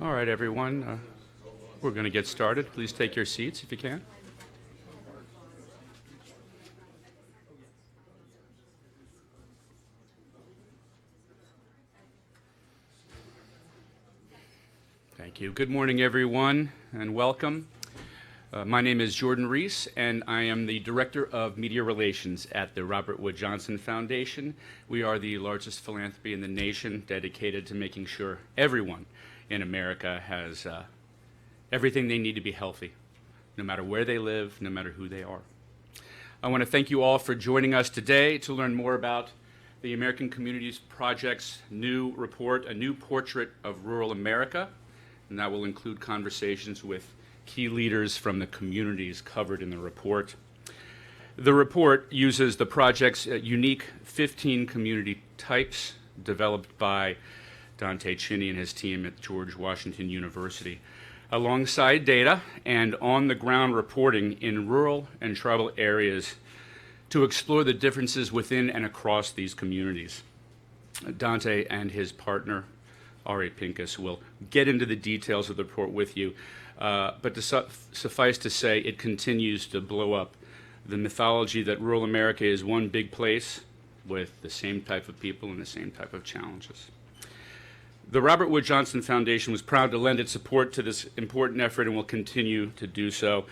All right, everyone. We're going to get started. Please take your seats if you can. Thank you. Good morning, everyone, and welcome. My name is Jordan Reese, and I am the Director of Media Relations at the Robert Wood Johnson Foundation. We are the largest philanthropy in the nation, dedicated to making sure everyone in America has everything they need to be healthy, no matter where they live, no matter who they are. I want to thank you all for joining us today to learn more about the American Communities Project's new report, A New Portrait of Rural America, and that will include conversations with key leaders from the communities covered in the report. The report uses the project's unique 15 community types developed by Dante Chinney and his team at George Washington University, alongside data and on-the-ground reporting in rural and tribal areas to explore the differences within and across these communities. Dante and his partner, Ari Pincus, will get into the details of the report with you, but to suffice to say, it continues to blow up the mythology that rural America is one big place with the same type of people and the same type of challenges. The Robert Wood Johnson Foundation was proud to lend its support to this important effort and will continue to do so,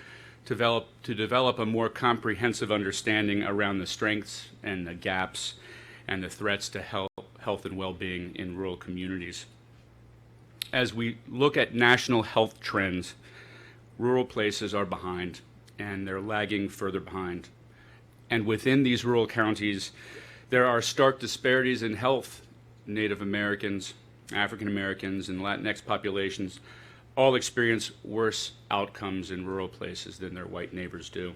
to develop a more comprehensive understanding around the strengths and the gaps and the threats to health and well-being in rural communities. As we look at national health trends, rural places are behind, and they're lagging further behind. And within these rural counties, there are stark disparities in health. Native Americans, African Americans, and Latinx populations all experience worse outcomes in rural places than their white neighbors do.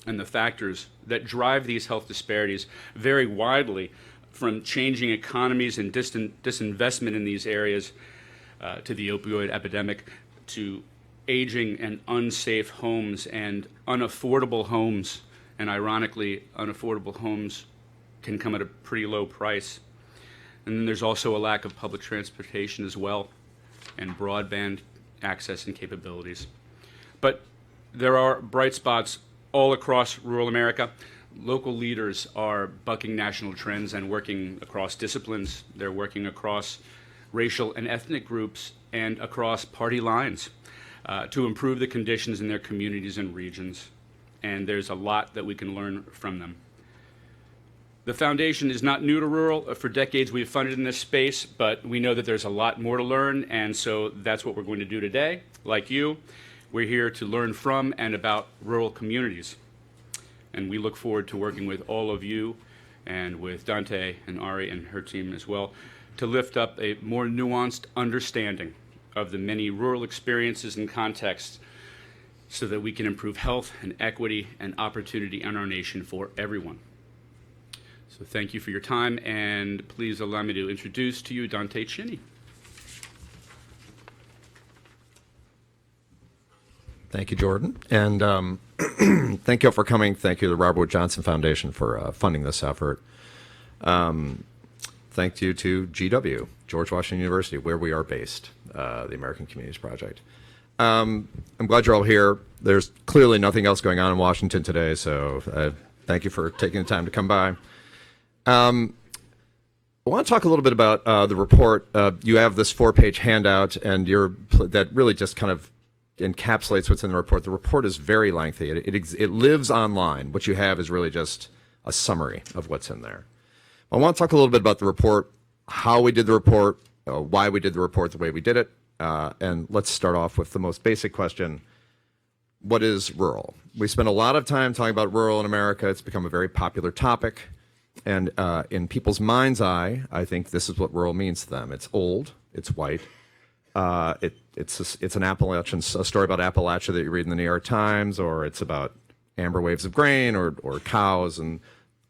And the factors that drive these health disparities vary widely, from changing economies and disinvestment in these areas to the opioid epidemic, to aging and unsafe homes and unaffordable homes. And ironically, unaffordable homes can come at a pretty low price. And then there's also a lack of public transportation as well, and broadband access and capabilities. But there are bright spots all across rural America. Local leaders are bucking national trends and working across disciplines. They're working across racial and ethnic groups and across party lines to improve the conditions in their communities and regions. And there's a lot that we can learn from them. The foundation is not new to rural. For decades we've funded in this space, but we know that there's a lot more to learn, and so that's what we're going to do today. Like you, we're here to learn from and about rural communities. And we look forward to working with all of you and with Dante and Ari and her team as well to lift up a more nuanced understanding of the many rural experiences and contexts so that we can improve health and equity and opportunity in our nation for everyone. So thank you for your time, and please allow me to introduce to you Dante Chinney. Thank you, Jordan. And thank you all for coming. Thank you to the Robert Wood Johnson Foundation for funding this effort. Thank you to GW, George Washington University, where we are based, the American Communities Project. I'm glad you're all here. There's clearly nothing else going on in Washington today, so thank you for taking the time to come by. I want to talk a little bit about the report. You have this 4-page handout, and that really just kind of encapsulates what's in the report. The report is very lengthy. It lives online. What you have is really just a summary of what's in there. I want to talk a little bit about the report, how we did the report, why we did the report the way we did it, and let's start off with the most basic question. What is rural? We spend a lot of time talking about rural in America. It's become a very popular topic, and in people's mind's eye, I think this is what rural means to them. It's old, it's white, it's an Appalachian, a story about Appalachia that you read in the New York Times, or it's about amber waves of grain or cows, and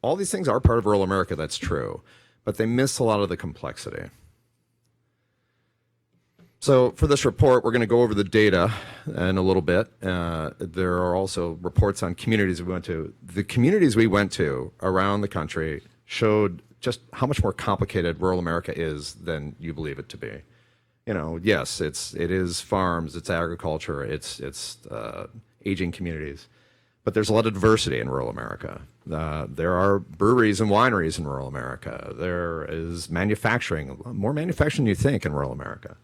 all these things are part of rural America, that's true, but they miss a lot of the complexity. So for this report, we're going to go over the data in a little bit. There are also reports on communities we went to. The communities we went to around the country showed just how much more complicated rural America is than you believe it to be. yes, it is farms, it's agriculture, it's aging communities, but there's a lot of diversity in rural America. There are breweries and wineries in rural America. There is manufacturing, more manufacturing than you think in rural America,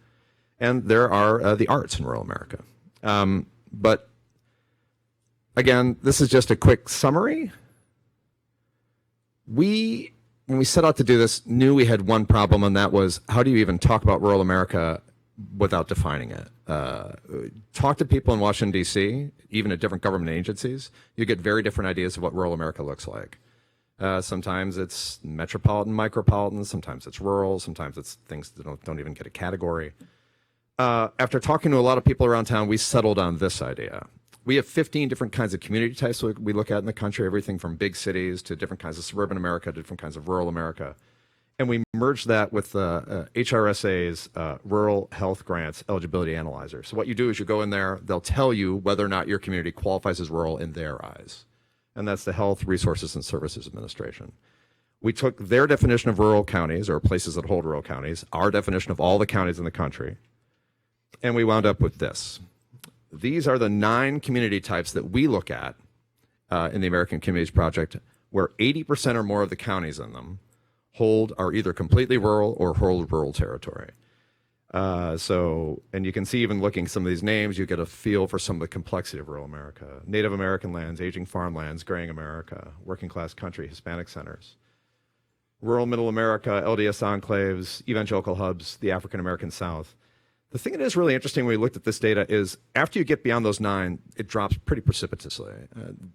and there are the arts in rural America. But again, this is just a quick summary. When we set out to do this, knew we had one problem, and that was, how do you even talk about rural America without defining it? Talk to people in Washington, D.C., even at different government agencies, you get very different ideas of what rural America looks like. Sometimes it's metropolitan, micropolitan, sometimes it's rural, sometimes it's things that don't even get a category. After talking to a lot of people around town, we settled on this idea. We have 15 different kinds of community types we look at in the country, everything from big cities to different kinds of suburban America, to different kinds of rural America. And we merged that with HRSA's Rural Health Grants Eligibility Analyzer. So what you do is you go in there, they'll tell you whether or not your community qualifies as rural in their eyes. And that's the Health Resources and Services Administration. We took their definition of rural counties, or places that hold rural counties, our definition of all the counties in the country, and we wound up with this. These are the 9 community types that we look at in the American Communities Project, where 80% or more of the counties in them are either completely rural or hold rural territory. And you can see, even looking at some of these names, you get a feel for some of the complexity of rural America. Native American lands, aging farmlands, graying America, working class country, Hispanic centers. Rural Middle America, LDS enclaves, evangelical hubs, the African American South. The thing that is really interesting when we looked at this data is, after you get beyond those 9, it drops pretty precipitously.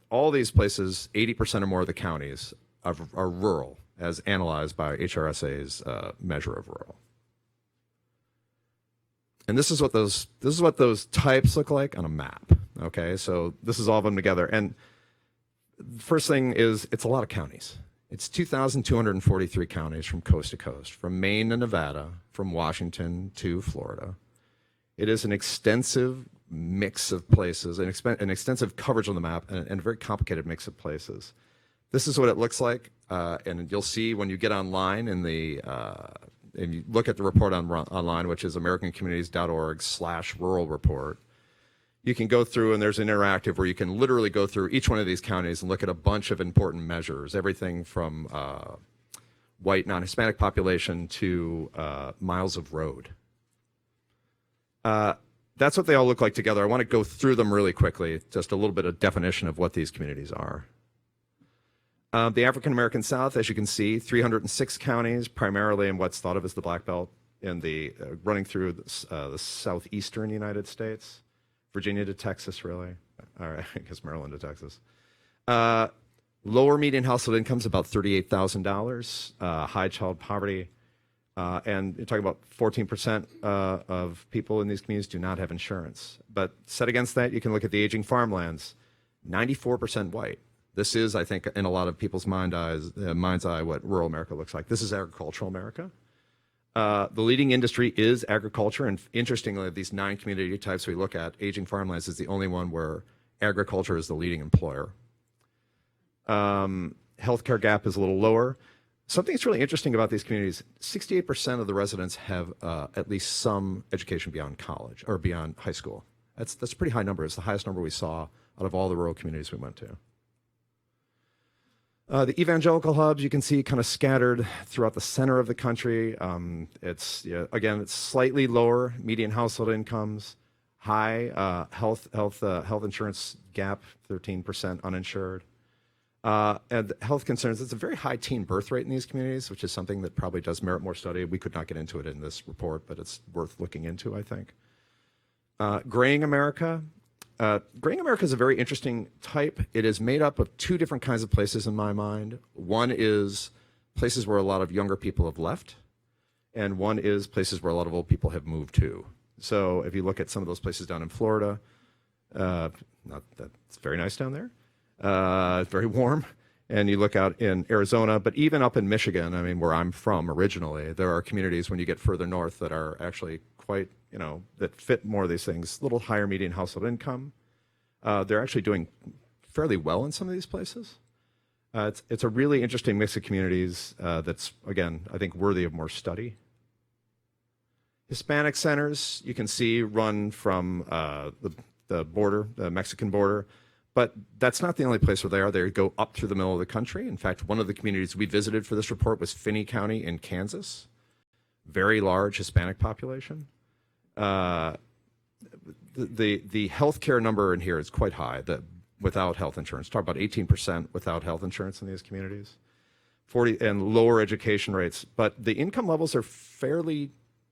All these places, 80% or more of the counties are rural, as analyzed by HRSA's measure of rural. And this is what those types look like on a map. Okay, so this is all of them together. And the first thing is, it's a lot of counties. It's 2,243 counties from coast to coast, from Maine to Nevada, from Washington to Florida. It is an extensive mix of places, an extensive coverage on the map, and a very complicated mix of places. This is what it looks like, and you'll see when you get online and you look at the report online, which is americancommunities.org/rural report. You can go through, and there's an interactive where you can literally go through each one of these counties and look at a bunch of important measures, everything from white non-Hispanic population to miles of road. That's what they all look like together. I want to go through them really quickly, just a little bit of definition of what these communities are. The African American South, as you can see, 306 counties, primarily in what's thought of as the Black Belt, in the running through the southeastern United States, Virginia to Texas, really. All right, I guess Maryland to Texas. Lower median household incomes about $38,000. High child poverty, and you're talking about 14% of people in these communities do not have insurance. But set against that, you can look at the aging farmlands, 94% white. This is, I think, in a lot of people's mind's eye, what rural America looks like. This is agricultural America. The leading industry is agriculture, and interestingly, of these 9 community types we look at, aging farmlands is the only one where agriculture is the leading employer. Healthcare gap is a little lower. Something that's really interesting about these communities, 68% of the residents have at least some education beyond college or beyond high school. That's a pretty high number. It's the highest number we saw out of all the rural communities we went to. The evangelical hubs, you can see kind of scattered throughout the center of the country. Again, it's slightly lower median household incomes, high health insurance gap, 13% uninsured. And health concerns, it's a very high teen birth rate in these communities, which is something that probably does merit more study. We could not get into it in this report, but it's worth looking into, I think. Graying America. Graying America is a very interesting type. It is made up of 2 different kinds of places in my mind. One is places where a lot of younger people have left, and one is places where a lot of old people have moved to. So if you look at some of those places down in Florida, it's very nice down there. It's very warm. And you look out in Arizona, but even up in Michigan, I mean, where I'm from originally, there are communities when you get further north that are actually quite, that fit more of these things, a little higher median household income. They're actually doing fairly well in some of these places. It's a really interesting mix of communities that's, again, I think worthy of more study. Hispanic centers, you can see, run from the border, the Mexican border, but that's not the only place where they are. They go up through the middle of the country. In fact, one of the communities we visited for this report was Finney County in Kansas. Very large Hispanic population. The healthcare number in here is quite high. Without health insurance, talk about 18% without health insurance in these communities, 40 and lower education rates. But the income levels are fairly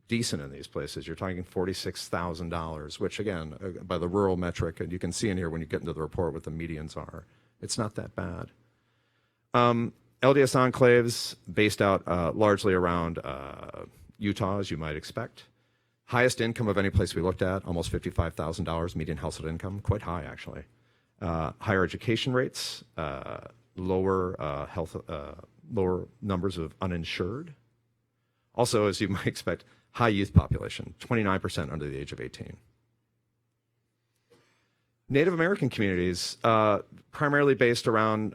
decent in these places. You're talking $46,000, which again, by the rural metric, and you can see in here when you get into the report what the medians are. It's not that bad. LDS enclaves based out largely around Utah, as you might expect. Highest income of any place we looked at, almost $55,000 median household income, quite high actually. Higher education rates, lower lower numbers of uninsured. Also, as you might expect, high youth population, 29% under the age of 18. Native American communities, primarily based around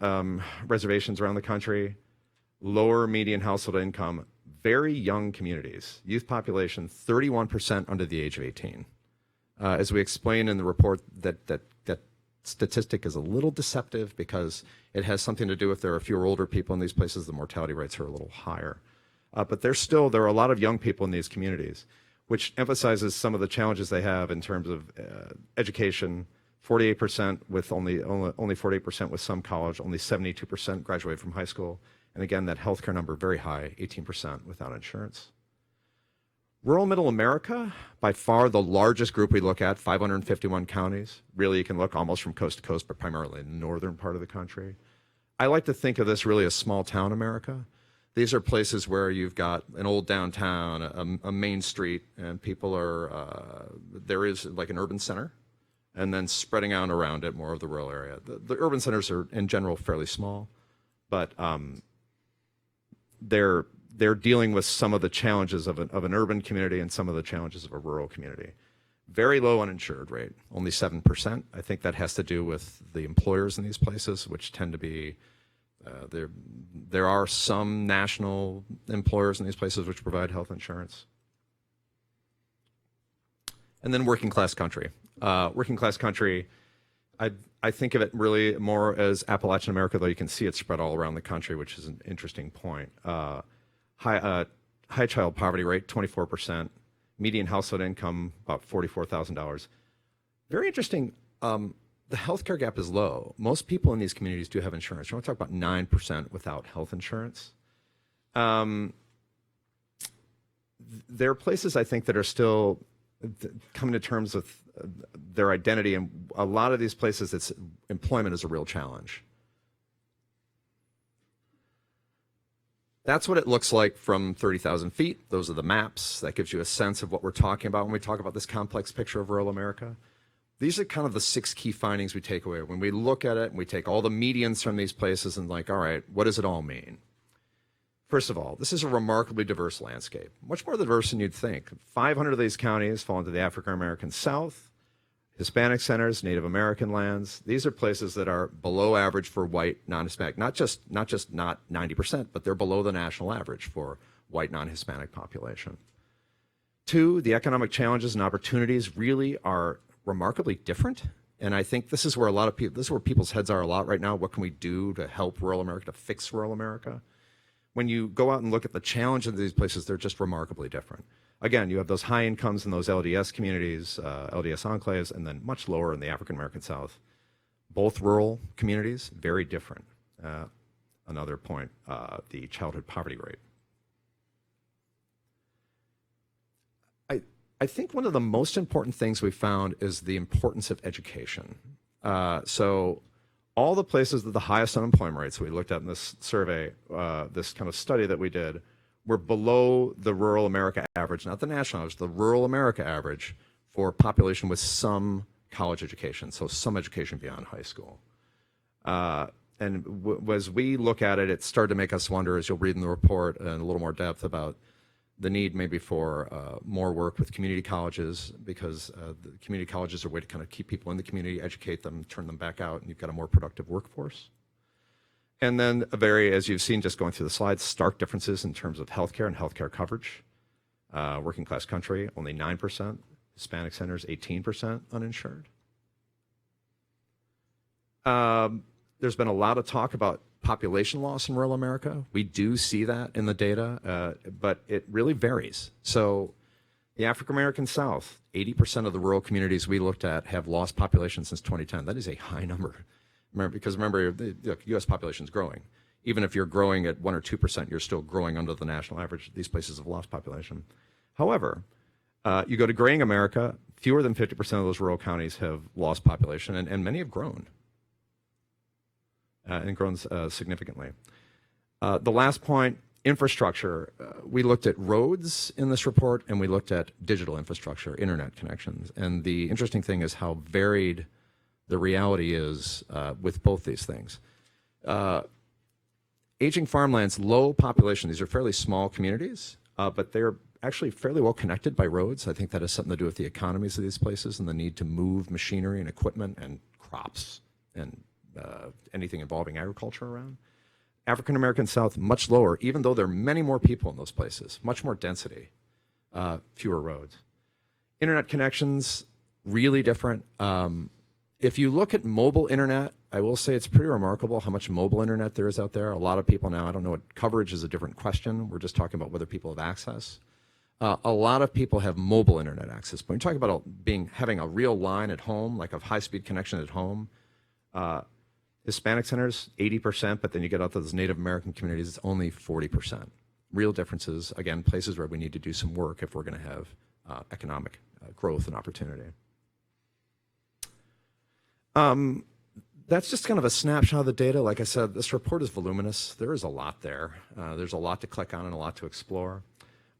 reservations around the country, lower median household income, very young communities, youth population, 31% under the age of 18. As we explain in the report, that statistic is a little deceptive because it has something to do with there are fewer older people in these places, the mortality rates are a little higher. But there are a lot of young people in these communities, which emphasizes some of the challenges they have in terms of education. 48% with only 48% with some college, only 72% graduate from high school. And again, that healthcare number very high, 18% without insurance. Rural Middle America, by far the largest group we look at, 551 counties. Really, you can look almost from coast to coast, but primarily in the northern part of the country. I like to think of this really as small town America. These are places where you've got an old downtown, a main street, and people are, there is like an urban center, and then spreading out around it more of the rural area. The urban centers are in general fairly small, but they're dealing with some of the challenges of an urban community and some of the challenges of a rural community. Very low uninsured rate, only 7%. I think that has to do with the employers in these places, which tend to be, there are some national employers in these places which provide health insurance. And then working class country. Working class country, I think of it really more as Appalachian America, though you can see it spread all around the country, which is an interesting point. High child poverty rate, 24%. Median household income, about $44,000. Very interesting. The healthcare gap is low. Most people in these communities do have insurance. We're going to talk about 9% without health insurance. There are places, I think, that are still coming to terms with their identity, and a lot of these places, employment is a real challenge. That's what it looks like from 30,000 feet. Those are the maps. That gives you a sense of what we're talking about when we talk about this complex picture of rural America. These are kind of the 6 key findings we take away. When we look at it and we take all the medians from these places and like, all right, what does it all mean? First of all, this is a remarkably diverse landscape, much more diverse than you'd think. 500 of these counties fall into the African American South, Hispanic centers, Native American lands. These are places that are below average for white non-Hispanic, not just not 90%, but they're below the national average for white non-Hispanic population. 2, the economic challenges and opportunities really are remarkably different. And I think this is where this is where people's heads are a lot right now. What can we do to help rural America, to fix rural America? When you go out and look at the challenges of these places, they're just remarkably different. Again, you have those high incomes in those LDS communities, LDS enclaves, and then much lower in the African American South. Both rural communities, very different. Another point, the childhood poverty rate. I think one of the most important things we found is the importance of education. So all the places with the highest unemployment rates we looked at in this survey, this kind of study that we did, were below the rural America average, not the national average, the rural America average for population with some college education, so some education beyond high school. And as we look at it, it started to make us wonder, as you'll read in the report in a little more depth, about the need maybe for more work with community colleges, because the community colleges are a way to kind of keep people in the community, educate them, turn them back out, and you've got a more productive workforce. And then as you've seen just going through the slides, stark differences in terms of healthcare and healthcare coverage. Working class country, only 9%. Hispanic centers, 18% uninsured. There's been a lot of talk about population loss in rural America. We do see that in the data, but it really varies. So the African American South, 80% of the rural communities we looked at have lost population since 2010. That is a high number. Remember, the U.S. population is growing. Even if you're growing at 1 or 2%, you're still growing under the national average. These places have lost population. However, you go to graying America, fewer than 50% of those rural counties have lost population, and many have grown, and grown significantly. The last point, infrastructure. We looked at roads in this report, and we looked at digital infrastructure, internet connections. And the interesting thing is how varied the reality is with both these things. Aging farmlands, low population. These are fairly small communities, but they're actually fairly well connected by roads. I think that has something to do with the economies of these places and the need to move machinery and equipment and crops and anything involving agriculture around. African American South, much lower, even though there are many more people in those places, much more density, fewer roads. Internet connections, really different. If you look at mobile internet, I will say it's pretty remarkable how much mobile internet there is out there. A lot of people now, I don't know what coverage is a different question. We're just talking about whether people have access. A lot of people have mobile internet access. But when you're talking about having a real line at home, like a high-speed connection at home, Hispanic centers, 80%, but then you get out to those Native American communities, it's only 40%. Real differences, again, places where we need to do some work if we're going to have economic growth and opportunity. That's just kind of a snapshot of the data. Like I said, this report is voluminous. There is a lot there. There's a lot to click on and a lot to explore.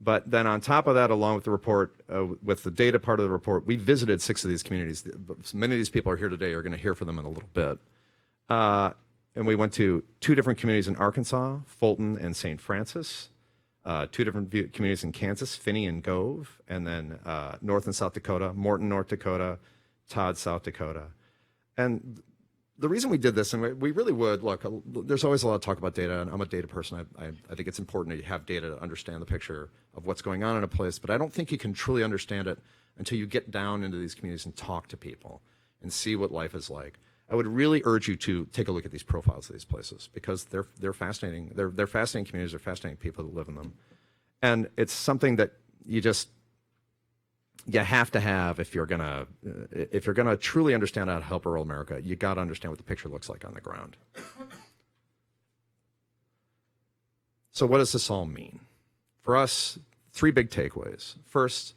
But then on top of that, along with the report, with the data part of the report, we visited 6 of these communities. Many of these people are here today. You're going to hear from them in a little bit. And we went to 2 different communities in Arkansas, Fulton and St. Francis, 2 different communities in Kansas, Finney and Gove, and then North and South Dakota, Morton, North Dakota, Todd, South Dakota. And the reason we did this, and we really would, look, there's always a lot of talk about data, and I'm a data person. I think it's important to have data to understand the picture of what's going on in a place, but I don't think you can truly understand it until you get down into these communities and talk to people and see what life is like. I would really urge you to take a look at these profiles of these places because they're fascinating. They're fascinating communities. They're fascinating people that live in them, and it's something that you have to have if you're gonna truly understand how to help rural America. You got to understand what the picture looks like on the ground. So what does this all mean? For us, 3 big takeaways. First,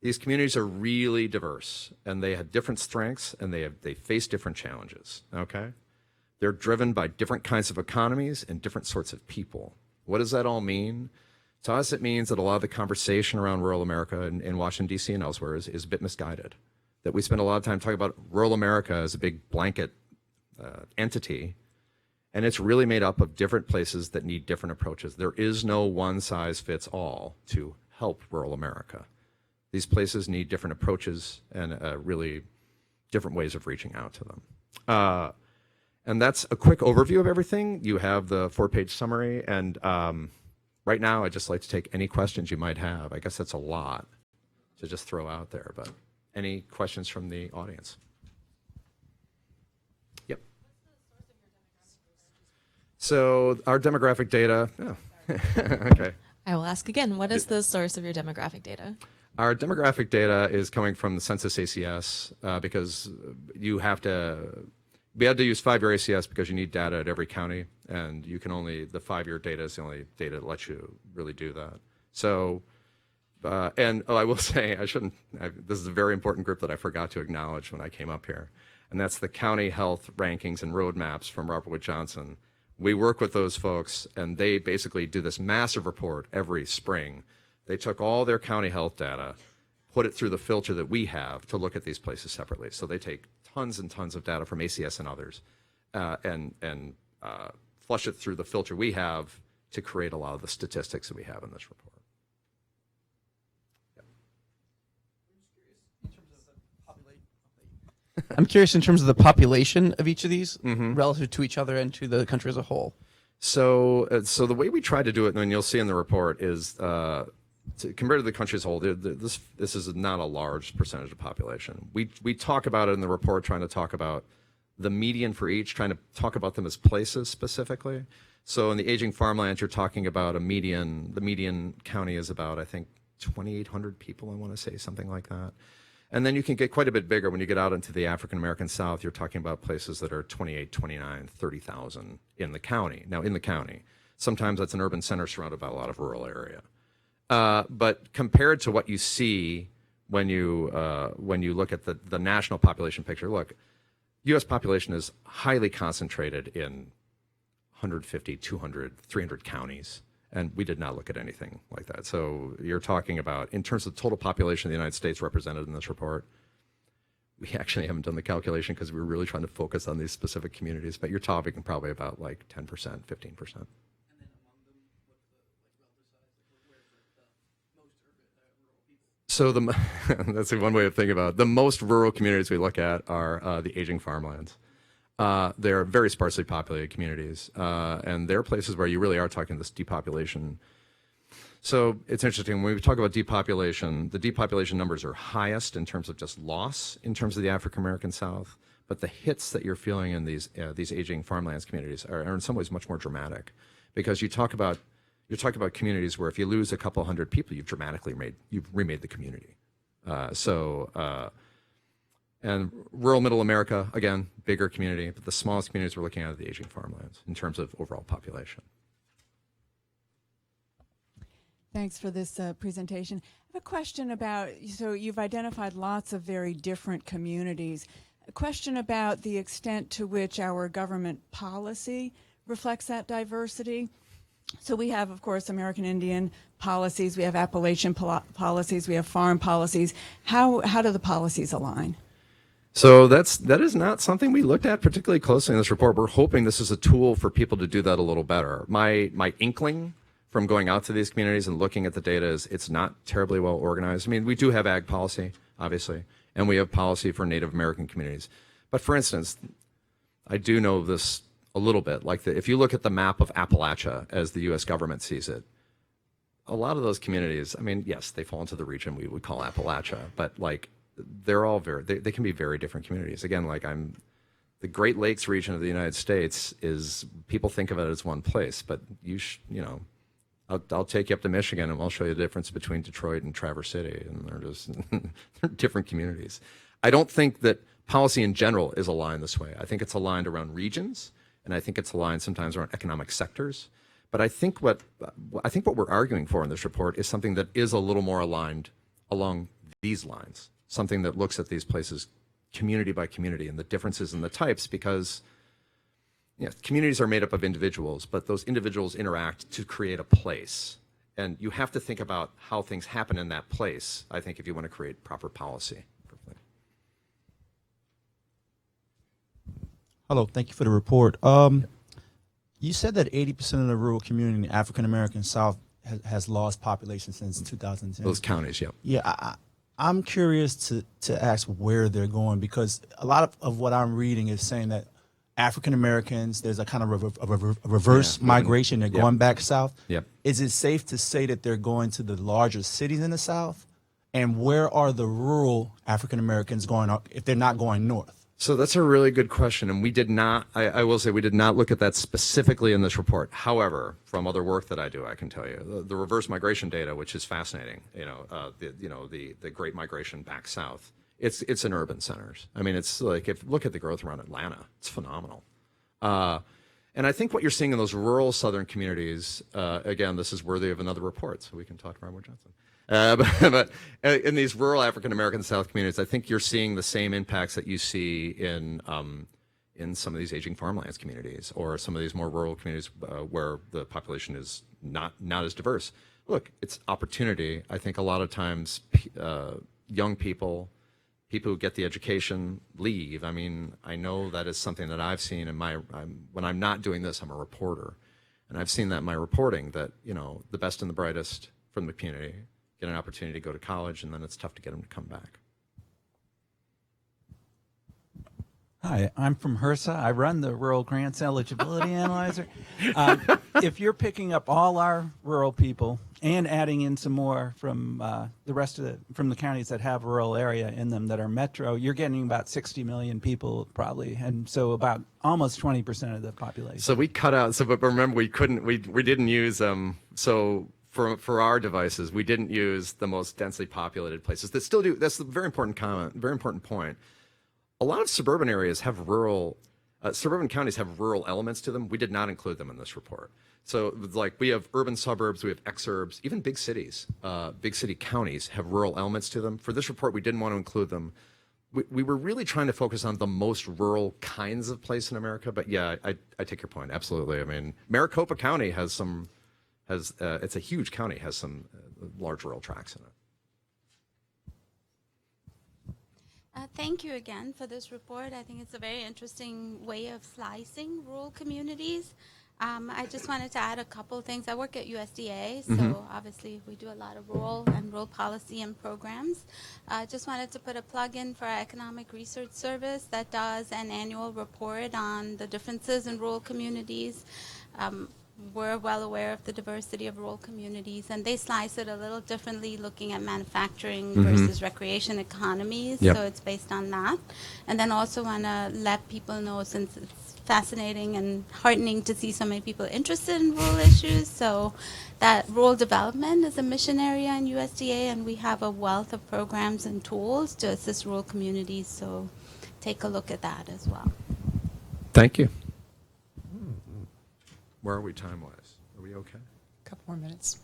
these communities are really diverse, and they have different strengths, and they face different challenges, okay? They're driven by different kinds of economies and different sorts of people. What does that all mean? To us, it means that a lot of the conversation around rural America in Washington, D.C. and elsewhere is a bit misguided. That we spend a lot of time talking about rural America as a big blanket entity, and it's really made up of different places that need different approaches. There is no one-size-fits-all to help rural America. These places need different approaches and really different ways of reaching out to them. And that's a quick overview of everything. You have the 4-page summary, and right now I'd just like to take any questions you might have. I guess that's a lot to just throw out there, but any questions from the audience? Yep. So our demographic data, okay. I will ask again, what is the source of your demographic data? Our demographic data is coming from the Census ACS because we had to use 5-year ACS because you need data at every county, and the 5-year data is the only data that lets you really do that. So, I will say, this is a very important group that I forgot to acknowledge when I came up here, and that's the county health rankings and roadmaps from Robert Wood Johnson. We work with those folks, and they basically do this massive report every spring. They took all their county health data, put it through the filter that we have to look at these places separately. So they take tons and tons of data from ACS and others and flush it through the filter we have to create a lot of the statistics that we have in this report. I'm curious in terms of the population of each of these relative to each other and to the country as a whole. So the way we try to do it, and you'll see in the report, is compared to the country as a whole, this is not a large percentage of population. We talk about it in the report, trying to talk about the median for each, trying to talk about them as places specifically. So in the aging farmlands, you're talking about a median. The median county is about, I think, 2,800 people, I want to say, something like that. And then you can get quite a bit bigger when you get out into the African-American South. You're talking about places that are 28, 29, 30,000 in the county. Now, in the county, sometimes that's an urban center surrounded by a lot of rural area. But compared to what you see when you look at the national population picture, look, U.S. population is highly concentrated in 150, 200, 300 counties, and we did not look at anything like that. So you're talking about, in terms of total population of the United States represented in this report, we actually haven't done the calculation because we were really trying to focus on these specific communities, but you're talking probably about like 10%, 15%. So that's one way of thinking about it. The most rural communities we look at are the aging farmlands. They're very sparsely populated communities, and they're places where you really are talking this depopulation. So it's interesting, when we talk about depopulation, the depopulation numbers are highest in terms of just loss in terms of the African-American South, but the hits that you're feeling in these aging farmlands communities are in some ways much more dramatic, because you're talking about communities where if you lose a couple hundred people, you've remade the community. And rural middle America, again, bigger community, but the smallest communities we're looking at are the aging farmlands in terms of overall population. Thanks for this presentation. I have a question about, so you've identified lots of very different communities. A question about the extent to which our government policy reflects that diversity. So we have, of course, American Indian policies, we have Appalachian policies, we have farm policies. How do the policies align? So that is not something we looked at particularly closely in this report. We're hoping this is a tool for people to do that a little better. My inkling from going out to these communities and looking at the data is it's not terribly well organized. I mean, we do have ag policy, obviously, and we have policy for Native American communities. But for instance, I do know this a little bit. Like if you look at the map of Appalachia as the U.S. government sees it, a lot of those communities, I mean, yes, they fall into the region we would call Appalachia, but like they're all they can be very different communities. Again, like the Great Lakes region of the United States is, people think of it as one place, but I'll take you up to Michigan and I'll show you the difference between Detroit and Traverse City, and they're just they're different communities. I don't think that policy in general is aligned this way. I think it's aligned around regions, and I think it's aligned sometimes around economic sectors. But I think what we're arguing for in this report is something that is a little more aligned along these lines, something that looks at these places community by community and the differences in the types, because communities are made up of individuals, but those individuals interact to create a place. And you have to think about how things happen in that place, I think, if you want to create proper policy. Hello, thank you for the report. You said that 80% of the rural community in the African-American South has lost population since 2010. Those counties, yeah. Yeah, I'm curious to ask where they're going, because a lot of what I'm reading is saying that African Americans, there's a kind of reverse migration. They're going back south. Yep. Is it safe to say that they're going to the larger cities in the South? And where are the rural African Americans going if they're not going north? So that's a really good question, and we did not. I will say we did not look at that specifically in this report. However, from other work that I do, I can tell you the reverse migration data, which is fascinating. The Great Migration back south. It's in urban centers. I mean, it's like look at the growth around Atlanta. It's phenomenal. And I think what you're seeing in those rural southern communities, again, this is worthy of another report, so we can talk to Robert Johnson. But in these rural African American South communities, I think you're seeing the same impacts that you see in some of these aging farmlands communities or some of these more rural communities where the population is not as diverse. Look, it's opportunity. I think a lot of times young people who get the education leave. I mean, I know that is something that I've seen in when I'm not doing this, I'm a reporter, and I've seen that in my reporting that the best and the brightest from the community get an opportunity to go to college, and then it's tough to get them to come back. Hi, I'm from HRSA. I run the Rural Grants Eligibility Analyzer. If you're picking up all our rural people and adding in some more from the rest of from the counties that have rural area in them that are metro, you're getting about 60 million people probably, and so about almost 20% of the population. So we cut out. So, but remember, we couldn't. We didn't use. So for our devices, we didn't use the most densely populated places that still do. That's a very important comment. Very important point. A lot of suburban areas have rural. Suburban counties have rural elements to them. We did not include them in this report. So, like, we have urban suburbs, we have exurbs, even big cities, big city counties have rural elements to them. For this report, we didn't want to include them. We were really trying to focus on the most rural kinds of place in America. But yeah, I take your point. Absolutely. I mean, Maricopa County it's a huge county, has some large rural tracts in it. Thank you again for this report. I think it's a very interesting way of slicing rural communities. I just wanted to add a couple things. I work at USDA, so obviously we do a lot of rural policy and programs. Just wanted to put a plug in for our Economic Research Service that does an annual report on the differences in rural communities. We're well aware of the diversity of rural communities, and they slice it a little differently, looking at manufacturing versus recreation economies. Yep. So it's based on that. And then also want to let people know, since it's fascinating and heartening to see so many people interested in rural issues, so that rural development is a mission area in USDA, and we have a wealth of programs and tools to assist rural communities. So take a look at that as well. Thank you. Where are we time-wise? Are we okay? A couple more minutes.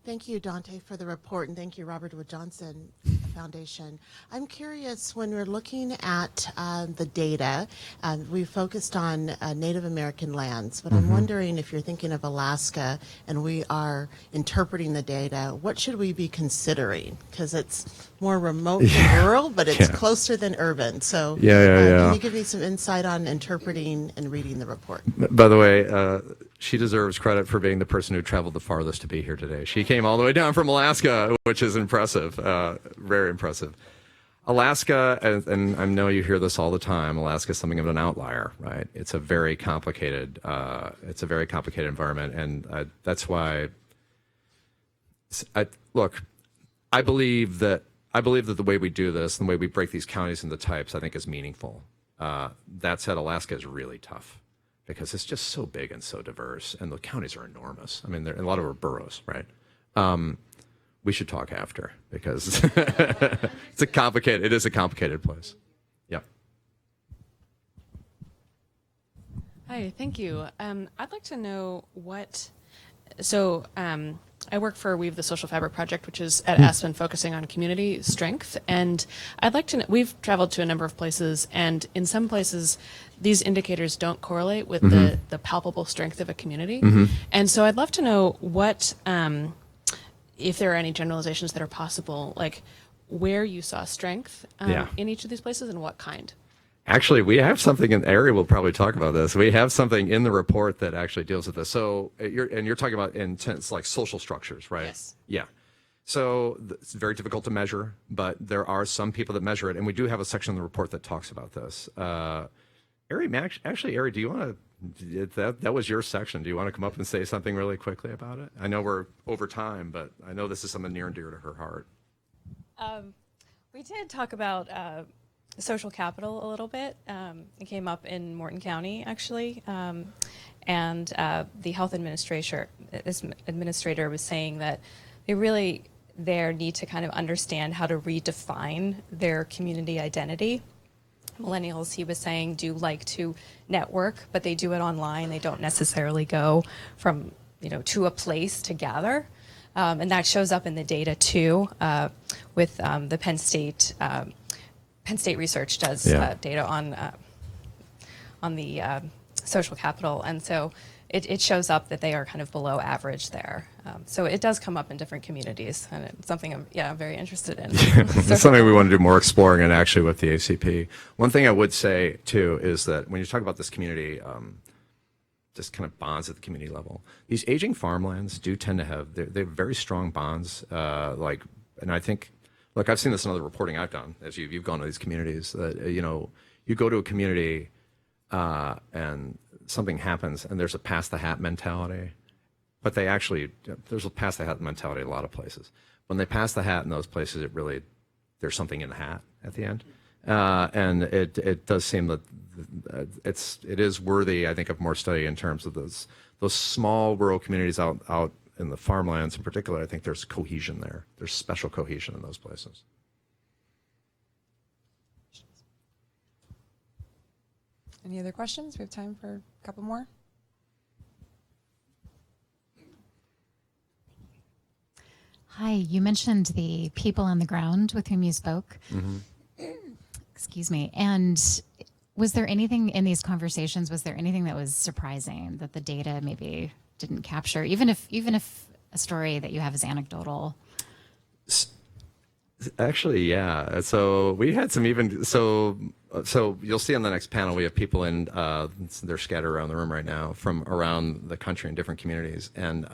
Thank you, Dante, for the report, and thank you, Robert Wood Johnson Foundation. I'm curious, when we're looking at the data, we focused on Native American lands, but I'm wondering if you're thinking of Alaska and we are interpreting the data, what should we be considering? Because it's more remote than rural, but it's closer than urban. So can you give me some insight on interpreting and reading the report? By the way, she deserves credit for being the person who traveled the farthest to be here today. She came all the way down from Alaska, which is impressive, very impressive. Alaska, and I know you hear this all the time, Alaska is something of an outlier, right? It's a very complicated, environment, and that's why. I believe that the way we do this, and the way we break these counties into types, I think is meaningful. That said, Alaska is really tough because it's just so big and so diverse, and the counties are enormous. I mean, a lot of them are boroughs, right? We should talk after because it is a complicated place. Yeah. Hi, thank you. I'd like to know I work for Weave the Social Fabric Project, which is at Aspen focusing on community strength. And I'd like to know, we've traveled to a number of places, and in some places, these indicators don't correlate with the palpable strength of a community. And so I'd love to know if there are any generalizations that are possible, like where you saw strength in each of these places and what kind. Actually, we have something in Ari will probably talk about this. We have something in the report that actually deals with this. So you're talking about intense, like social structures, right? Yes. Yeah. So it's very difficult to measure, but there are some people that measure it, and we do have a section in the report that talks about this. Ari, Ari, do you want to? That was your section. Do you want to come up and say something really quickly about it? I know we're over time, but I know this is something near and dear to her heart. We did talk about social capital a little bit. It came up in Morton County, actually, and the health administrator was saying that they really need to kind of understand how to redefine their community identity. Millennials, he was saying, do like to network, but they do it online. They don't necessarily go from to a place to gather. And that shows up in the data too, with the Penn State Research does data on the social capital, and so it shows up that they are kind of below average there. So it does come up in different communities, and it's something I'm very interested in. It's something we want to do more exploring, and actually with the ACP. One thing I would say too is that when you talk about this community, just kind of bonds at the community level, these aging farmlands do tend to have they have very strong bonds. And I think, look, I've seen this in other reporting I've done as you've gone to these communities. That you go to a community and something happens, and there's a pass the hat mentality. but they actually, there's a pass the hat mentality in a lot of places. When they pass the hat in those places, it really, there's something in the hat at the end. And it does seem that it is worthy, I think, of more study in terms of those small rural communities out in the farmlands in particular. I think there's cohesion there. There's special cohesion in those places. Any other questions? We have time for a couple more. Hi, you mentioned the people on the ground with whom you spoke. Excuse me. And was there anything in these conversations, was there anything that was surprising that the data maybe didn't capture, even if a story that you have is anecdotal? Actually, yeah. So we had some even, so you'll see on the next panel, we have people in, they're scattered around the room right now from around the country in different communities. And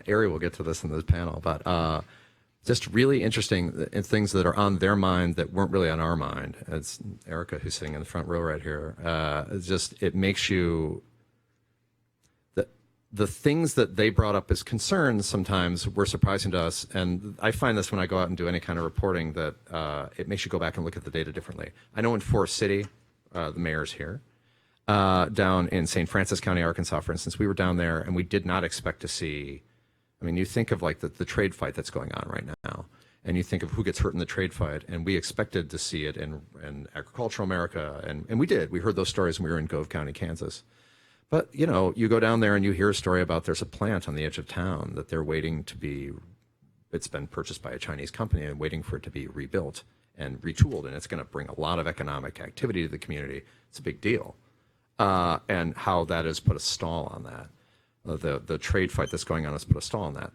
Ari will get to this in this panel, but just really interesting things that are on their mind that weren't really on our mind. It's Erica, who's sitting in the front row right here. It makes you, the things that they brought up as concerns sometimes were surprising to us. And I find this when I go out and do any kind of reporting, that it makes you go back and look at the data differently. I know in Forest City, the mayor's here, down in St. Francis County, Arkansas, for instance, we were down there and we did not expect to see, I mean, you think of like the trade fight that's going on right now, and you think of who gets hurt in the trade fight, and we expected to see it in agricultural America, and we did. We heard those stories when we were in Gove County, Kansas. But, you know, you go down there and you hear a story about there's a plant on the edge of town that they're waiting to be, it's been purchased by a Chinese company and waiting for it to be rebuilt and retooled, and it's going to bring a lot of economic activity to the community. It's a big deal. And how that has put a stall on that. The trade fight that's going on has put a stall on that.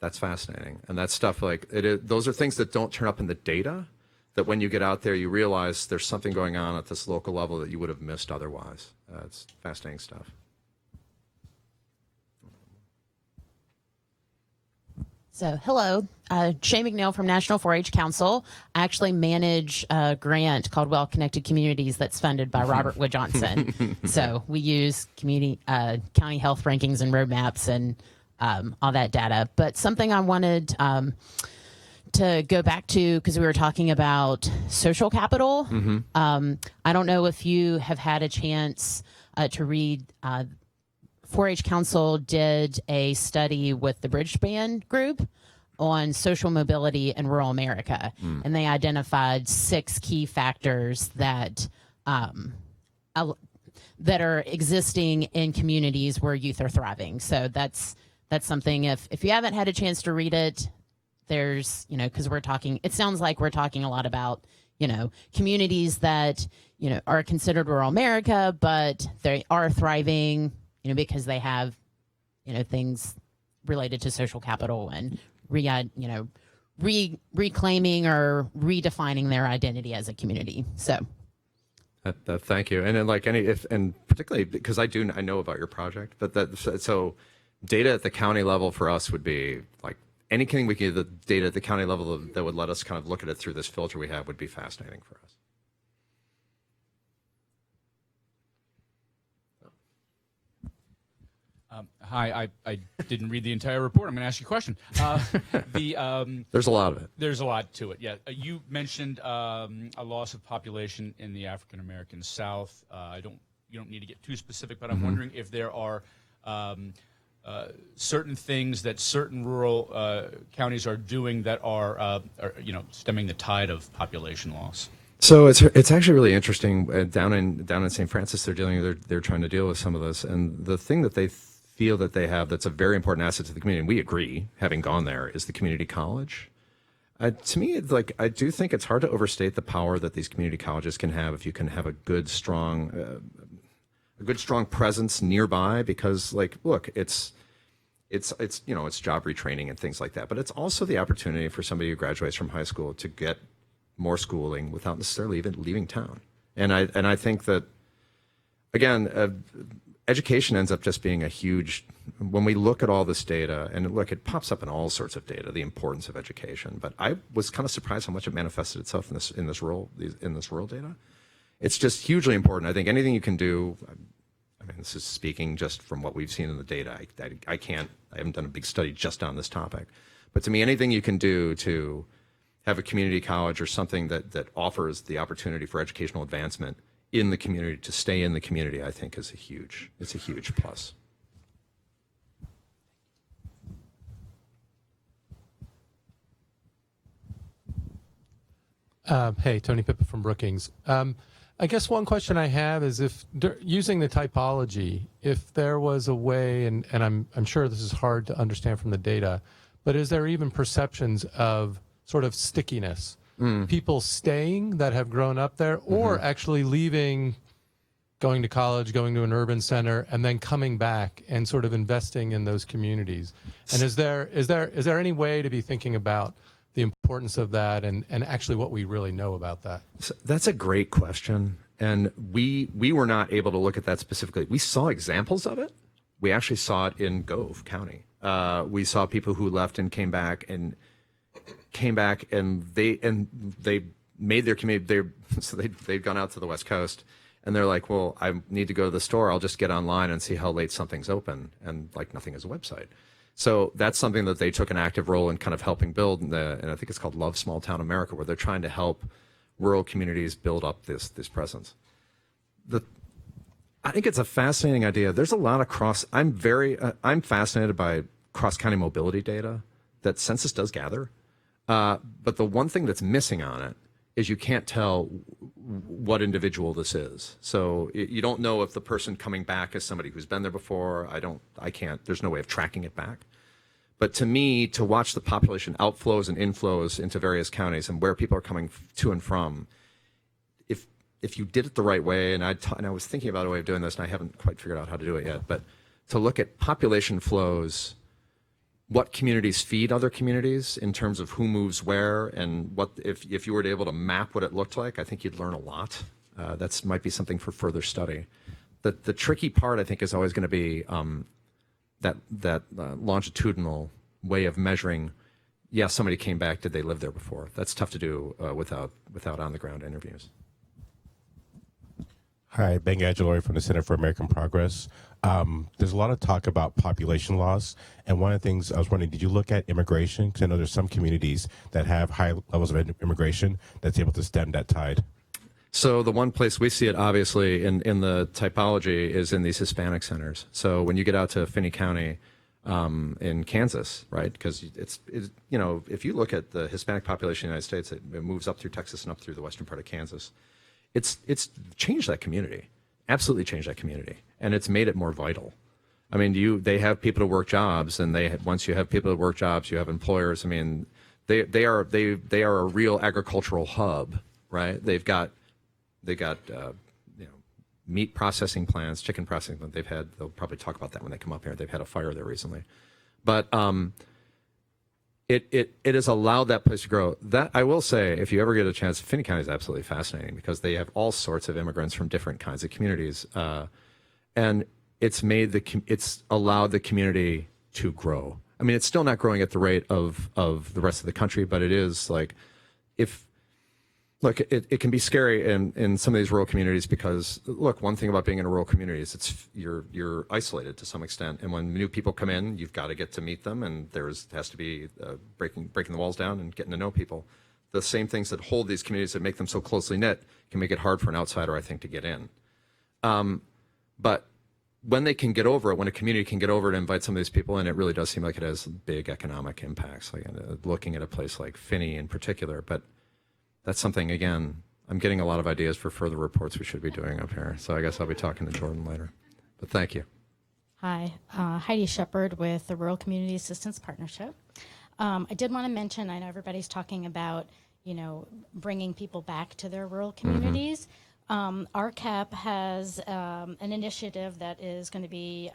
That's fascinating. And that stuff, like, those are things that don't turn up in the data, that when you get out there, you realize there's something going on at this local level that you would have missed otherwise. It's fascinating stuff. So, hello, Shay McNeil from National 4-H Council. I actually manage a grant called Well Connected Communities that's funded by Robert Wood Johnson. So we use community, county health rankings and roadmaps and all that data. But something I wanted to go back to, because we were talking about social capital. I don't know if you have had a chance to read 4-H Council did a study with the Bridgespan group on social mobility in rural America, and they identified 6 key factors that that are existing in communities where youth are thriving. So that's something. If you haven't had a chance to read it, there's, you know, because we're talking. It sounds like we're talking a lot about, you know, communities that, you know, are considered rural America, but they are thriving, you know, because they have, you know, things related to social capital and reclaiming or redefining their identity as a community. So, thank you. And then, like, and particularly because I know about your project, but so data at the county level for us would be like anything we can get the data at the county level that would let us kind of look at it through this filter we have would be fascinating for us. Hi, I didn't read the entire report. I'm going to ask you a question. There's a lot of it. There's a lot to it, yeah. You mentioned a loss of population in the African American South. You don't need to get too specific, but I'm wondering if there are certain things that certain rural counties are doing that are stemming the tide of population loss. So it's actually really interesting. Down in St. Francis, they're trying to deal with some of this, and the thing that they feel that they have that's a very important asset to the community, and we agree, having gone there, is the community college. To me, it's like, I do think it's hard to overstate the power that these community colleges can have if you can have a good, strong presence nearby. Because, like, look, it's job retraining and things like that, but it's also the opportunity for somebody who graduates from high school to get more schooling without necessarily even leaving town. And I think that, again, education ends up just being a huge, when we look at all this data, and look, it pops up in all sorts of data, the importance of education. But I was kind of surprised how much it manifested itself in this rural data. It's just hugely important. I think anything you can do, mean, this is speaking just from what we've seen in the data. I haven't done a big study just on this topic. But to me, anything you can do to have a community college or something that offers the opportunity for educational advancement in the community, to stay in the community, I think is a huge plus. Hey, Tony Pippa from Brookings. I guess one question I have is if using the typology, if there was a way, and I'm sure this is hard to understand from the data, but is there even perceptions of sort of stickiness? People staying that have grown up there, or actually leaving, going to college, going to an urban center, and then coming back and sort of investing in those communities? And is there any way to be thinking about the importance of that and actually what we really know about that? So that's a great question. And we were not able to look at that specifically. We saw examples of it. We actually saw it in Gove County. We saw people who left and came back and they made their community. They'd gone out to the West Coast, and they're like, well, I need to go to the store. I'll just get online and see how late something's open, and like nothing is a website. So that's something that they took an active role in kind of helping build, and I think it's called Love Small Town America, where they're trying to help rural communities build up this presence. I think it's a fascinating idea. There's a lot of I'm fascinated by cross-county mobility data that census does gather. But the one thing that's missing on it is you can't tell what individual this is. So you don't know if the person coming back is somebody who's been there before. There's no way of tracking it back. But to me, to watch the population outflows and inflows into various counties and where people are coming to and from, if you did it the right way, and I was thinking about a way of doing this, and I haven't quite figured out how to do it yet, but to look at population flows, what communities feed other communities in terms of who moves where, and what if you were able to map what it looked like, I think you'd learn a lot. That might be something for further study. The tricky part, I think, is always going to be that longitudinal way of measuring. Yeah, somebody came back. Did they live there before? That's tough to do without on the ground interviews. Hi, Ben Gadgelori from the Center for American Progress. There's a lot of talk about population loss, and one of the things I was wondering, did you look at immigration? Because I know there's some communities that have high levels of immigration that's able to stem that tide. So the one place we see it, obviously, in the typology is in these Hispanic centers. So when you get out to Finney County in Kansas, right, because it's if you look at the Hispanic population in the United States, it moves up through Texas and up through the western part of Kansas. It's changed that community, absolutely changed that community, and it's made it more vital. I mean, they have people to work jobs, and once you have people to work jobs, you have employers. I mean, they are a real agricultural hub, right? They've got meat processing plants, chicken processing plants. They'll probably talk about that when they come up here. They've had a fire there recently, but It has allowed that place to grow. That I will say, if you ever get a chance, Finney County is absolutely fascinating because they have all sorts of immigrants from different kinds of communities, and it's allowed the community to grow. I mean, it's still not growing at the rate of the rest of the country, but it is like it can be scary in some of these rural communities because, look, one thing about being in a rural community is you're isolated to some extent. And when new people come in, you've got to get to meet them, and has to be breaking the walls down and getting to know people. The same things that hold these communities that make them so closely knit can make it hard for an outsider, I think, to get in. But when they can get over it, when a community can get over it and invite some of these people in, it really does seem like it has big economic impacts, like looking at a place like Finney in particular. But that's something, again, I'm getting a lot of ideas for further reports we should be doing up here. So I guess I'll be talking to Jordan later. But thank you. Hi, Heidi Shepard with the Rural Community Assistance Partnership. I did want to mention, I know everybody's talking about, bringing people back to their rural communities. RCAP has an initiative that is going to be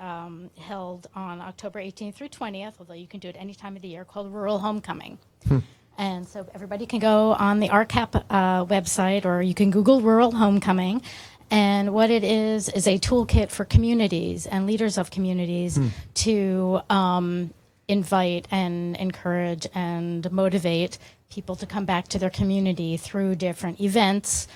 held on October 18th through 20th, although you can do it any time of the year, called Rural Homecoming. And so everybody can go on the RCAP website, or you can Google Rural Homecoming. And what it is a toolkit for communities and leaders of communities to invite and encourage and motivate people to come back to their community through different events,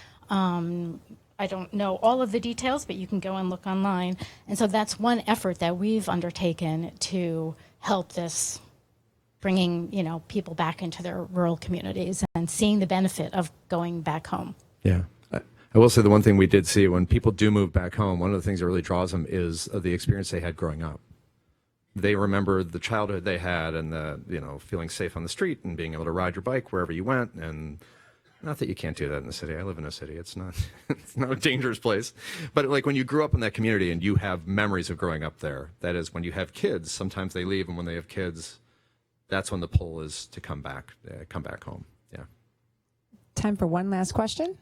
I don't know all of the details, but you can go and look online. And so that's one effort that we've undertaken to help this bringing, people back into their rural communities and seeing the benefit of going back home. Yeah. I will say the one thing we did see when people do move back home, one of the things that really draws them is the experience they had growing up. They remember the childhood they had and feeling safe on the street and being able to ride your bike wherever you went. And not that you can't do that in the city. I live in a city. It's not a dangerous place. But like when you grew up in that community and you have memories of growing up there, that is when you have kids, sometimes they leave, and when they have kids, that's when the pull is to come back home. Yeah. Time for one last question.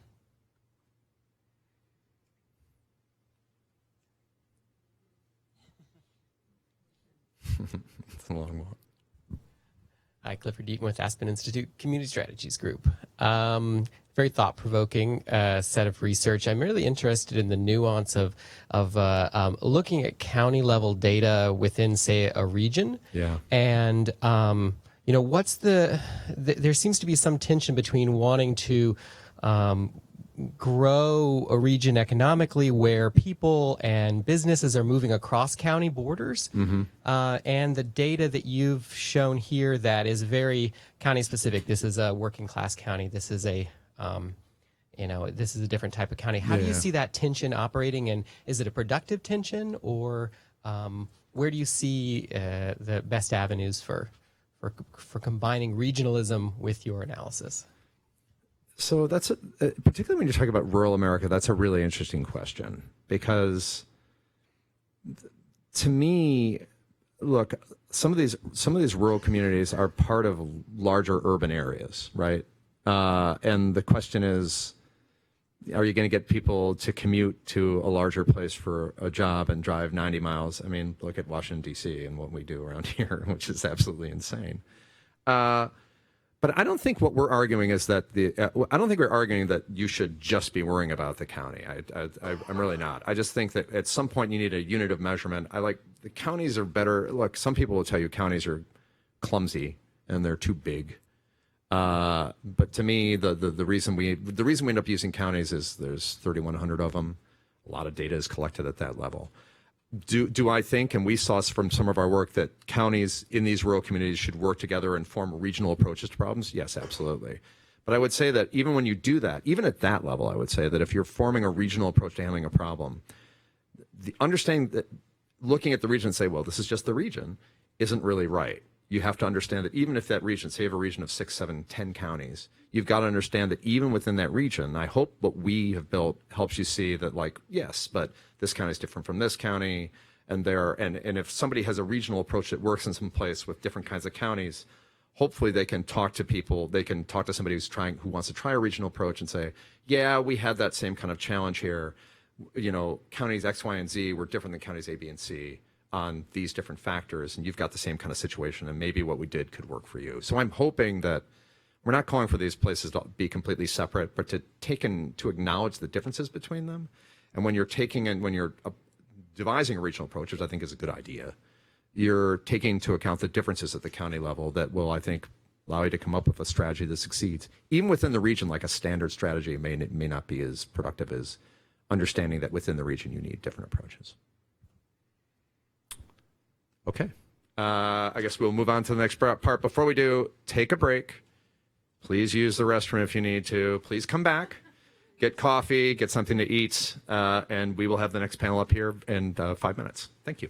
It's a long walk. Hi, Clifford Deaton with Aspen Institute Community Strategies Group. Very thought-provoking set of research. I'm really interested in the nuance of looking at county-level data within, say, a region. Yeah. And what's there seems to be some tension between wanting to grow a region economically where people and businesses are moving across county borders. Mm-hmm. And the data that you've shown here that is very county specific. This is a working class county. This is a this is a different type of county. How do you see that tension operating, and is it a productive tension, or where do you see the best avenues for combining regionalism with your analysis? So that's particularly when you talk about rural America, that's a really interesting question, because to me, look, some of these rural communities are part of larger urban areas, right? And the question is, are you going to get people to commute to a larger place for a job and drive 90 miles? I mean, look at Washington, D.C. and what we do around here, which is absolutely insane. But I don't think what we're arguing is that I don't think we're arguing that you should just be worrying about the county. I'm really not. I just think that at some point you need a unit of measurement. The counties are better. Look, some people will tell you counties are clumsy and they're too big. But to me, the reason we end up using counties is there's 3,100 of them. A lot of data is collected at that level. Do I think, and we saw from some of our work, that counties in these rural communities should work together and form regional approaches to problems? Yes, absolutely. But I would say that even when you do that, even at that level, I would say that if you're forming a regional approach to handling a problem, the understanding that looking at the region and say, well, this is just the region, isn't really right. You have to understand that even if that region, say you have a region of 6, 7, 10 counties, you've got to understand that even within that region, I hope what we have built helps you see that, like, yes, but this county is different from this county, and if somebody has a regional approach that works in some place with different kinds of counties, hopefully they can talk to people, they can talk to somebody who wants to try a regional approach and say, yeah, we had that same kind of challenge here. Counties X, Y, and Z were different than counties A, B, and C on these different factors, and you've got the same kind of situation, and maybe what we did could work for you. So I'm hoping that we're not calling for these places to be completely separate, but to acknowledge the differences between them. And when you're devising a regional approach, which I think is a good idea, you're taking into account the differences at the county level that will, I think, allow you to come up with a strategy that succeeds. Even within the region, like a standard strategy may not be as productive as understanding that within the region you need different approaches. Okay. I guess we'll move on to the next part. Before we do, take a break. Please use the restroom if you need to. Please come back, get coffee, get something to eat, and we will have the next panel up here in 5 minutes. Thank you.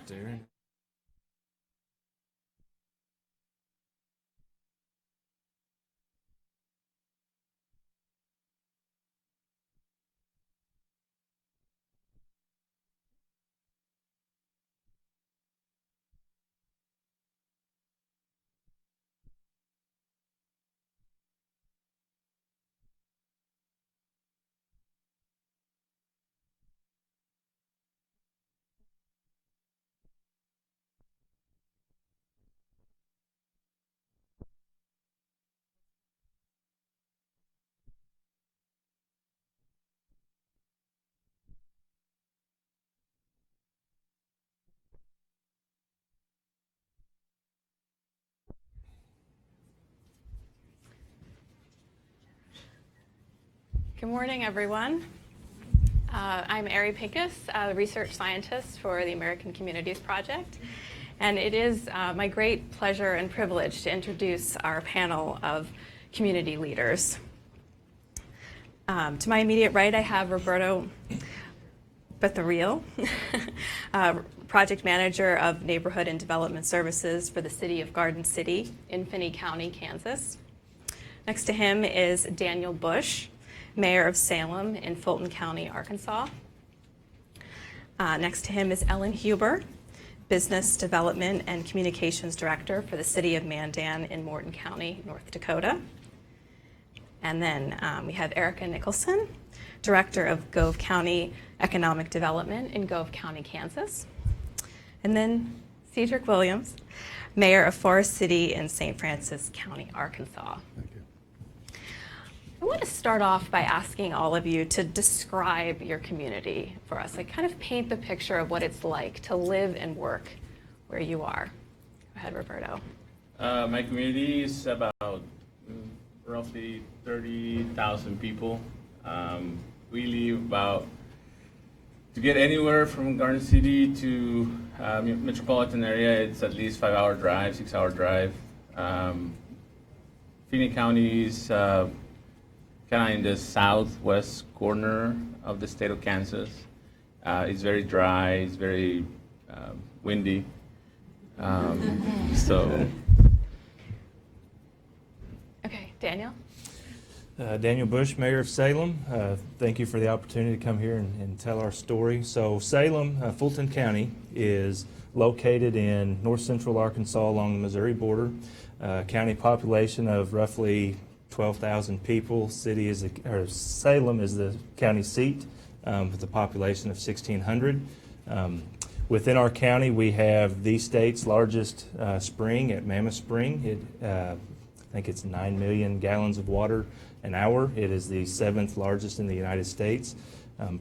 staring. Good morning, everyone. I'm Ari Pincus, a research scientist for the American Communities Project, and it is my great pleasure and privilege to introduce our panel of community leaders. To my immediate right, I have Roberto Betharil, project manager of Neighborhood and Development Services for the City of Garden City in Finney County, Kansas. Next to him is Daniel Bush, Mayor of Salem in Fulton County, Arkansas. Next to him is Ellen Huber, Business Development and Communications Director for the City of Mandan in Morton County, North Dakota. And then we have Erica Nicholson, Director of Gove County Economic Development in Gove County, Kansas. And then Cedric Williams, Mayor of Forest City in St. Francis County, Arkansas. I want to start off by asking all of you to describe your community for us. Like, kind of paint the picture of what it's like to live and work where you are. Go ahead, Roberto. My community is about roughly 30,000 people. We live about, to get anywhere from Garden City to metropolitan area, it's at least 5-hour drive, 6-hour drive. Finney County is kind of in the southwest corner of the state of Kansas. It's very dry, it's very windy. Okay, Daniel? Daniel Bush, Mayor of Salem. Thank you for the opportunity to come here and tell our story. So Salem, Fulton County, is located in north central Arkansas along the Missouri border. County population of roughly 12,000 people. Salem is the county seat with a population of 1,600. Within our county, we have the state's largest spring at Mammoth Spring. I think it's 9 million gallons of water an hour. It is the 7th largest in the United States,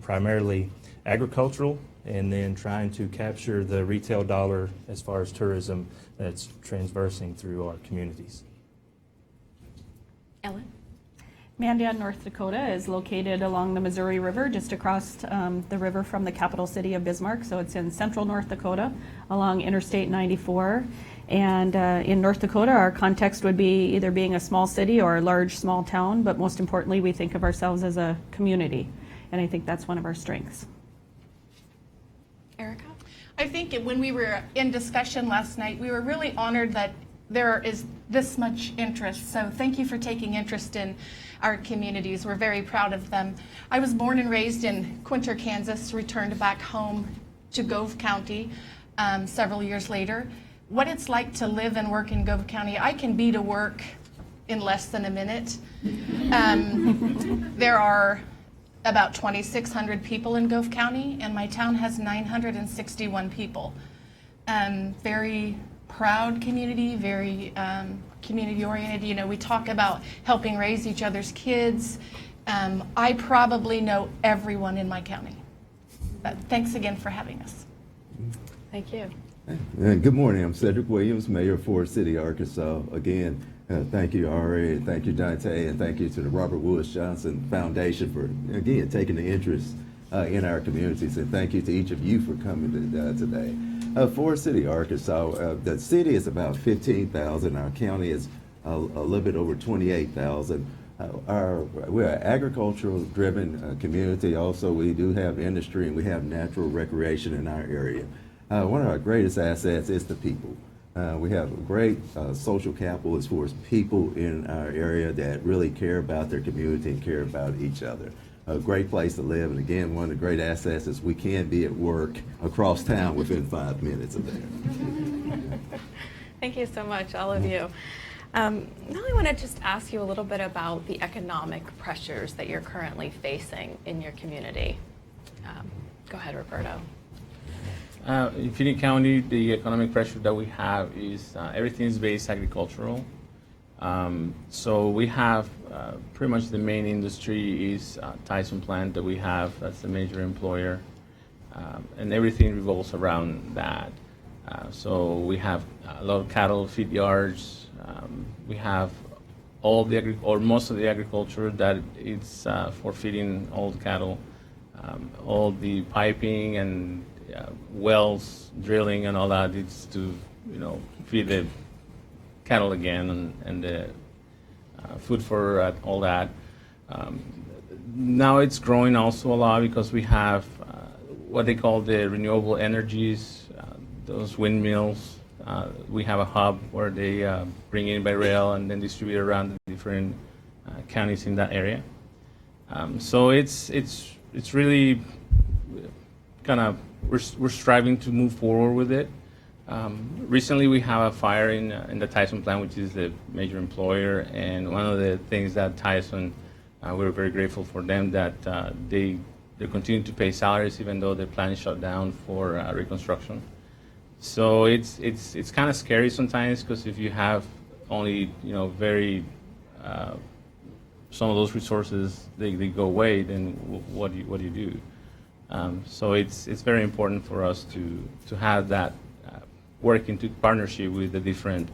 primarily agricultural, and then trying to capture the retail dollar as far as tourism that's transversing through our communities. Ellen? Mandan, North Dakota is located along the Missouri River, just across the river from the capital city of Bismarck. So it's in central North Dakota along Interstate 94. And in North Dakota, our context would be either being a small city or a large small town, but most importantly, we think of ourselves as a community. And I think that's one of our strengths. Erica? I think when we were in discussion last night, we were really honored that there is this much interest. So thank you for taking interest in our communities. We're very proud of them. I was born and raised in Quinter, Kansas, returned back home to Gove County several years later. What it's like to live and work in Gove County, I can be to work in less than a minute. There are about 2,600 people in Gove County, and my town has 961 people. Very proud community, very community oriented. You know, we talk about helping raise each other's kids. I probably know everyone in my county. But thanks again for having us. Thank you. Good morning. I'm Cedric Williams, Mayor of Forest City, Arkansas. Again, thank you, Ari, and thank you, Dante, and thank you to the Robert Wood Johnson Foundation for, again, taking the interest in our communities. And thank you to each of you for coming today. Forest City, Arkansas, the city is about 15,000. Our county is a little bit over 28,000. We're an agricultural-driven community. Also, we do have industry and we have natural recreation in our area. One of our greatest assets is the people. We have a great social capital as far as people in our area that really care about their community and care about each other. A great place to live, and again, one of the great assets is we can be at work across town within 5 minutes of there. Thank you so much, all of you. Now I want to just ask you a little bit about the economic pressures that you're currently facing in your community. Go ahead, Roberto. In Phoenix County, the economic pressure that we have is everything is based agricultural. So we have pretty much the main industry is Tyson plant that we have. That's the major employer, and everything revolves around that. So we have a lot of cattle feed yards. We have all the or most of the agriculture that it's for feeding all the cattle. All the piping and wells drilling and all that, it's to feed the cattle again and the food for all that. Now it's growing also a lot because we have what they call the renewable energies, those windmills. We have a hub where they bring in by rail and then distribute around the different counties in that area. So it's really kind of we're striving to move forward with it. Recently, we have a fire in the Tyson plant, which is the major employer, and one of the things that Tyson, we're very grateful for them that they continue to pay salaries even though the plant is shut down for reconstruction. So it's kind of scary sometimes because if you have only very some of those resources they go away, then what do you do? So it's very important for us to have that work into partnership with the different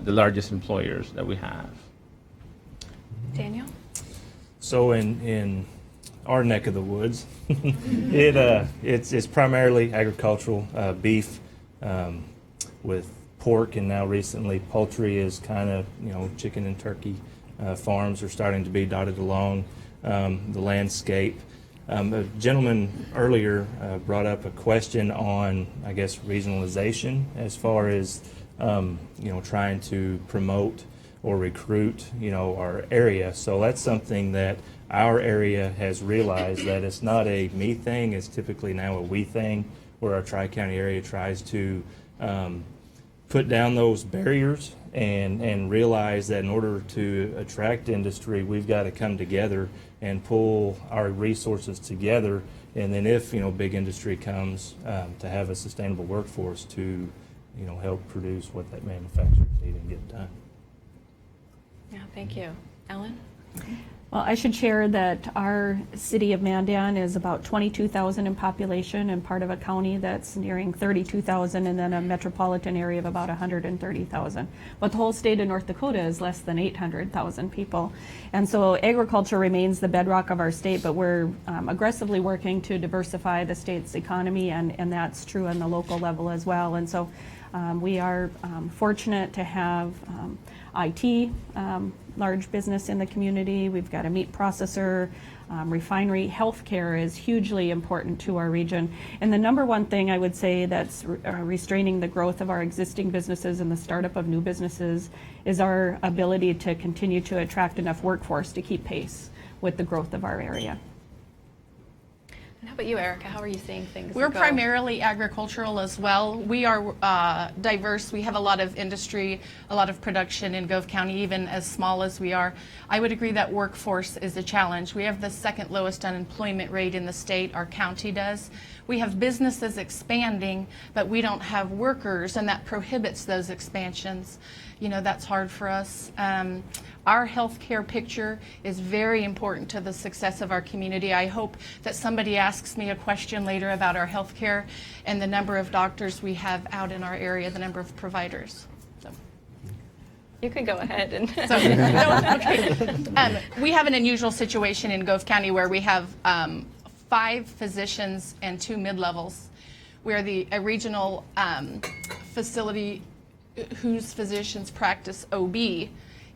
the largest employers that we have. Daniel? So in our neck of the woods, it's primarily agricultural, beef, with pork, and now recently poultry is kind of chicken and turkey farms are starting to be dotted along the landscape. A gentleman earlier brought up a question on, I guess, regionalization as far as trying to promote or recruit our area. So that's something that our area has realized that it's not a me thing, it's typically now a we thing, where our Tri-County area tries to put down those barriers and realize that in order to attract industry, we've got to come together and pull our resources together, and then if big industry comes, to have a sustainable workforce to help produce what that manufacturers need and get done. Yeah, thank you. Ellen? Well, I should share that our city of Mandan is about 22,000 in population and part of a county that's nearing 32,000 and then a metropolitan area of about 130,000. But the whole state of North Dakota is less than 800,000 people. And so agriculture remains the bedrock of our state, but we're aggressively working to diversify the state's economy, and that's true on the local level as well. And so we are fortunate to have IT, large business in the community. We've got a meat processor, refinery. Healthcare is hugely important to our region. And the number one thing I would say that's restraining the growth of our existing businesses and the startup of new businesses is our ability to continue to attract enough workforce to keep pace with the growth of our area. And how about you, Erica? How are you seeing things We're go? primarily agricultural as well. We are diverse. We have a lot of industry, a lot of production in Gove County, even as small as we are. I would agree that workforce is a challenge. We have the second lowest unemployment rate in the state, our county does. We have businesses expanding, but we don't have workers, and that prohibits those expansions. That's hard for us. Our healthcare picture is very important to the success of our community. I hope that somebody asks me a question later about our healthcare and the number of doctors we have out in our area, the number of providers. So. You can go ahead and. Okay. We have an unusual situation in Gove County where we have 5 physicians and 2 mid-levels. We're a regional facility whose physicians practice OB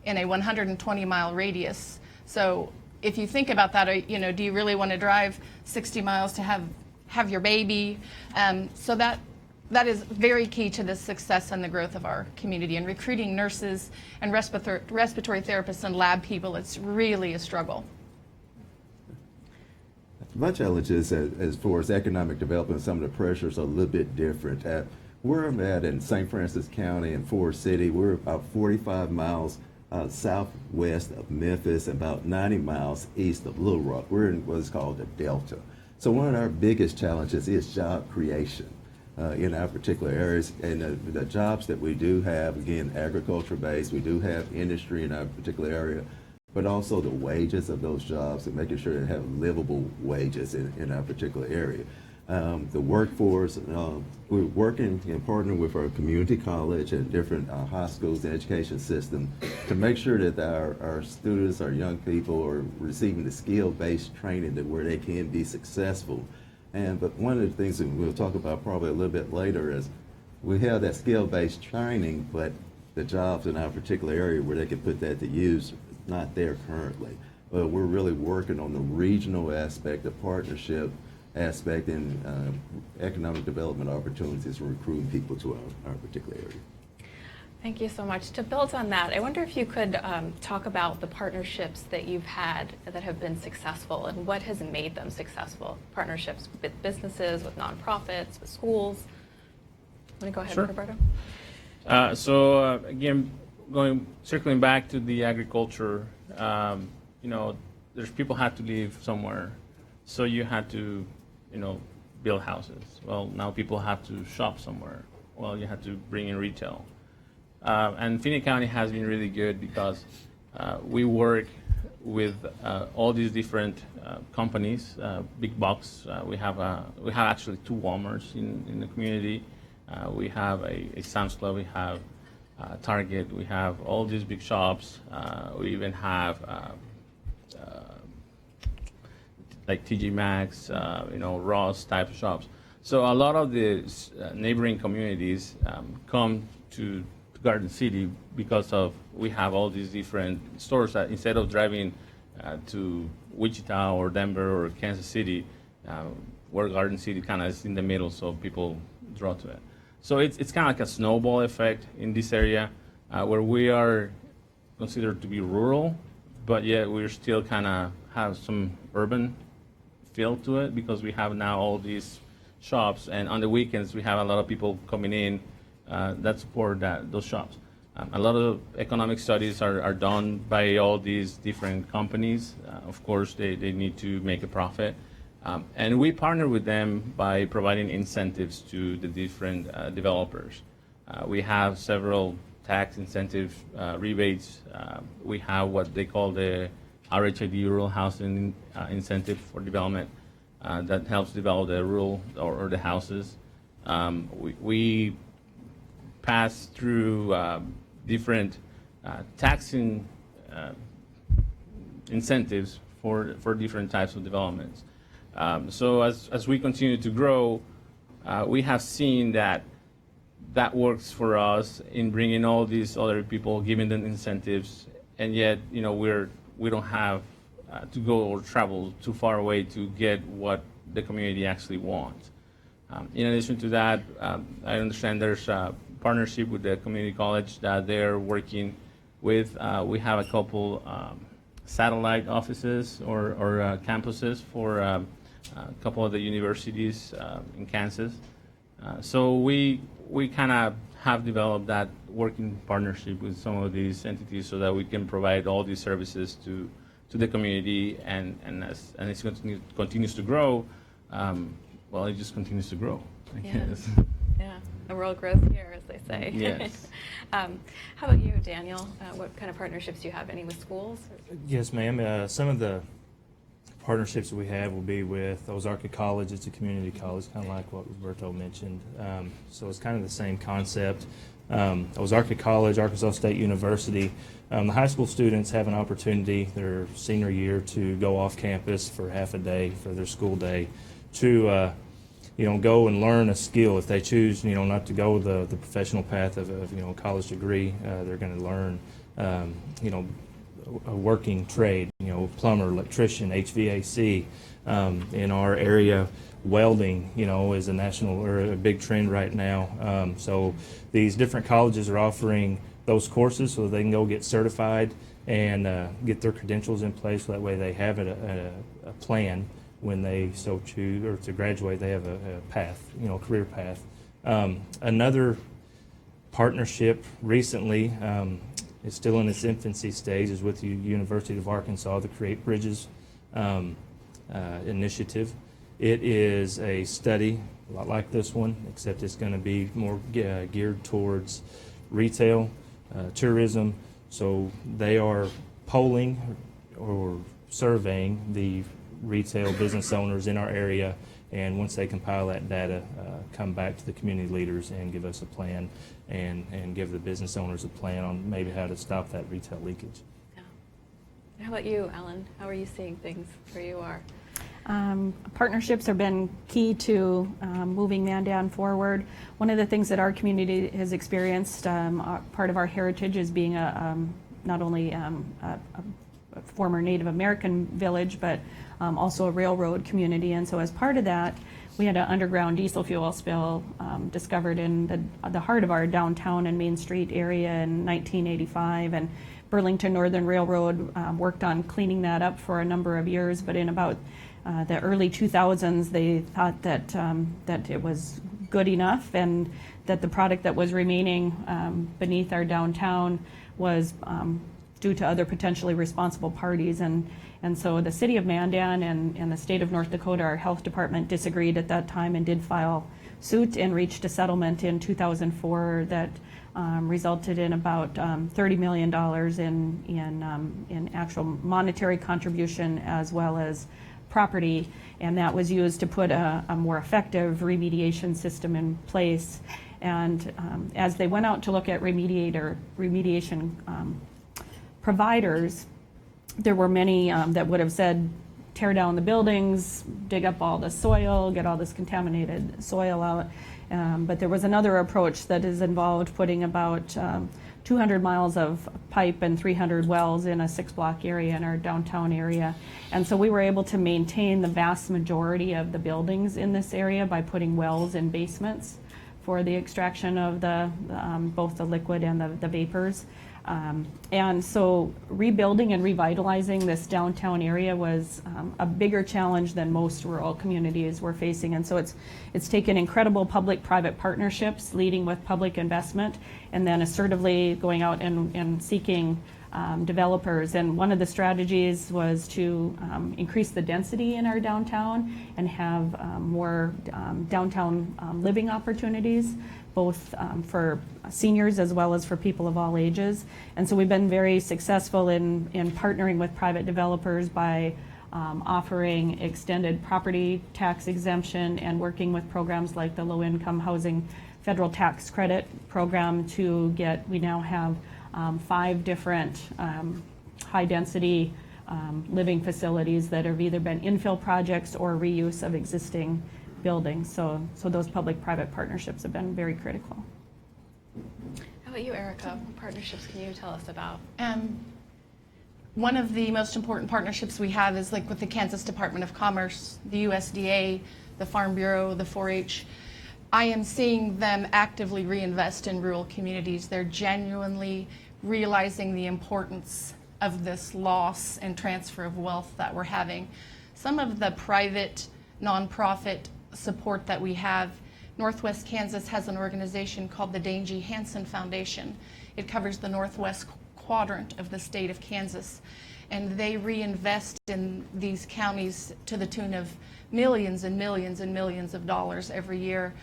in a 120-mile radius. So if you think about that, do you really want to drive 60 miles to have your baby? So that that is very key to the success and the growth of our community. And recruiting nurses and respiratory therapists and lab people, it's really a struggle. My challenge is, as far as economic development, some of the pressures are a little bit different. Where I'm at in St. Francis County and Forest City, we're about 45 miles southwest of Memphis, about 90 miles east of Little Rock. We're in what's called the Delta. So one of our biggest challenges is job creation in our particular areas. And the jobs that we do have, again, agriculture-based, we do have industry in our particular area, but also the wages of those jobs and making sure they have livable wages in our particular area. The workforce, we're working and partnering with our community college and different high schools and education system to make sure that our students, our young people are receiving the skill-based training that where they can be successful. But one of the things that we'll talk about probably a little bit later is we have that skill-based training, but the jobs in our particular area where they can put that to use, not there currently. But we're really working on the regional aspect, the partnership aspect, and economic development opportunities for recruiting people to our particular area. Thank you so much. To build on that, I wonder if you could talk about the partnerships that you've had that have been successful and what has made them successful. Partnerships with businesses, with nonprofits, with schools. Want to go ahead, Sure. Roberto? Again, circling back to the agriculture, there's people have to live somewhere, so you had to, build houses. Well, now people have to shop somewhere. Well, you have to bring in retail. And Phoenix County has been really good because we work with all these different companies, big box. We have actually 2 Walmarts in the community. We have a Sam's Club. We have Target. We have all these big shops. We even have like TJ Maxx, Ross type of shops. So a lot of the neighboring communities come to Garden City because of we have all these different stores that instead of driving to Wichita or Denver or Kansas City, where Garden City kind of is in the middle, so people draw to it. So it's kind of like a snowball effect in this area where we are considered to be rural, but yet we're still kind of have some urban feel to it because we have now all these shops, and on the weekends we have a lot of people coming in that support those shops. A lot of economic studies are done by all these different companies. Of course, they need to make a profit. And we partner with them by providing incentives to the different developers. We have several tax incentive rebates. We have what they call the RHID, Rural Housing Incentive for Development, that helps develop the rural or the houses. We pass through different taxing incentives for different types of developments. So as we continue to grow, we have seen that works for us in bringing all these other people, giving them incentives, and yet we don't have to go or travel too far away to get what the community actually wants. In addition to that, I understand there's a partnership with the community college that they're working with. We have a couple satellite offices or campuses for a couple of the universities in Kansas. So we kind of have developed that working partnership with some of these entities so that we can provide all these services to the community, and as it continues to grow, well, it just continues to grow, I guess. Yeah, the world grows here, as they say. Yes. How about you, Daniel? What kind of partnerships do you have? Any with schools? Yes, ma'am. Some of the partnerships that we have will be with Ozarka College. It's a community college, kind of like what Roberto mentioned. So it's kind of the same concept. Ozarka College, Arkansas State University, the high school students have an opportunity their senior year to go off campus for half a day for their school day to go and learn a skill. If they choose not to go the professional path of a college degree, they're going to learn a working trade, plumber, electrician, HVAC. In our area, welding, is a national or a big trend right now. So these different colleges are offering those courses so they can go get certified and get their credentials in place. So that way they have a plan when they so choose, or to graduate, they have a path, career path. Another partnership recently, is still in its infancy stage, is with the University of Arkansas, the Create Bridges initiative. It is a study, a lot like this one, except it's going to be more geared towards retail, tourism. So they are polling or surveying the retail business owners in our area, and once they compile that data, come back to the community leaders and give us a plan and give the business owners a plan on maybe how to stop that retail leakage. Yeah. How about you, Ellen? How are you seeing things where you are? Partnerships have been key to moving Mandan forward. One of the things that our community has experienced, part of our heritage is being not only a former Native American village, but also a railroad community. And so as part of that, we had an underground diesel fuel spill discovered in the heart of our downtown and Main Street area in 1985. And Burlington Northern Railroad worked on cleaning that up for a number of years, but in about the early 2000s, they thought that it was good enough, and that the product that was remaining beneath our downtown was due to other potentially responsible parties. And so the city of Mandan and the state of North Dakota, our health department, disagreed at that time and did file suit and reached a settlement in 2004 that resulted in about $30 million in actual monetary contribution as well as property, and that was used to put a more effective remediation system in place. And as they went out to look at remediation providers, there were many that would have said, tear down the buildings, dig up all the soil, get all this contaminated soil out. But there was another approach that is involved putting about 200 miles of pipe and 300 wells in a 6-block area in our downtown area. And so we were able to maintain the vast majority of the buildings in this area by putting wells in basements for the extraction of both the liquid and the vapors. And so rebuilding and revitalizing this downtown area was a bigger challenge than most rural communities were facing. And so it's taken incredible public-private partnerships, leading with public investment, and then assertively going out and seeking developers. And one of the strategies was to increase the density in our downtown and have more downtown living opportunities, both for seniors as well as for people of all ages. And so we've been very successful in partnering with private developers by offering extended property tax exemption and working with programs like the Low Income Housing Federal Tax Credit Program we now have 5 different high density living facilities that have either been infill projects or reuse of existing buildings. So those public-private partnerships have been very critical. How about you, Erica? What partnerships can you tell us about? One of the most important partnerships we have is like with the Kansas Department of Commerce, the USDA, the Farm Bureau, the 4-H. I am seeing them actively reinvest in rural communities. They're genuinely realizing the importance of this loss and transfer of wealth that we're having. Some of the private nonprofit support that we have, Northwest Kansas has an organization called the Dane G. Hansen Foundation. It covers the northwest quadrant of the state of Kansas, and they reinvest in these counties to the tune of millions and millions and millions of dollars every year.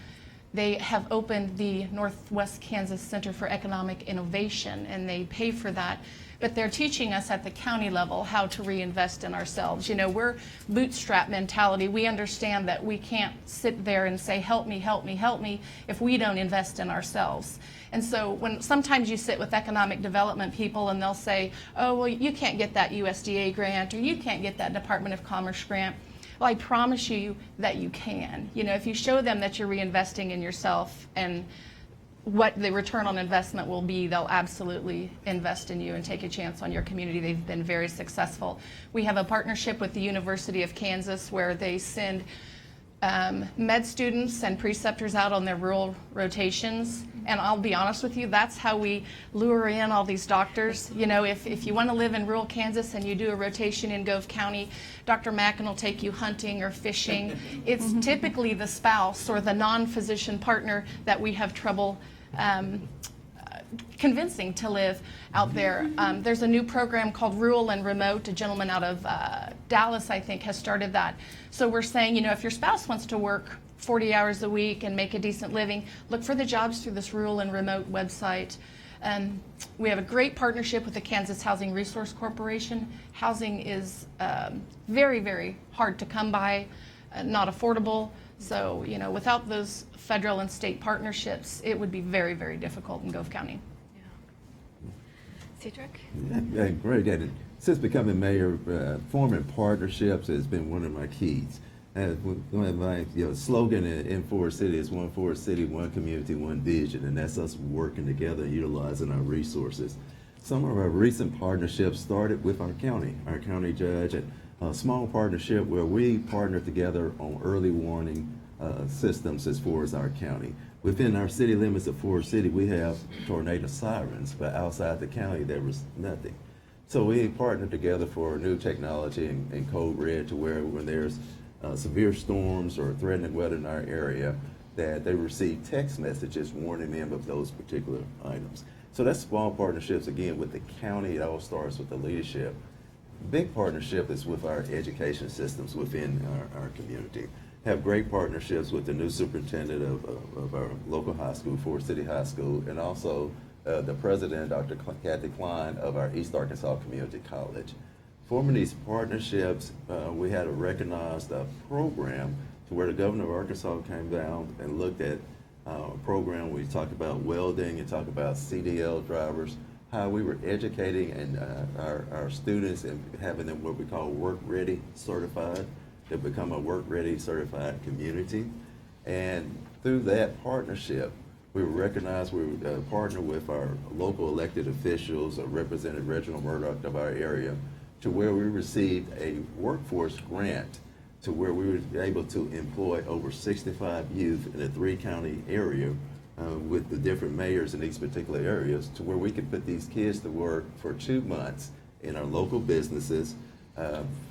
They have opened the Northwest Kansas Center for Economic Innovation, and they pay for that. But they're teaching us at the county level how to reinvest in ourselves. You know, we're bootstrap mentality. We understand that we can't sit there and say, help me, help me, help me, if we don't invest in ourselves. And so when sometimes you sit with economic development people and they'll say, oh, well, you can't get that USDA grant, or you can't get that Department of Commerce grant. Well, I promise you that you can. You know, if you show them that you're reinvesting in yourself and what the return on investment will be, they'll absolutely invest in you and take a chance on your community. They've been very successful. We have a partnership with the University of Kansas where they send med students and preceptors out on their rural rotations. And I'll be honest with you, that's how we lure in all these doctors. You know, if you want to live in rural Kansas and you do a rotation in Gove County, Dr. Mackin will take you hunting or fishing. It's typically the spouse or the non-physician partner that we have trouble convincing to live out there. There's a new program called Rural and Remote. A gentleman out of Dallas, I think, has started that. So we're saying, you know, if your spouse wants to work 40 hours a week and make a decent living, look for the jobs through this Rural and Remote website. We have a great partnership with the Kansas Housing Resource Corporation. Housing is very, very hard to come by, not affordable. So, you know, without those federal and state partnerships, it would be very, very difficult in Gove County. Cedric? Yeah, great. And since becoming mayor, forming partnerships has been one of my keys. My slogan in Forest City is one Forest City, one community, one vision, and that's us working together and utilizing our resources. Some of our recent partnerships started with our county judge, and a small partnership where we partner together on early warning systems as far as our county. Within our city limits of Forest City, we have tornado sirens, but outside the county, there was nothing. So we partnered together for new technology and code red to where when there's severe storms or threatening weather in our area, that they receive text messages warning them of those particular items. So that's small partnerships, again, with the county. It all starts with the leadership. Big partnership is with our education systems within our community. Have great partnerships with the new superintendent of our local high school, Forest City High School, and also the president, Dr. Kathy Klein, of our East Arkansas Community College. Forming these partnerships, we had a recognized program to where the governor of Arkansas came down and looked at a program where we talked about welding and talked about CDL drivers, how we were educating and our students and having them what we call work-ready certified. To become a work-ready certified community. And through that partnership, we were recognized, we partnered with our local elected officials, Representative Reginald Murdoch of our area, to where we received a workforce grant to where we were able to employ over 65 youth in a 3-county area with the different mayors in these particular areas, to where we could put these kids to work for 2 months in our local businesses,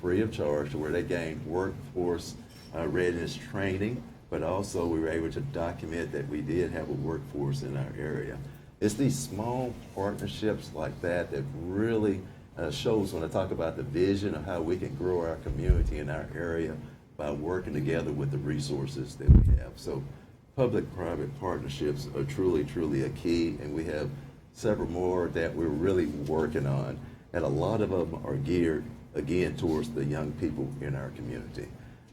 free of charge, to where they gained workforce readiness training, but also we were able to document that we did have a workforce in our area. It's these small partnerships like that that really shows when I talk about the vision of how we can grow our community in our area by working together with the resources that we have. So public-private partnerships are truly, truly a key, and we have several more that we're really working on, and a lot of them are geared again towards the young people in our community.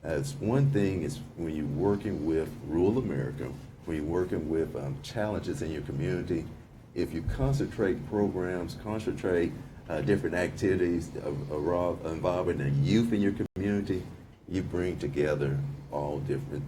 It's one thing is when you're working with rural America, when you're working with challenges in your community, if you concentrate programs, concentrate different activities involving the youth in your community, you bring together all different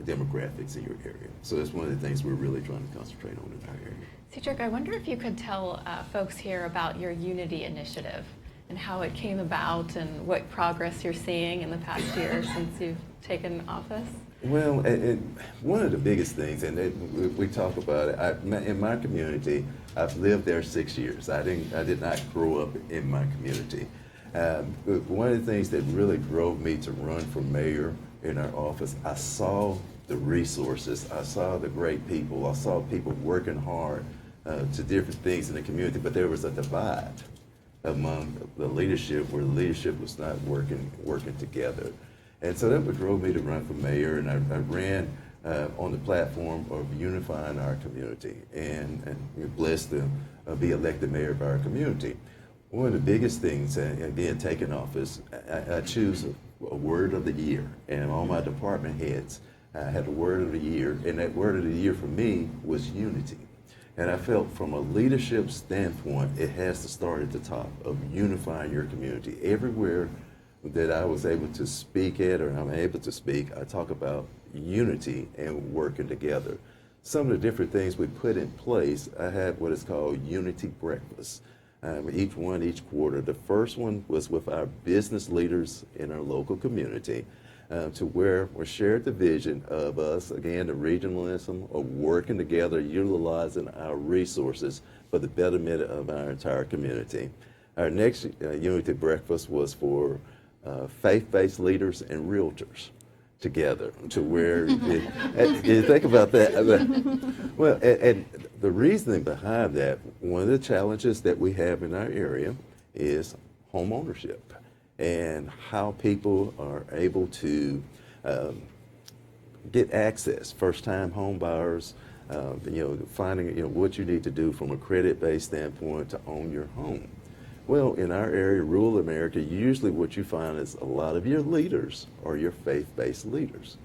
demographics in your area. So that's one of the things we're really trying to concentrate on in our area. Cedric, I wonder if you could tell folks here about your Unity initiative and how it came about and what progress you're seeing in the past year since you've taken office? Well, one of the biggest things, and we talk about it, in my community, I've lived there 6 years. I did not grow up in my community. One of the things that really drove me to run for mayor in our office, I saw the resources, I saw the great people, I saw people working hard to different things in the community, but there was a divide among the leadership where the leadership was not working together. And so that what drove me to run for mayor, and I ran on the platform of unifying our community, and we're blessed to be elected mayor of our community. One of the biggest things, again, taking office, I choose a word of the year, and all my department heads had a word of the year, and that word of the year for me was unity. And I felt from a leadership standpoint, it has to start at the top of unifying your community. Everywhere that I was able to speak at, or I'm able to speak, I talk about unity and working together. some of the different things we put in place, I had what is called Unity Breakfast. Each quarter. The first one was with our business leaders in our local community, to where we shared the vision of us, again, the regionalism of working together, utilizing our resources for the betterment of our entire community. Our next Unity Breakfast was for faith-based leaders and realtors together, to where you think about that. Well, and the reasoning behind that, one of the challenges that we have in our area is home ownership and how people are able to get access, first-time home buyers, finding what you need to do from a credit-based standpoint to own your home. Well, in our area, rural America, usually what you find is a lot of your leaders are your faith-based leaders.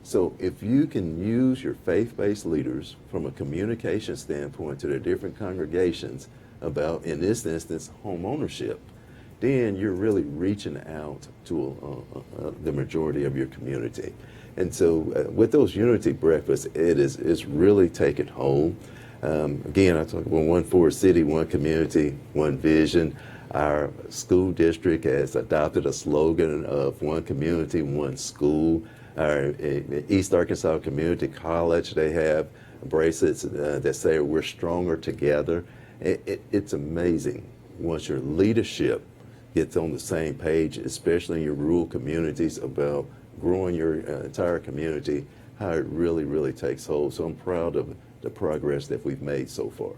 So if you can use your faith-based leaders from a communication standpoint to their different congregations about, in this instance, home ownership, then you're really reaching out to the majority of your community. And so with those Unity Breakfasts, it's really taken home. Again, I talk about one Forest City, one community, one vision. Our school district has adopted a slogan of one community, one school. Our East Arkansas Community College, they have bracelets that say we're stronger together. It's amazing once your leadership gets on the same page, especially in your rural communities, about growing your entire community, how it really, really takes hold. So I'm proud of the progress that we've made so far.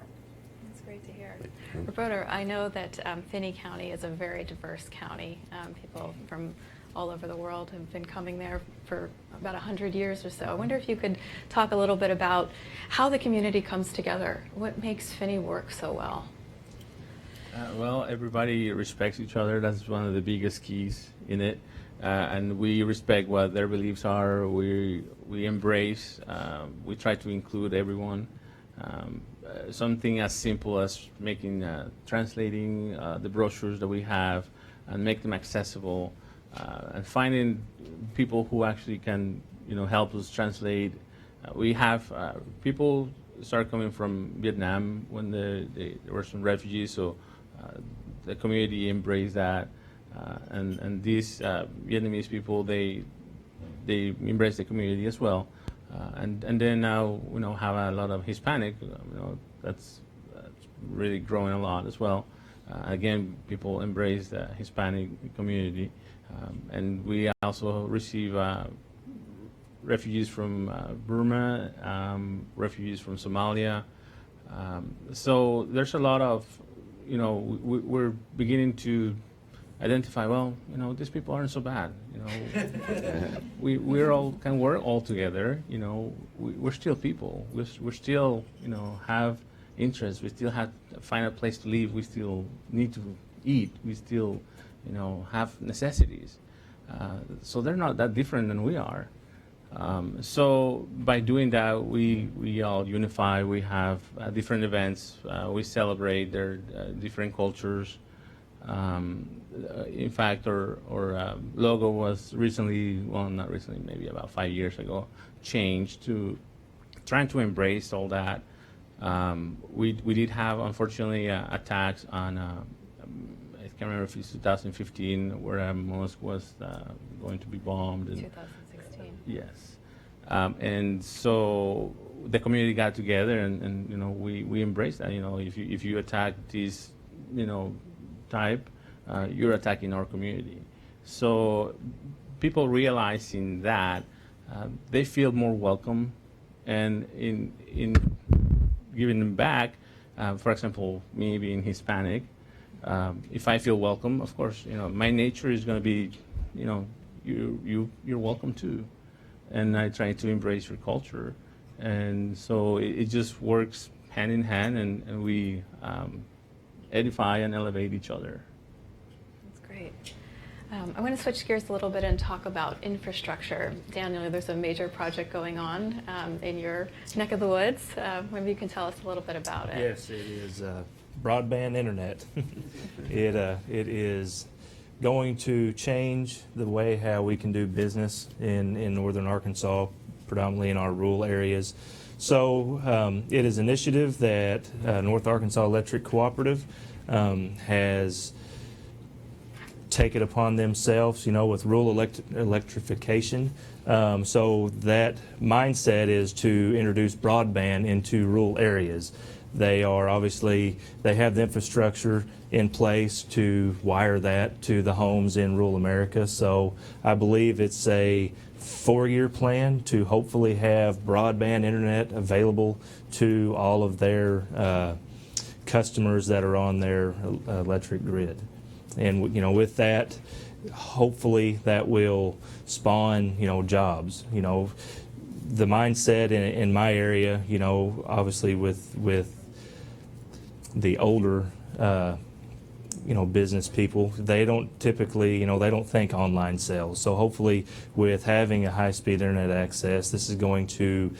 That's great to hear. Roberta, I know that Finney County is a very diverse county. People from all over the world have been coming there for about 100 years or so. I wonder if you could talk a little bit about how the community comes together. What makes Finney work so well? Well, everybody respects each other. That's one of the biggest keys in it. And we respect what their beliefs are. We embrace. We try to include everyone. Something as simple as translating the brochures that we have and make them accessible, and finding people who actually can, help us translate. We have people start coming from Vietnam when there were some refugees, so the community embraced that, and these Vietnamese people, they embrace the community as well, and then now have a lot of Hispanic, that's really growing a lot as well. Again, people embrace the Hispanic community, and we also receive refugees from Burma, refugees from Somalia. So there's a lot of, we're beginning to identify, well, these people aren't so bad. We're all can work all together. We're still people. We're still, have interests. We still have to find a place to live. We still need to eat. We still, have necessities. So they're not that different than we are. So by doing that, we all unify. We have different events. We celebrate their different cultures. In fact, our logo was recently, well, not recently, maybe about 5 years ago, changed to trying to embrace all that. We did have, unfortunately, attacks on, I can't remember if it's 2015, where a mosque was going to be bombed. 2016. Yes. And so the community got together and we embraced that. If you attack this, type, you're attacking our community. So people realizing that, they feel more welcome, and in giving them back, for example, me being Hispanic, if I feel welcome, of course, my nature is going to be, you're welcome too. And I try to embrace your culture. And so it just works hand in hand, and we edify and elevate each other. That's great. I want to switch gears a little bit and talk about infrastructure. Daniel, there's a major project going on in your neck of the woods. Maybe you can tell us a little bit about it. Yes, it is broadband internet. It is going to change the way how we can do business in northern Arkansas, predominantly in our rural areas. So it is an initiative that North Arkansas Electric Cooperative has taken upon themselves, with rural electrification. So that mindset is to introduce broadband into rural areas. They have the infrastructure in place to wire that to the homes in rural America. So I believe it's a 4-year plan to hopefully have broadband internet available to all of their customers that are on their electric grid. And with that, hopefully that will spawn jobs. The mindset in my area, obviously with the older business people, they don't typically, they don't think online sales. So hopefully with having a high-speed internet access, this is going to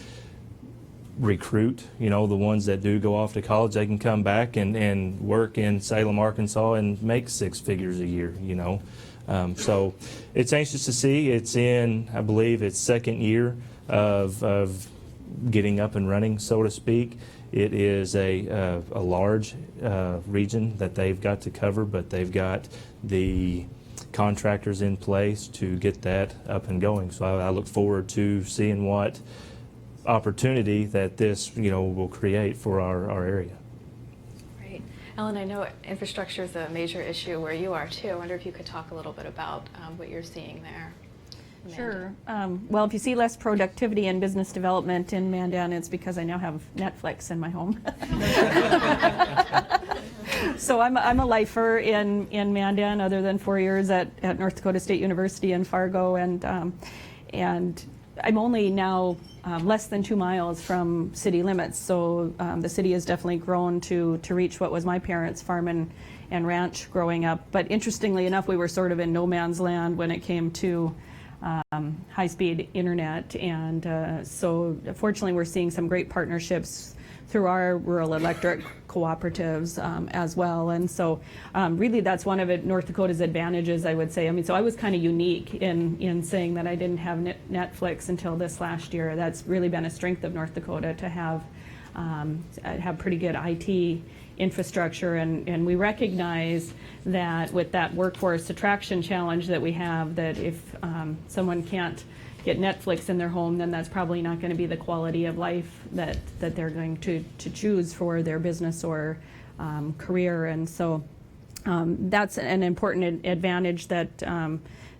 recruit, the ones that do go off to college. They can come back and work in Salem, Arkansas and make 6 figures a year, So it's anxious to see. It's in, I believe, its 2nd year of getting up and running, so to speak. It is a large region that they've got to cover, but they've got the contractors in place to get that up and going. So I look forward to seeing what opportunity that this will create for our area. Great. Ellen, I know infrastructure is a major issue where you are too. I wonder if you could talk a little bit about what you're seeing there. Sure. Well, if you see less productivity in business development in Mandan, it's because I now have Netflix in my home. So I'm a lifer in Mandan, other than 4 years at North Dakota State University in Fargo, and I'm only now less than 2 miles from city limits. So the city has definitely grown to reach what was my parents' farm and ranch growing up. But interestingly enough, we were sort of in no man's land when it came to high-speed internet, and so fortunately we're seeing some great partnerships through our rural electric cooperatives as well, and so really that's one of North Dakota's advantages, I would say. I mean, so I was kind of unique in saying that I didn't have Netflix until this last year. That's really been a strength of North Dakota to have pretty good IT infrastructure, and we recognize that with that workforce attraction challenge that we have, that if someone can't get Netflix in their home, then that's probably not going to be the quality of life that they're going to choose for their business or career. And so that's an important advantage that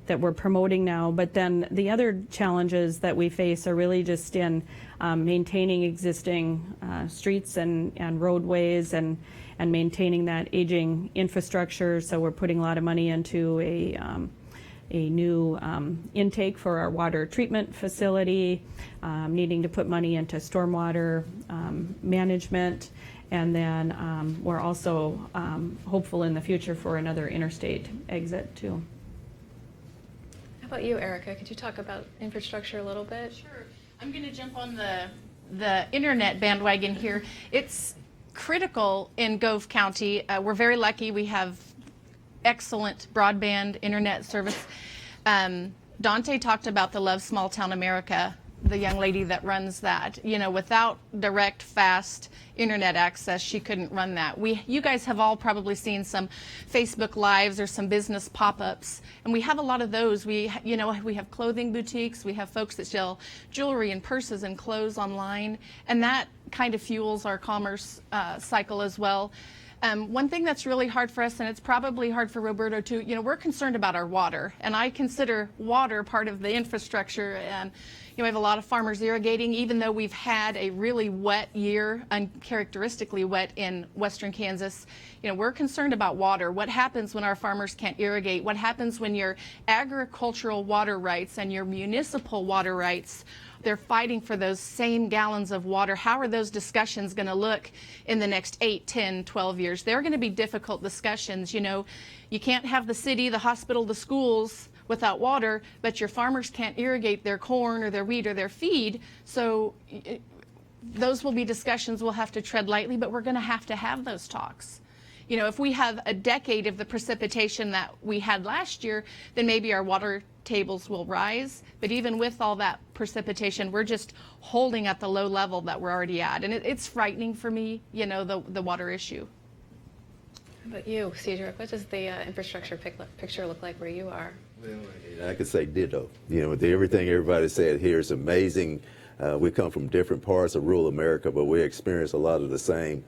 we're promoting now. But then the other challenges that we face are really just in maintaining existing streets and roadways and maintaining that aging infrastructure. So we're putting a lot of money into a new intake for our water treatment facility, needing to put money into stormwater management, and then we're also hopeful in the future for another interstate exit too. How about you, Erica? Could you talk about infrastructure a little bit? Sure. I'm going to jump on the internet bandwagon here. It's critical in Gove County. We're very lucky. We have excellent broadband internet service. Dante talked about the Love Small Town America, the young lady that runs that. Without direct, fast internet access, she couldn't run that. You guys have all probably seen some Facebook Lives or some business pop-ups, and we have a lot of those. We have clothing boutiques, we have folks that sell jewelry and purses and clothes online, and that kind of fuels our commerce cycle as well. One thing that's really hard for us, and it's probably hard for Roberto too, we're concerned about our water, and I consider water part of the infrastructure. And we have a lot of farmers irrigating, even though we've had a really wet year, uncharacteristically wet in western Kansas. We're concerned about water. What happens when our farmers can't irrigate? What happens when your agricultural water rights and your municipal water rights, they're fighting for those same gallons of water? How are those discussions going to look in the next 8, 10, 12 years? They're going to be difficult discussions. You can't have the city, the hospital, the schools without water, but your farmers can't irrigate their corn or their wheat or their feed. So those will be discussions we'll have to tread lightly, but we're going to have those talks. You know, if we have a decade of the precipitation that we had last year, then maybe our water tables will rise. But even with all that precipitation, we're just holding at the low level that we're already at. And it's frightening for me, you know, the water issue. How about you, Cedric? What does the infrastructure picture look like where you are? I could say ditto. You know, everything everybody said here is amazing. We come from different parts of rural America, but we experience a lot of the same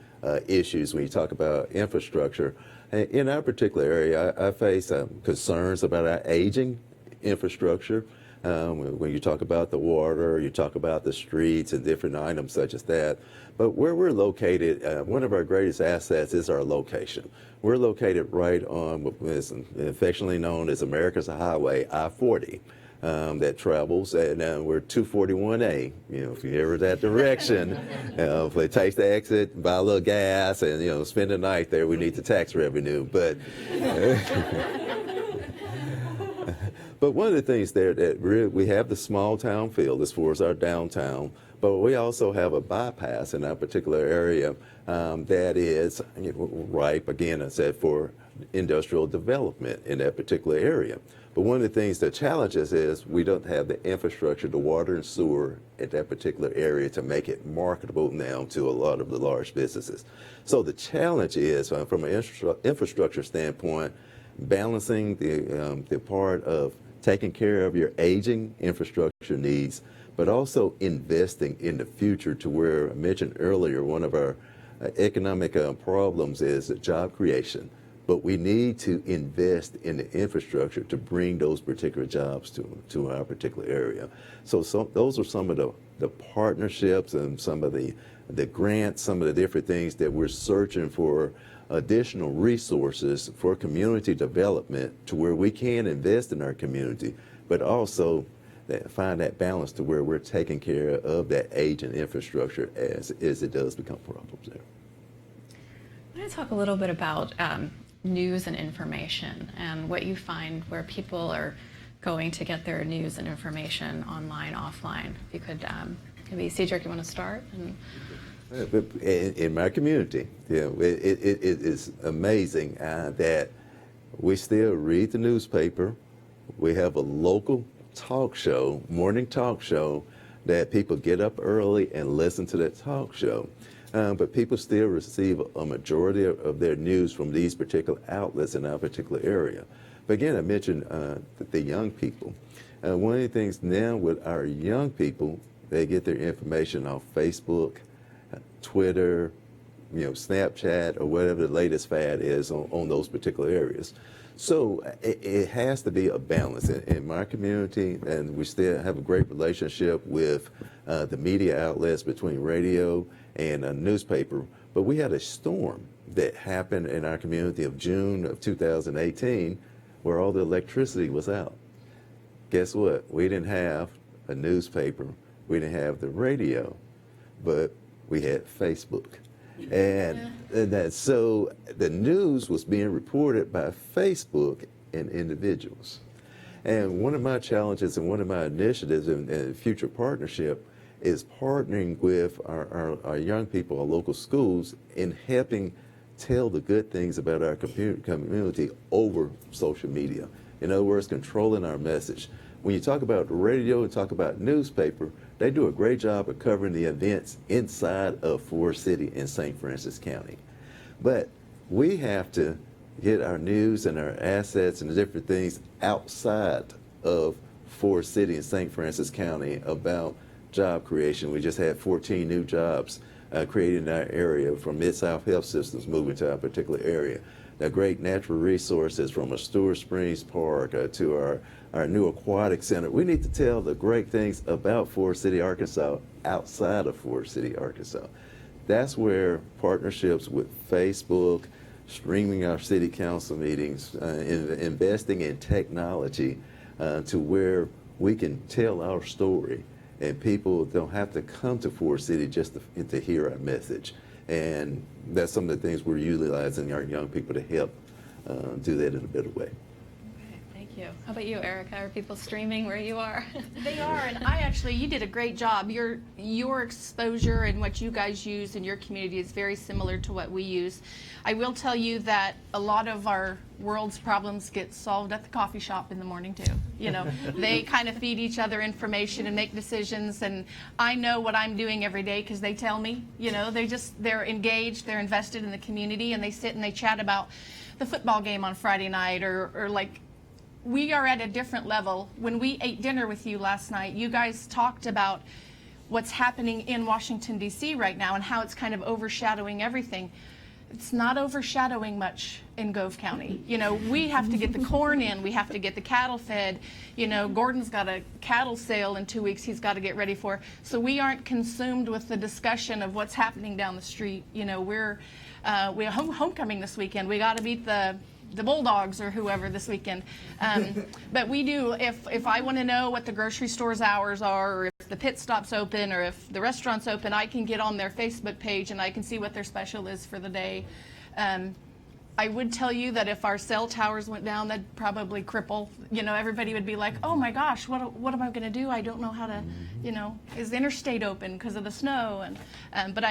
issues when you talk about infrastructure. In our particular area, I face concerns about our aging infrastructure. When you talk about the water, you talk about the streets and different items such as that. But where we're located, one of our greatest assets is our location. We're located right on what is affectionately known as America's Highway, I-40. That travels, and we're 241A. You know, if you're ever that direction, if it takes the exit, buy a little gas, and you know, spend the night there, we need the tax revenue. But but one of the things there that we have the small town feel as far as our downtown, but we also have a bypass in our particular area that is ripe, again, I said, for industrial development in that particular area. But one of the things that challenges is we don't have the infrastructure, the water and sewer at that particular area to make it marketable now to a lot of the large businesses. So the challenge is, from an infrastructure standpoint, balancing the part of taking care of your aging infrastructure needs, but also investing in the future to where I mentioned earlier, one of our economic problems is job creation. But we need to invest in the infrastructure to bring those particular jobs to our particular area. So those are some of the partnerships and some of the grants, some of the different things that we're searching for additional resources for community development to where we can invest in our community, but also find that balance to where we're taking care of that aging infrastructure as it does become problems there. I want to talk a little bit about news and information and what you find where people are going to get their news and information online, offline. If you could, maybe Cedric, you want to start? In my community, it is amazing that we still read the newspaper. We have a local talk show, morning talk show, that people get up early and listen to that talk show. But people still receive a majority of their news from these particular outlets in our particular area. But again, I mentioned the young people. One of the things now with our young people, they get their information off Facebook, Twitter, Snapchat, or whatever the latest fad is on those particular areas. So it has to be a balance in my community, and we still have a great relationship with the media outlets between radio and a newspaper. But we had a storm that happened in our community of June of 2018 where all the electricity was out. Guess what? We didn't have a newspaper, we didn't have the radio, but we had Facebook. And so the news was being reported by Facebook and individuals. And one of my challenges and one of my initiatives in future partnership is partnering with our young people, our local schools, in helping tell the good things about our community over social media. In other words, controlling our message. When you talk about radio and talk about newspaper, they do a great job of covering the events inside of Forest City and St. Francis County. But we have to get our news and our assets and the different things outside of Forest City and St. Francis County about job creation. We just had 14 new jobs created in our area from Mid-South Health Systems moving to our particular area. The great natural resources from a Stewart Springs Park to our new aquatic center. We need to tell the great things about Forest City, Arkansas outside of Forest City, Arkansas. That's where partnerships with Facebook, streaming our city council meetings, investing in technology to where we can tell our story and people don't have to come to Forest City just to hear our message. And that's some of the things we're utilizing our young people to help do that in a better way. Okay, thank Thank you. How about you, Erica? Are people streaming where you are? They are, and you did a great job. Your exposure and what you guys use in your community is very similar to what we use. I will tell you that a lot of our world's problems get solved at the coffee shop in the morning too. You know, they kind of feed each other information and make decisions, and I know what I'm doing every day because they tell me. You know, they're engaged, they're invested in the community, and they sit and they chat about the football game on Friday night or like. We are at a different level. When we ate dinner with you last night, you guys talked about what's happening in Washington, D.C. right now and how it's kind of overshadowing everything. It's not overshadowing much in Gove County. You know, we have to get the corn in. We have to get the cattle fed. You know, Gordon's got a cattle sale in 2 weeks he's got to get ready for. So we aren't consumed with the discussion of what's happening down the street. You know, we have homecoming this weekend. We got to beat the Bulldogs or whoever this weekend. But we do, if I want to know what the grocery store's hours are, or if the pit stop's open, or if the restaurant's open, I can get on their Facebook page and I can see what their special is for the day. I would tell you that if our cell towers went down, that'd probably cripple. You know, everybody would be like, oh my gosh, what am I going to do? I don't know how to, you know, is the interstate open because of the snow? And but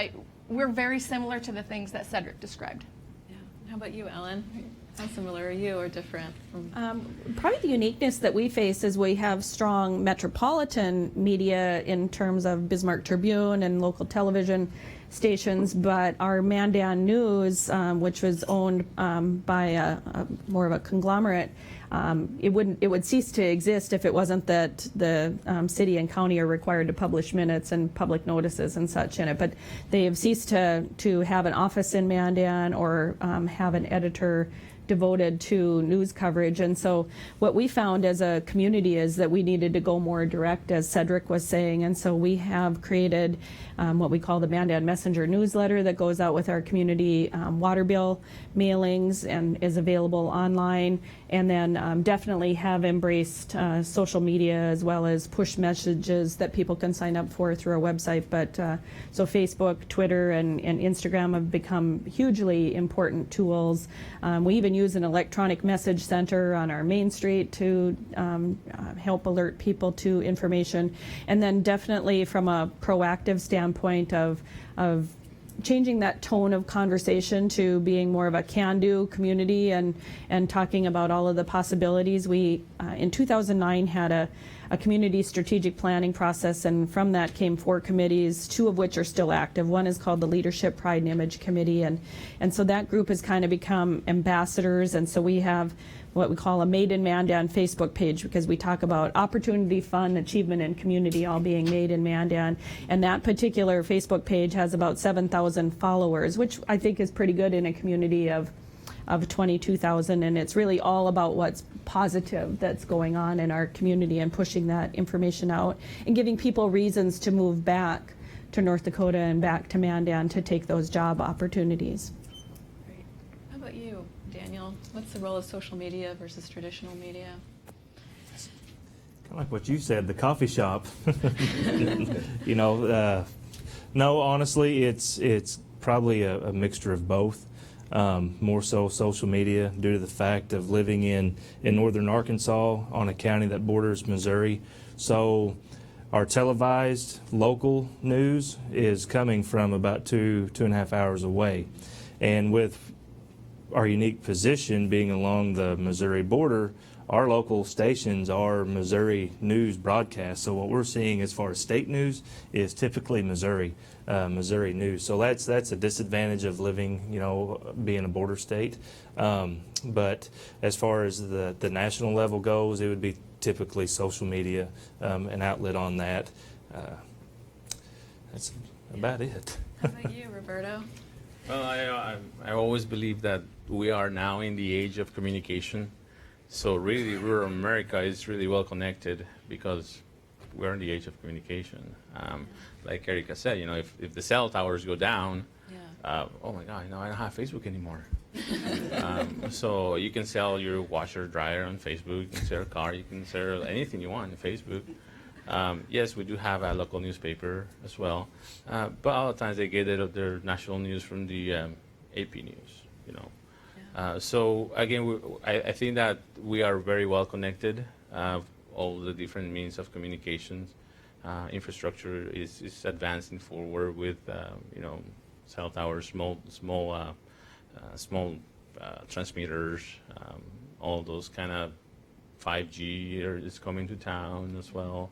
we're very similar to the things that Cedric described. Yeah. How about you, Ellen? How similar are you or different? Probably the uniqueness that we face is we have strong metropolitan media in terms of Bismarck Tribune and local television stations, but our Mandan News, which was owned by more of a conglomerate, it would cease to exist if it wasn't that the city and county are required to publish minutes and public notices and such in it. But they have ceased to have an office in Mandan or have an editor devoted to news coverage. And so what we found as a community is that we needed to go more direct, as Cedric was saying. And so we have created what we call the Mandan Messenger newsletter that goes out with our community water bill mailings and is available online. And then definitely have embraced social media as well as push messages that people can sign up for through our website. But so Facebook, Twitter, and Instagram have become hugely important tools. We even use an electronic message center on our main street to help alert people to information. And then definitely from a proactive standpoint of changing that tone of conversation to being more of a can-do community and talking about all of the possibilities. We, in 2009, had a community strategic planning process, and from that came 4 committees, 2 of which are still active. One is called the Leadership, Pride, and Image Committee, and so that group has kind of become ambassadors, and so we have what we call a Made in Mandan Facebook page, because we talk about opportunity, fun, achievement, and community all being made in Mandan. And that particular Facebook page has about 7,000 followers, which I think is pretty good in a community of 22,000. And it's really all about what's positive that's going on in our community and pushing that information out and giving people reasons to move back to North Dakota and back to Mandan to take those job opportunities. How about you, Daniel? What's the role of social media versus traditional media? Kind of like what you said, the coffee shop. You know, no, honestly, it's probably a mixture of both. More so social media due to the fact of living in northern Arkansas on a county that borders Missouri. So our televised local news is coming from about 2.5 hours away. And with our unique position being along the Missouri border, our local stations are Missouri news broadcasts. So what we're seeing as far as state news is typically Missouri news. So that's a disadvantage of living, you know, being a border state. But as far as the national level goes, it would be typically social media, an outlet on that. That's about it. How about you, Roberto? Well, I always believe that we are now in the age of communication. So really, rural America is really well connected because we're in the age of communication. Like Erica said, you know, if the cell towers go down, oh my God, you know, I don't have Facebook anymore. So you can sell your washer, dryer on Facebook. You can sell a car. You can sell anything you want on Facebook. Yes, we do have a local newspaper as well, but a lot of times they get their national news from the AP News, you know. So again, I think that we are very well connected. All the different means of communications, infrastructure is advancing forward with cell towers, small transmitters, all those kind of 5G is coming to town as well.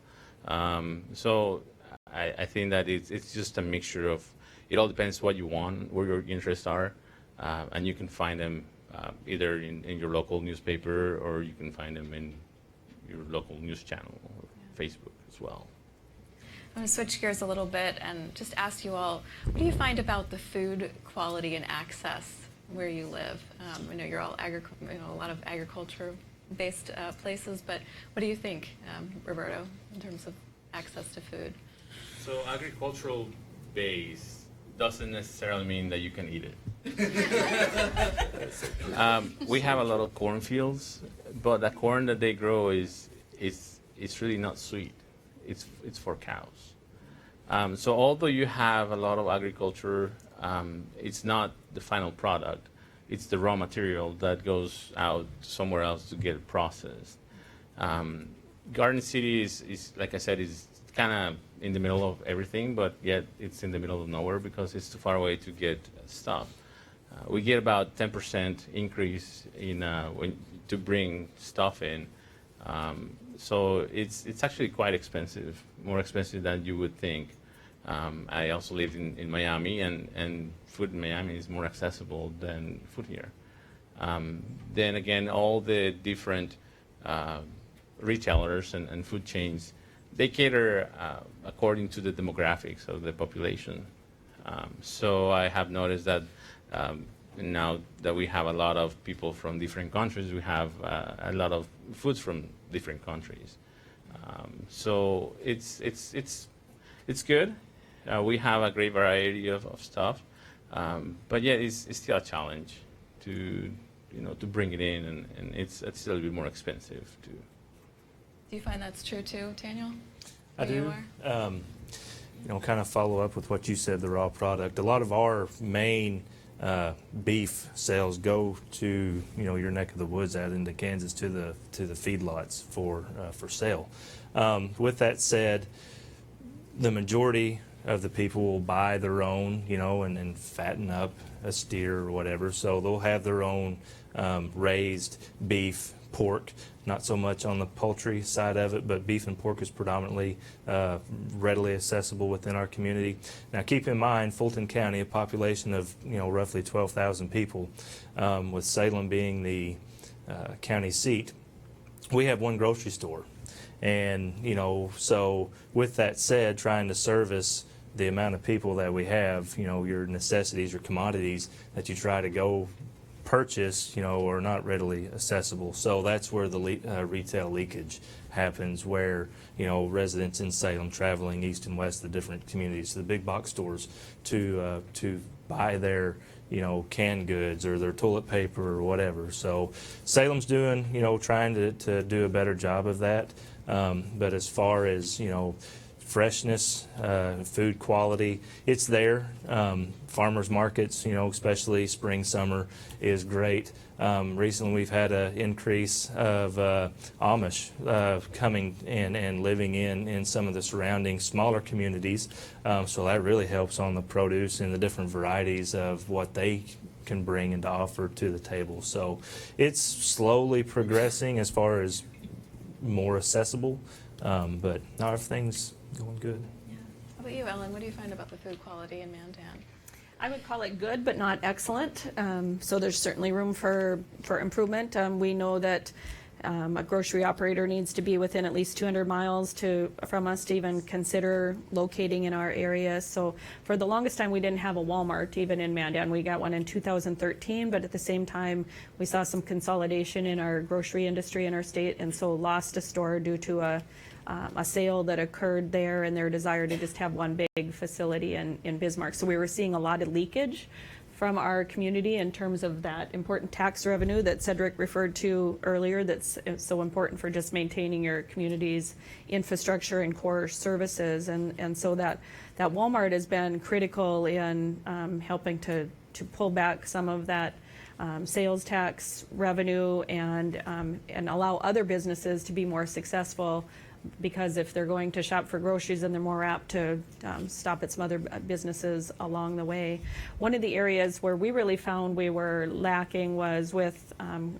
So I think that it's just a mixture of, it all depends what you want, where your interests are, and you can find them either in your local newspaper, or you can find them in your local news channel or Facebook as well. I'm going to switch gears a little bit and just ask you all, what do you find about the food quality and access where you live? I know you're all a lot of agriculture-based places, but what do you think, Roberto, in terms of access to food? So agricultural base doesn't necessarily mean that you can eat it. We have a lot of cornfields, but the corn that they grow is really not sweet. It's for cows. So although you have a lot of agriculture, it's not the final product. It's the raw material that goes out somewhere else to get processed. Garden City is like I said, is kind of in the middle of everything, but yet it's in the middle of nowhere because it's too far away to get stuff. We get about 10% increase in to bring stuff in. So it's actually quite expensive, more expensive than you would think. I also lived in Miami, and food in Miami is more accessible than food here. Then again, all the different retailers and food chains, they cater according to the demographics of the population. So I have noticed that now that we have a lot of people from different countries, we have a lot of foods from different countries. So it's good. We have a great variety of stuff, but yeah, it's still a challenge to bring it in, and it's still a bit more expensive too. Do you find that's true too, Daniel? I do. Kind of follow up with what you said, the raw product. A lot of our main beef sales go to your neck of the woods out into Kansas to the feedlots for sale. With that said, the majority of the people will buy their own, and fatten up a steer or whatever. So they'll have their own raised beef, pork, not so much on the poultry side of it, but beef and pork is predominantly readily accessible within our community. Now keep in mind, Fulton County, a population of roughly 12,000 people, with Salem being the county seat, we have one grocery store. And so with that said, trying to service the amount of people that we have, your necessities or commodities that you try to go purchase, are not readily accessible. So that's where the retail leakage happens, where residents in Salem traveling east and west, the different communities, to the big box stores to buy their canned goods or their toilet paper or whatever. So Salem's doing trying to do a better job of that. But as far as freshness, food quality, it's there. Farmers markets, especially spring, summer, is great. Recently we've had an increase of Amish coming in and living in some of the surrounding smaller communities. So that really helps on the produce and the different varieties of what they can bring and offer to the table. So it's slowly progressing as far as more accessible, but not everything's going good. Yeah. How about you, Ellen? What do you find about the food quality in Mandan? I would call it good, but not excellent. So there's certainly room for improvement. We know that a grocery operator needs to be within at least 200 miles from us to even consider locating in our area. So for the longest time, we didn't have a Walmart even in Mandan. We got one in 2013, but at the same time, we saw some consolidation in our grocery industry in our state, and so lost a store due to a sale that occurred there and their desire to just have one big facility in Bismarck. So we were seeing a lot of leakage from our community in terms of that important tax revenue that Cedric referred to earlier, that's so important for just maintaining your community's infrastructure and core services. And so that Walmart has been critical in helping to pull back some of that sales tax revenue and allow other businesses to be more successful, because if they're going to shop for groceries, then they're more apt to stop at some other businesses along the way. One of the areas where we really found we were lacking was with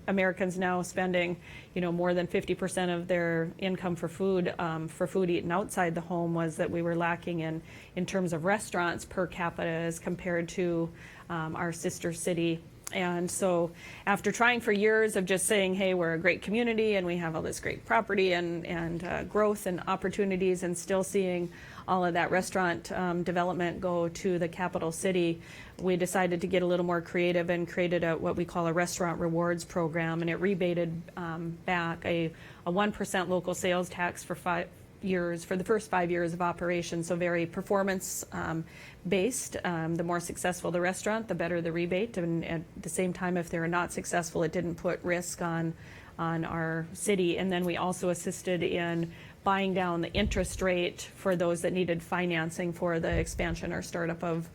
Americans now spending, more than 50% of their income for food eaten outside the home, was that we were lacking in terms of restaurants per capita as compared to our sister city. And so after trying for years of just saying, hey, we're a great community and we have all this great property and growth and opportunities, and still seeing all of that restaurant development go to the capital city, we decided to get a little more creative and created what we call a restaurant rewards program. And it rebated back a 1% local sales tax for 5 years, for the first 5 years of operation. So very performance based. The more successful the restaurant, the better the rebate. And at the same time, if they're not successful, it didn't put risk on our city. And then we also assisted in buying down the interest rate for those that needed financing for the expansion or startup of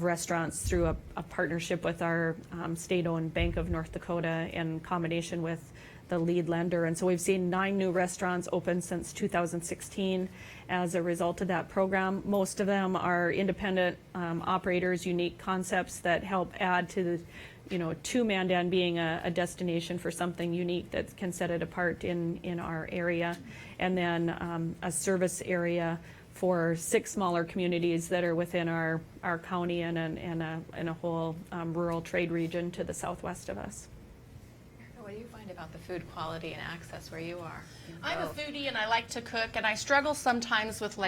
restaurants through a partnership with our state-owned Bank of North Dakota in combination with the lead lender. And so we've seen 9 new restaurants open since 2016 as a result of that program. Most of them are independent operators, unique concepts that help add to to Mandan being a destination for something unique that can set it apart in our area. And then a service area for 6 smaller communities that are within our county and a whole rural trade region to the southwest of us. What do you find about the food quality and access where you are? I'm a foodie and I like to cook, and I struggle sometimes with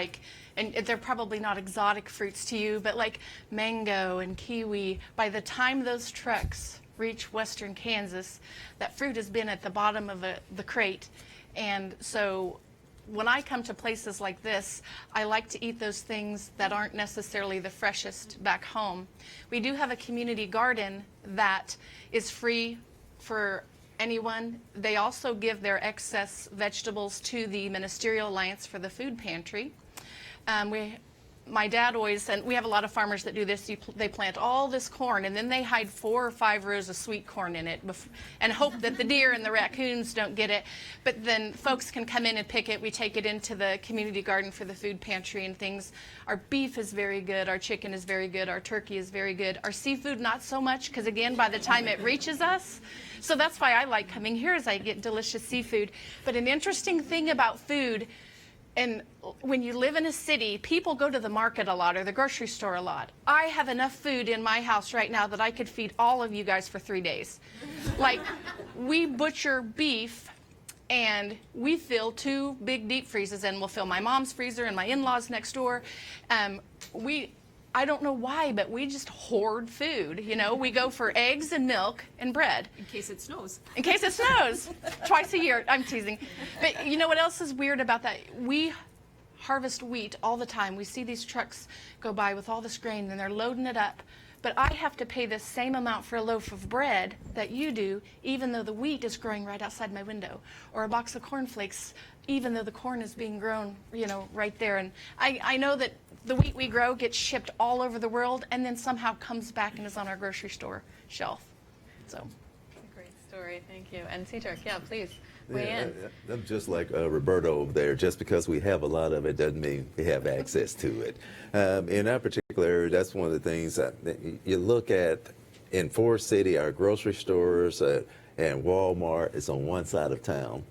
and they're probably not exotic fruits to you, but like mango and kiwi. By the time those trucks reach western Kansas, that fruit has been at the bottom of the crate. And so when I come to places like this, I like to eat those things that aren't necessarily the freshest back home. We do have a community garden that is free for anyone. They also give their excess vegetables to the Ministerial Alliance for the Food Pantry. My dad always, and we have a lot of farmers that do this, they plant all this corn and then they hide 4 or 5 rows of sweet corn in it and hope that the deer and the raccoons don't get it. But then folks can come in and pick it. We take it into the community garden for the food pantry and things. Our beef is very good. Our chicken is very good. Our turkey is very good. Our seafood, not so much, because again, by the time it reaches us, so that's why I like coming here, is I get delicious seafood. But an interesting thing about food, and when you live in a city, people go to the market a lot or the grocery store a lot. I have enough food in my house right now that I could feed all of you guys for 3 days. Like, we butcher beef and we fill 2 big deep freezers, and we'll fill my mom's freezer and my in-laws next door. I don't know why, but we just hoard food. We go for eggs and milk and bread. In case it snows. In case it snows. Twice a year. I'm teasing. But you know what else is weird about that? We harvest wheat all the time. We see these trucks go by with all this grain and they're loading it up. But I have to pay the same amount for a loaf of bread that you do, even though the wheat is growing right outside my window. Or a box of cornflakes, even though the corn is being grown, right there. And I know that the wheat we grow gets shipped all over the world and then somehow comes back and is on our grocery store shelf. So. That's a great story. Thank you. And C-Turk, yeah, please weigh in. I'm just like Roberto over there. Just because we have a lot of it doesn't mean we have access to it. In our particular area, that's one of the things that you look at in Forest City. Our grocery stores and Walmart is on one side of town,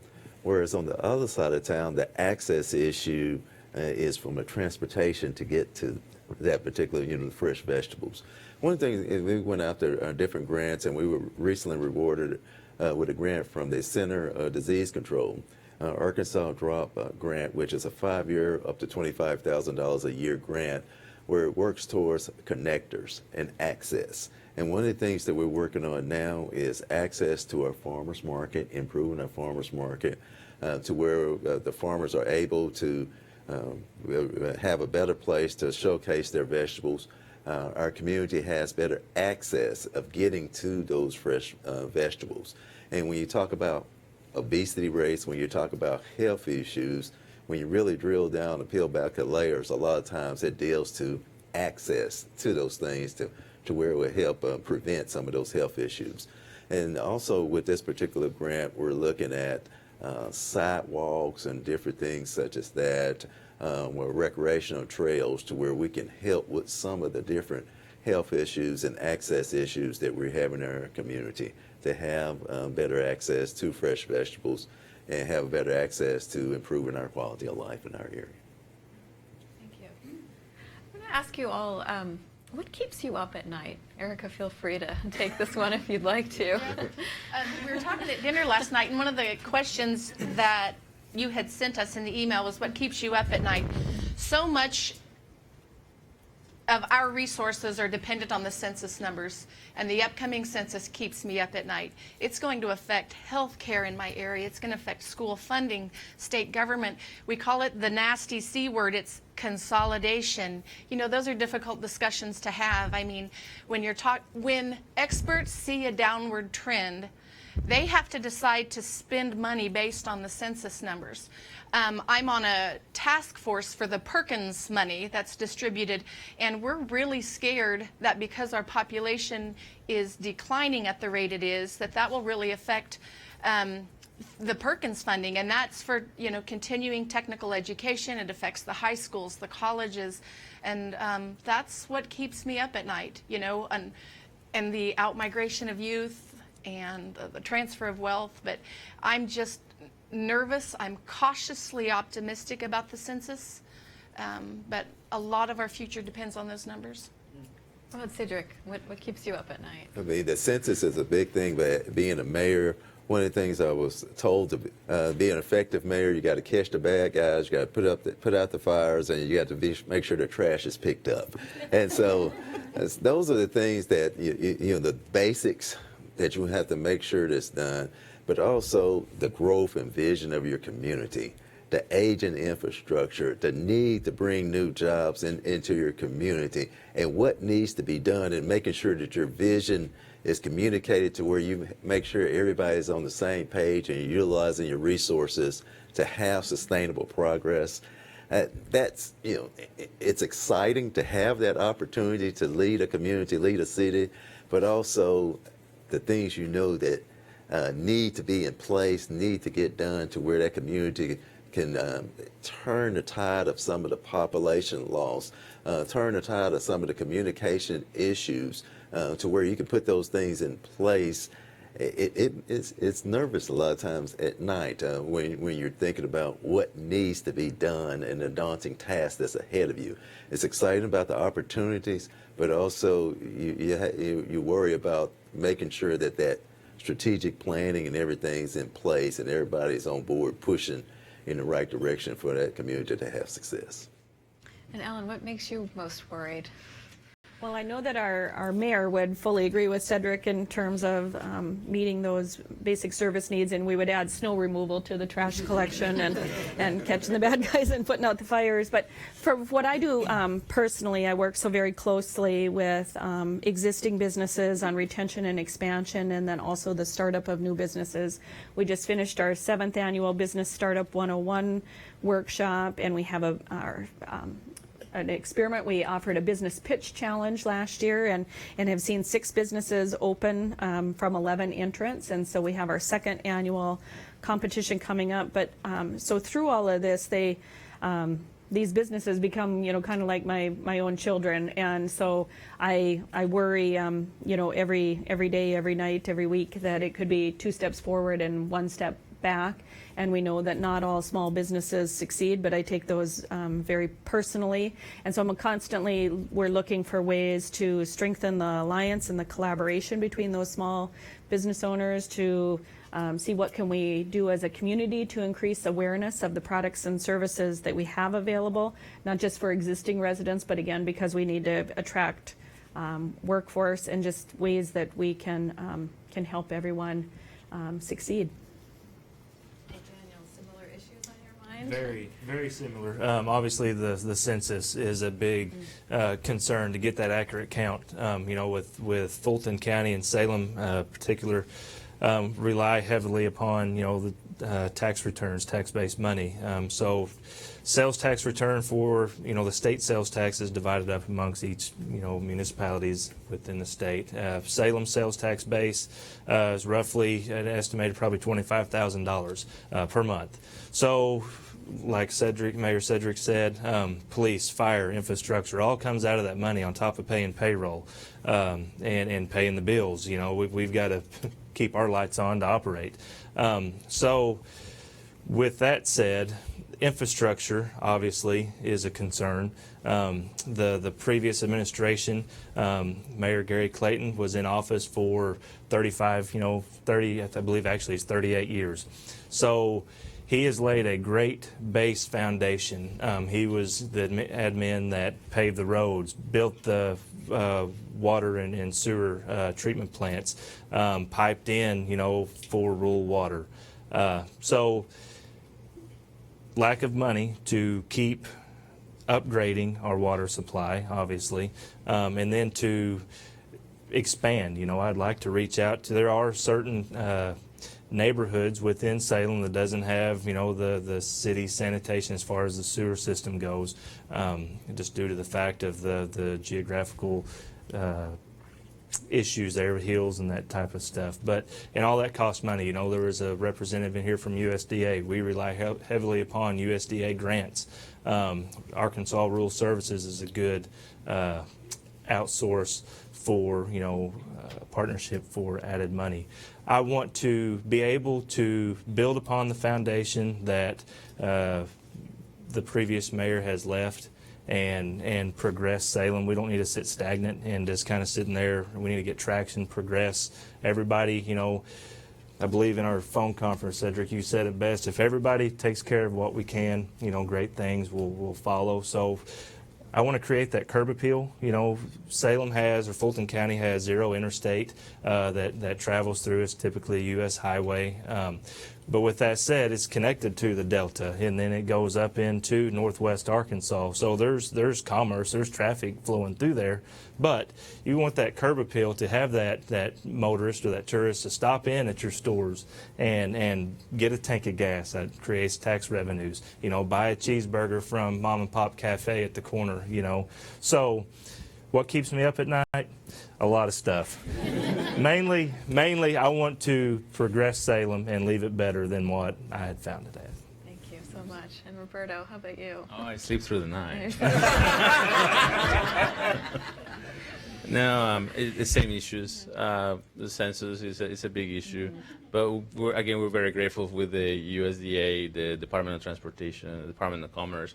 whereas on the other side of town, the access issue is from a transportation to get to that particular, the fresh vegetables. One thing, we went after different grants, and we were recently rewarded with a grant from the Center of Disease Control, Arkansas Drop grant, which is a 5-year, up to $25,000 a year grant, where it works towards connectors and access. And one of the things that we're working on now is access to our farmers market, improving our farmers market to where the farmers are able to have a better place to showcase their vegetables. Our community has better access of getting to those fresh vegetables. And when you talk about obesity rates, when you talk about health issues, when you really drill down and peel back the layers, a lot of times it deals to access to those things to where it will help prevent some of those health issues. And also with this particular grant, we're looking at sidewalks and different things such as that, or recreational trails to where we can help with some of the different health issues and access issues that we have in our community, to have better access to fresh vegetables and have better access to improving our quality of life in our area. Thank you. I'm going to ask you all, what keeps you up at night? Erica, feel free to take this one if you'd like to. We were talking at dinner last night, and one of the questions that you had sent us in the email was what keeps you up at night. So much of our resources are dependent on the census numbers, and the upcoming census keeps me up at night. It's going to affect health care in my area. It's going to affect school funding, state government. We call it the nasty C word. It's consolidation. You know, those are difficult discussions to have. I mean, when experts see a downward trend, they have to decide to spend money based on the census numbers. I'm on a task force for the Perkins money that's distributed, and we're really scared that because our population is declining at the rate it is, that will really affect the Perkins funding, and that's for, you know, continuing technical education. It affects the high schools, the colleges, and that's what keeps me up at night, you know, and the out-migration of youth and the transfer of wealth. But I'm just nervous. I'm cautiously optimistic about the census, but a lot of our future depends on those numbers. How about Cedric? What keeps you up at night? I mean, the census is a big thing, but being a mayor, one of the things I was told to be an effective mayor, you got to catch the bad guys, you got to put out the fires, and you got to make sure the trash is picked up. And so those are the things that, you know, the basics that you have to make sure that's done, but also the growth and vision of your community, the aging infrastructure, the need to bring new jobs into your community, and what needs to be done, and making sure that your vision is communicated to where you make sure everybody is on the same page and you're utilizing your resources to have sustainable progress. That's, you know, it's exciting to have that opportunity to lead a community, lead a city, but also the things you know that need to be in place, need to get done to where that community can turn the tide of some of the population loss, turn the tide of some of the communication issues, to where you can put those things in place. It's nervous a lot of times at night when you're thinking about what needs to be done and the daunting task that's ahead of you. It's exciting about the opportunities, but also you worry about making sure that strategic planning and everything's in place and everybody's on board pushing in the right direction for that community to have success. And Ellen, what makes you most worried? Well, I know that our mayor would fully agree with Cedric in terms of meeting those basic service needs, and we would add snow removal to the trash collection and catching the bad guys and putting out the fires. But for what I do personally, I work so very closely with existing businesses on retention and expansion, and then also the startup of new businesses. We just finished our 7th annual Business Startup 101 workshop, and we have an experiment. We offered a business pitch challenge last year and have seen 6 businesses open from 11 entrants. And so we have our 2nd annual competition coming up. But so through all of this, these businesses become, you know, kind of like my own children. And so I worry, you know, every day, every night, every week that it could be 2 steps forward and 1 step back. And we know that not all small businesses succeed, but I take those very personally. And so we're looking for ways to strengthen the alliance and the collaboration between those small business owners to see what can we do as a community to increase awareness of the products and services that we have available, not just for existing residents, but again, because we need to attract workforce, and just ways that we can help everyone succeed. Very, very similar. Obviously, the census is a big concern to get that accurate count. You know, with Fulton County and Salem, particular rely heavily upon, the tax returns, tax-based money. So sales tax return for, the state sales tax is divided up amongst each, municipalities within the state. Salem sales tax base is roughly an estimated probably $25,000 per month. So like Mayor Cedric said, police, fire, infrastructure, all comes out of that money on top of paying payroll and paying the bills. We've got to keep our lights on to operate. So with that said, infrastructure obviously is a concern. The previous administration, Mayor Gary Clayton was in office for 30, I believe actually it's 38 years. So he has laid a great base foundation. He was the admin that paved the roads, built the water and sewer treatment plants, piped in, for rural water. So lack of money to keep upgrading our water supply, obviously, and then to expand. I'd like to reach out to, there are certain neighborhoods within Salem that doesn't have, the city sanitation as far as the sewer system goes, just due to the fact of the geographical issues there, hills and that type of stuff. And all that costs money. There was a representative in here from USDA. We rely heavily upon USDA grants. Arkansas Rural Services is a good outsource for, partnership for added money. I want to be able to build upon the foundation that the previous mayor has left and progress Salem. We don't need to sit stagnant and just kind of sitting there. We need to get traction, progress. Everybody, I believe in our phone conference, Cedric, you said it best. If everybody takes care of what we can, great things will follow. So I want to create that curb appeal. Salem has, or Fulton County has, 0 interstate that travels through. It's typically a U.S. highway. But with that said, it's connected to the Delta, and then it goes up into northwest Arkansas. So there's commerce, there's traffic flowing through there. But you want that curb appeal to have that motorist or that tourist to stop in at your stores and get a tank of gas. That creates tax revenues. Buy a cheeseburger from Mom and Pop Cafe at the corner. So what keeps me up at night? A lot of stuff. mainly, I want to progress Salem and leave it better than what I had found it as. Thank you so much. And Roberto, how about you? Oh, I sleep through the night. No, the same issues. The census is a big issue, but we're very grateful with the USDA, the Department of Transportation, the Department of Commerce,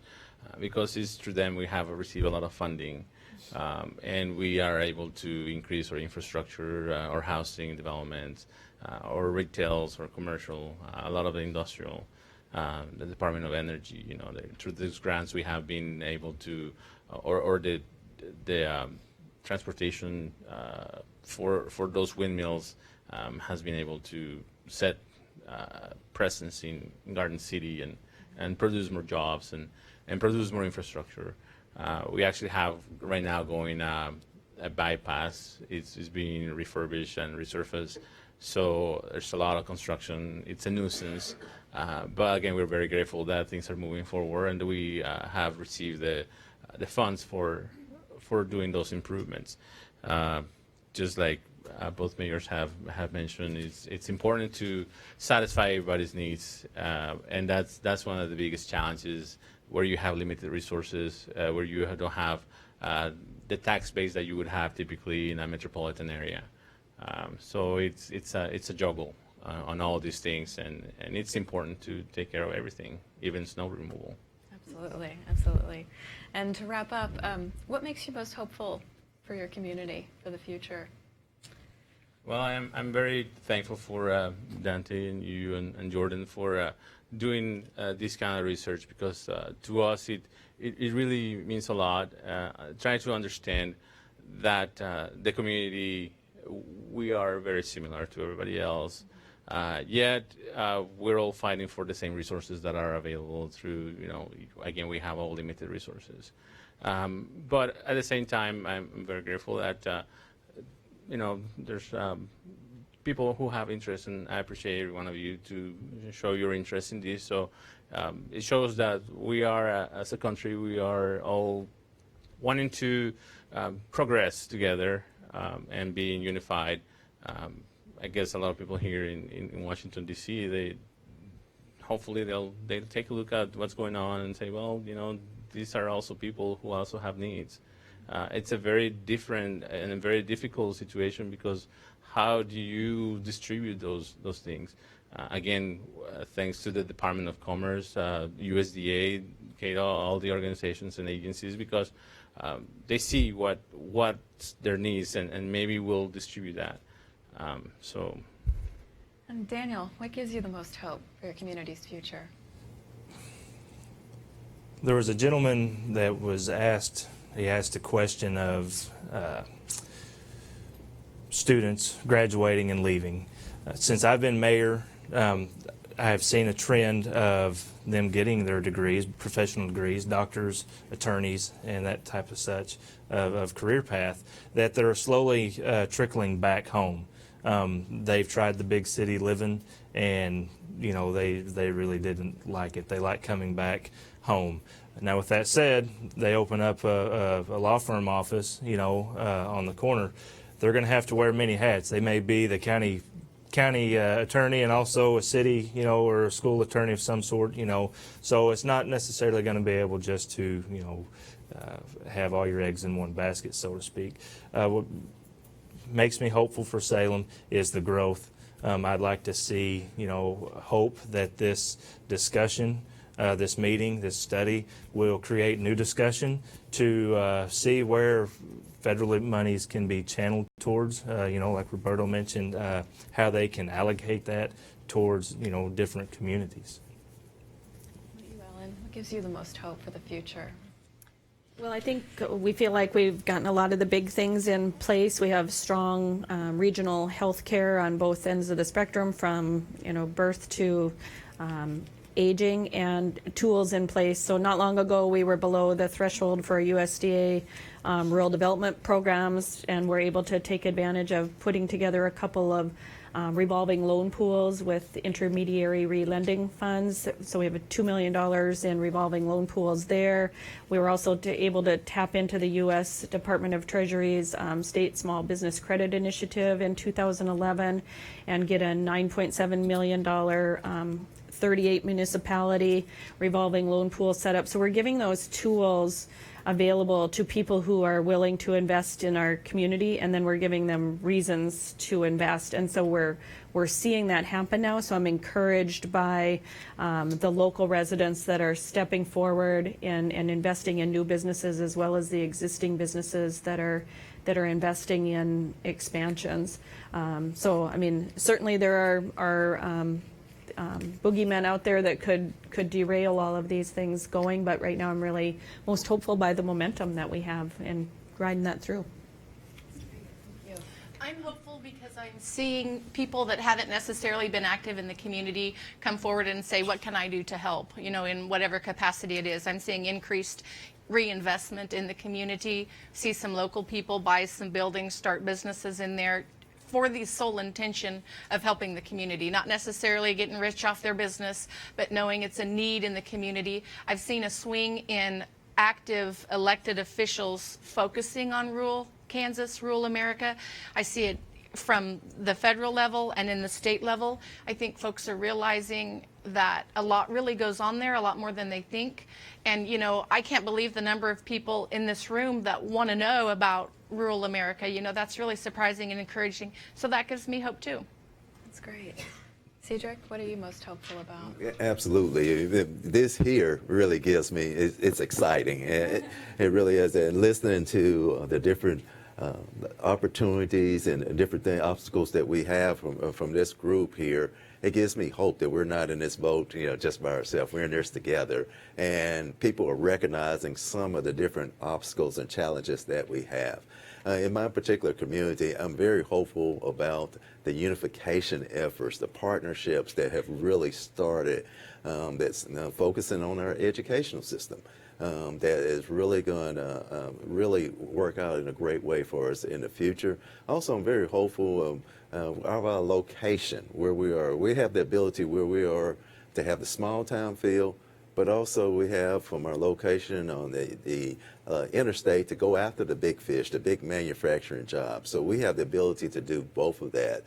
because it's through them we have received a lot of funding, and we are able to increase our infrastructure, our housing development, or retails or commercial, a lot of the industrial. The Department of Energy, through these grants we have been able to, or the transportation for those windmills has been able to set presence in Garden City and produce more jobs and produce more infrastructure. We actually have right now going a bypass. It's being refurbished and resurfaced. So there's a lot of construction. It's a nuisance. But again, we're very grateful that things are moving forward, and we have received the funds for doing those improvements. Just like both mayors have mentioned, it's important to satisfy everybody's needs, and that's one of the biggest challenges where you have limited resources, where you don't have the tax base that you would have typically in a metropolitan area. So it's a juggle on all these things, and it's important to take care of everything, even snow removal. Absolutely, absolutely. And to wrap up, what makes you most hopeful for your community for the future? Well, I'm very thankful for Dante and you and Jordan for doing this kind of research, because to us it really means a lot. Trying to understand that the community, we are very similar to everybody else. Yet we're all fighting for the same resources that are available through, again, we have all limited resources. But at the same time, I'm very grateful that, there's people who have interest, and I appreciate every one of you to show your interest in this. So it shows that we are, as a country, we are all wanting to progress together and being unified. I guess a lot of people here in Washington, D.C., hopefully they'll take a look at what's going on and say, well, these are also people who also have needs. It's a very different and a very difficult situation, because how do you distribute those things? Again, thanks to the Department of Commerce, USDA, all the organizations and agencies, because they see what's their needs, and maybe we'll distribute that. And Daniel, what gives you the most hope for your community's future? There was a gentleman that was asked, he asked a question of students graduating and leaving. Since I've been mayor, I have seen a trend of them getting their degrees, professional degrees, doctors, attorneys, and that type of such of career path, that they're slowly trickling back home. They've tried the big city living, and they really didn't like it. They like coming back home. Now, with that said, they open up a law firm office, on the corner. They're going to have to wear many hats. They may be the county attorney and also a city, or a school attorney of some sort, So it's not necessarily going to be able just to, have all your eggs in one basket, so to speak. What makes me hopeful for Salem is the growth. I'd like to see, hope that this discussion, this meeting, this study will create new discussion to see where federal monies can be channeled towards, like Roberto mentioned, how they can allocate that towards, different communities. What about you, Ellen? What gives you the most hope for the future? Well, I think we feel like we've gotten a lot of the big things in place. We have strong regional health care on both ends of the spectrum, from birth to aging, and tools in place. So not long ago, we were below the threshold for USDA rural development programs, and we're able to take advantage of putting together a couple of revolving loan pools with intermediary relending funds. So we have $2 million in revolving loan pools there. We were also able to tap into the U.S. Department of Treasury's State Small Business Credit Initiative in 2011 and get a $9.7 million 38 municipality revolving loan pool set up. So we're giving those tools available to people who are willing to invest in our community, and then we're giving them reasons to invest. And so we're seeing that happen now. So I'm encouraged by the local residents that are stepping forward and investing in new businesses, as well as the existing businesses that are investing in expansions. So I mean, certainly there are boogeymen out there that could derail all of these things going, but right now I'm really most hopeful by the momentum that we have and riding that through. I'm hopeful because I'm seeing people that haven't necessarily been active in the community come forward and say, what can I do to help, in whatever capacity it is. I'm seeing increased reinvestment in the community, see some local people buy some buildings, start businesses in there, for the sole intention of helping the community, not necessarily getting rich off their business, but knowing it's a need in the community. I've seen a swing in active elected officials focusing on rural Kansas, rural America. I see it from the federal level and in the state level. I think folks are realizing that a lot really goes on there, a lot more than they think. And, I can't believe the number of people in this room that want to know about rural America. That's really surprising and encouraging. So that gives me hope too. That's great. Cedric, what are you most hopeful about? Absolutely. This here really gives me, it's exciting. It really is. And listening to the different opportunities and different obstacles that we have from this group here, it gives me hope that we're not in this boat, just by ourselves. We're in this together, and people are recognizing some of the different obstacles and challenges that we have. In my particular community, I'm very hopeful about the unification efforts, the partnerships that have really started that's focusing on our educational system. That is really going to really work out in a great way for us in the future. Also, I'm very hopeful of our location where we are. We have the ability where we are to have the small town feel, but also we have from our location on the interstate to go after the big fish, the big manufacturing jobs. So we have the ability to do both of that,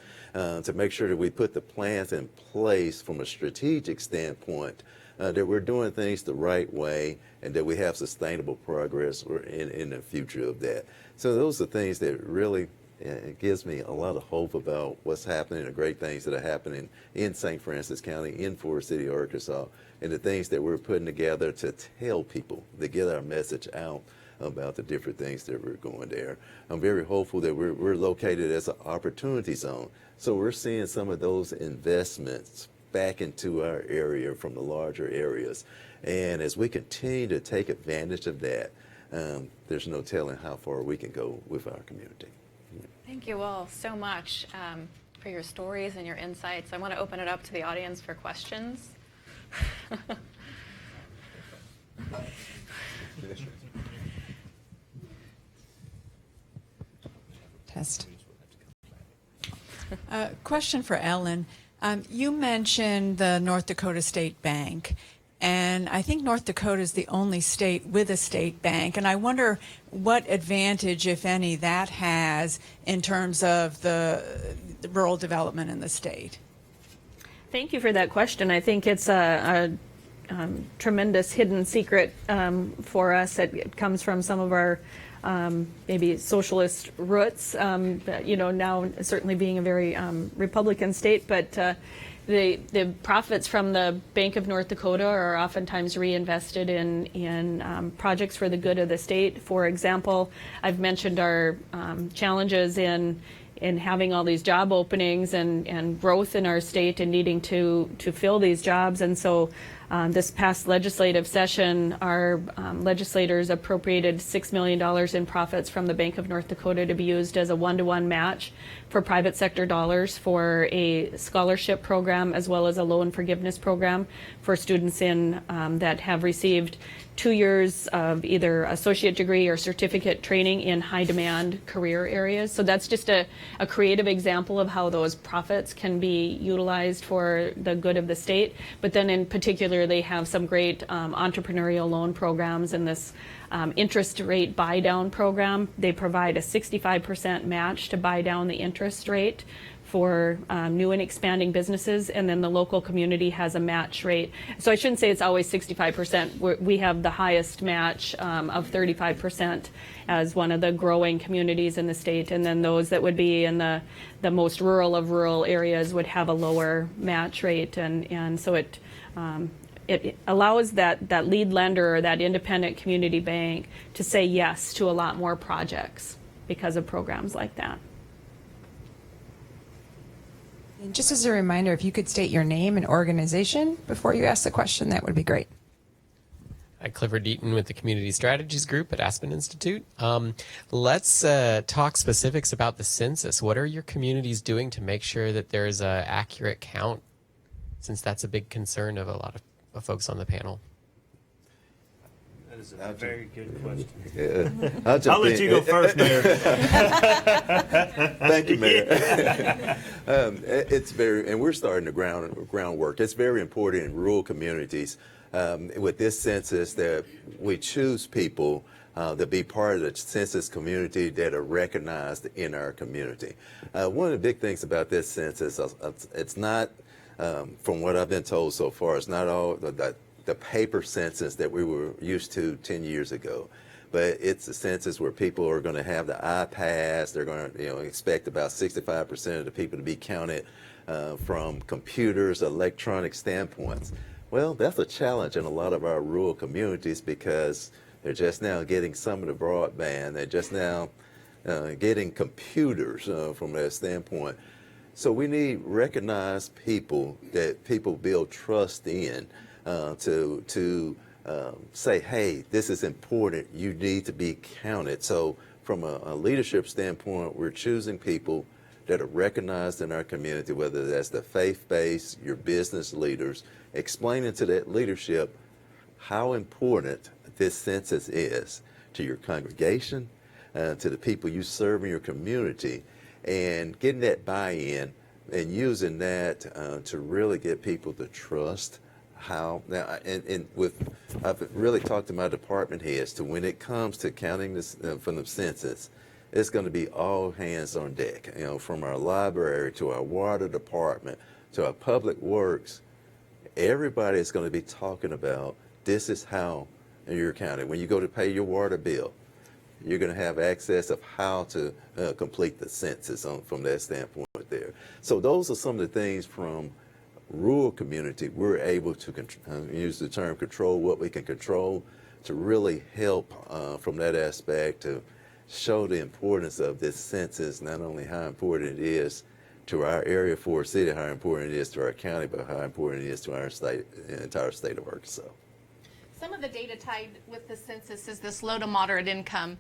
to make sure that we put the plans in place from a strategic standpoint, that we're doing things the right way and that we have sustainable progress in the future of that. So those are things that really it gives me a lot of hope about what's happening, the great things that are happening in St. Francis County, in Forest City, Arkansas, and the things that we're putting together to tell people, to get our message out about the different things that we're going there. I'm very hopeful that we're located as an opportunity zone. So we're seeing some of those investments back into our area from the larger areas. And as we continue to take advantage of that, there's no telling how far we can go with our community. Thank you all so much for your stories and your insights. I want to open it up to the audience for questions. Test. Question for Ellen. You mentioned the North Dakota State Bank, and I think North Dakota is the only state with a state bank, and I wonder what advantage, if any, that has in terms of the rural development in the state. Thank you for that question. I think it's a tremendous hidden secret for us. It comes from some of our maybe socialist roots, now certainly being a very Republican state, but the profits from the Bank of North Dakota are oftentimes reinvested in projects for the good of the state. For example, I've mentioned our challenges in having all these job openings and growth in our state and needing to fill these jobs. And so this past legislative session, our legislators appropriated $6 million in profits from the Bank of North Dakota to be used as a one-to-one match for private sector dollars for a scholarship program as well as a loan forgiveness program for students that have received 2 years of either associate degree or certificate training in high demand career areas. So that's just a creative example of how those profits can be utilized for the good of the state. But then in particular, they have some great entrepreneurial loan programs in this interest rate buy down program. They provide a 65% match to buy down the interest rate for new and expanding businesses, and then the local community has a match rate. So I shouldn't say it's always 65%. We have the highest match of 35% as one of the growing communities in the state, and then those that would be in the most rural of rural areas would have a lower match rate, and so it allows that lead lender or that independent community bank to say yes to a lot more projects because of programs like that. And just as a reminder, if you could state your name and organization before you ask the question, that would be great. Hi, Clifford Deaton with the Community Strategies Group at Aspen Institute. Let's talk specifics about the census. What are your communities doing to make sure that there's an accurate count, since that's a big concern of a lot of folks on the panel? That is a very good question. Yeah. I'll let you go first, Mayor. Thank you, Mayor. It's and we're starting the groundwork. It's very important in rural communities with this census that we choose people to be part of the census community that are recognized in our community. One of the big things about this census, it's not, from what I've been told so far, it's not all the paper census that we were used to 10 years ago. But it's a census where people are going to have the iPads. They're going to expect about 65% of the people to be counted from computers, electronic standpoints. Well, that's a challenge in a lot of our rural communities because they're just now getting some of the broadband. They're just now getting computers from that standpoint. So we need recognized people that people build trust in to say, hey, this is important. You need to be counted. So from a leadership standpoint, we're choosing people that are recognized in our community, whether that's the faith-based, your business leaders, explaining to that leadership how important this census is to your congregation, to the people you serve in your community, and getting that buy-in and using that to really get people to trust how now. And with I've really talked to my department heads to when it comes to counting this from the census, it's going to be all hands on deck. You know, from our library to our water department to our public works, everybody is going to be talking about this is how in your county. When you go to pay your water bill, you're going to have access of how to complete the census from that standpoint there. So those are some of the things from rural community we're able to use the term control what we can control to really help from that aspect to show the importance of this census, not only how important it is to our area for city, how important it is to our county, but how important it is to our state, entire state of Arkansas. Some of the data tied with the census is this low to moderate income.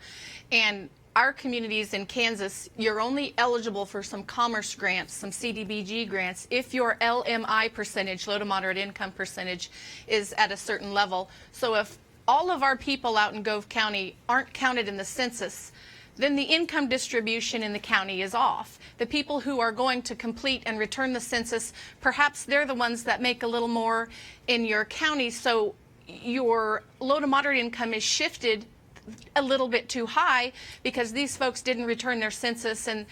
And our communities in Kansas, you're only eligible for some commerce grants, some CDBG grants, if your LMI percentage, low to moderate income percentage, is at a certain level. So if all of our people out in Gove County aren't counted in the census, then the income distribution in the county is off. The people who are going to complete and return the census, perhaps they're the ones that make a little more in your county. So your low to moderate income is shifted a little bit too high because these folks didn't return their census. And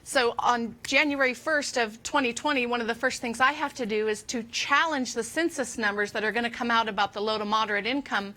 so on January 1st of 2020, one of the first things I have to do is to challenge the census numbers that are going to come out about the low to moderate income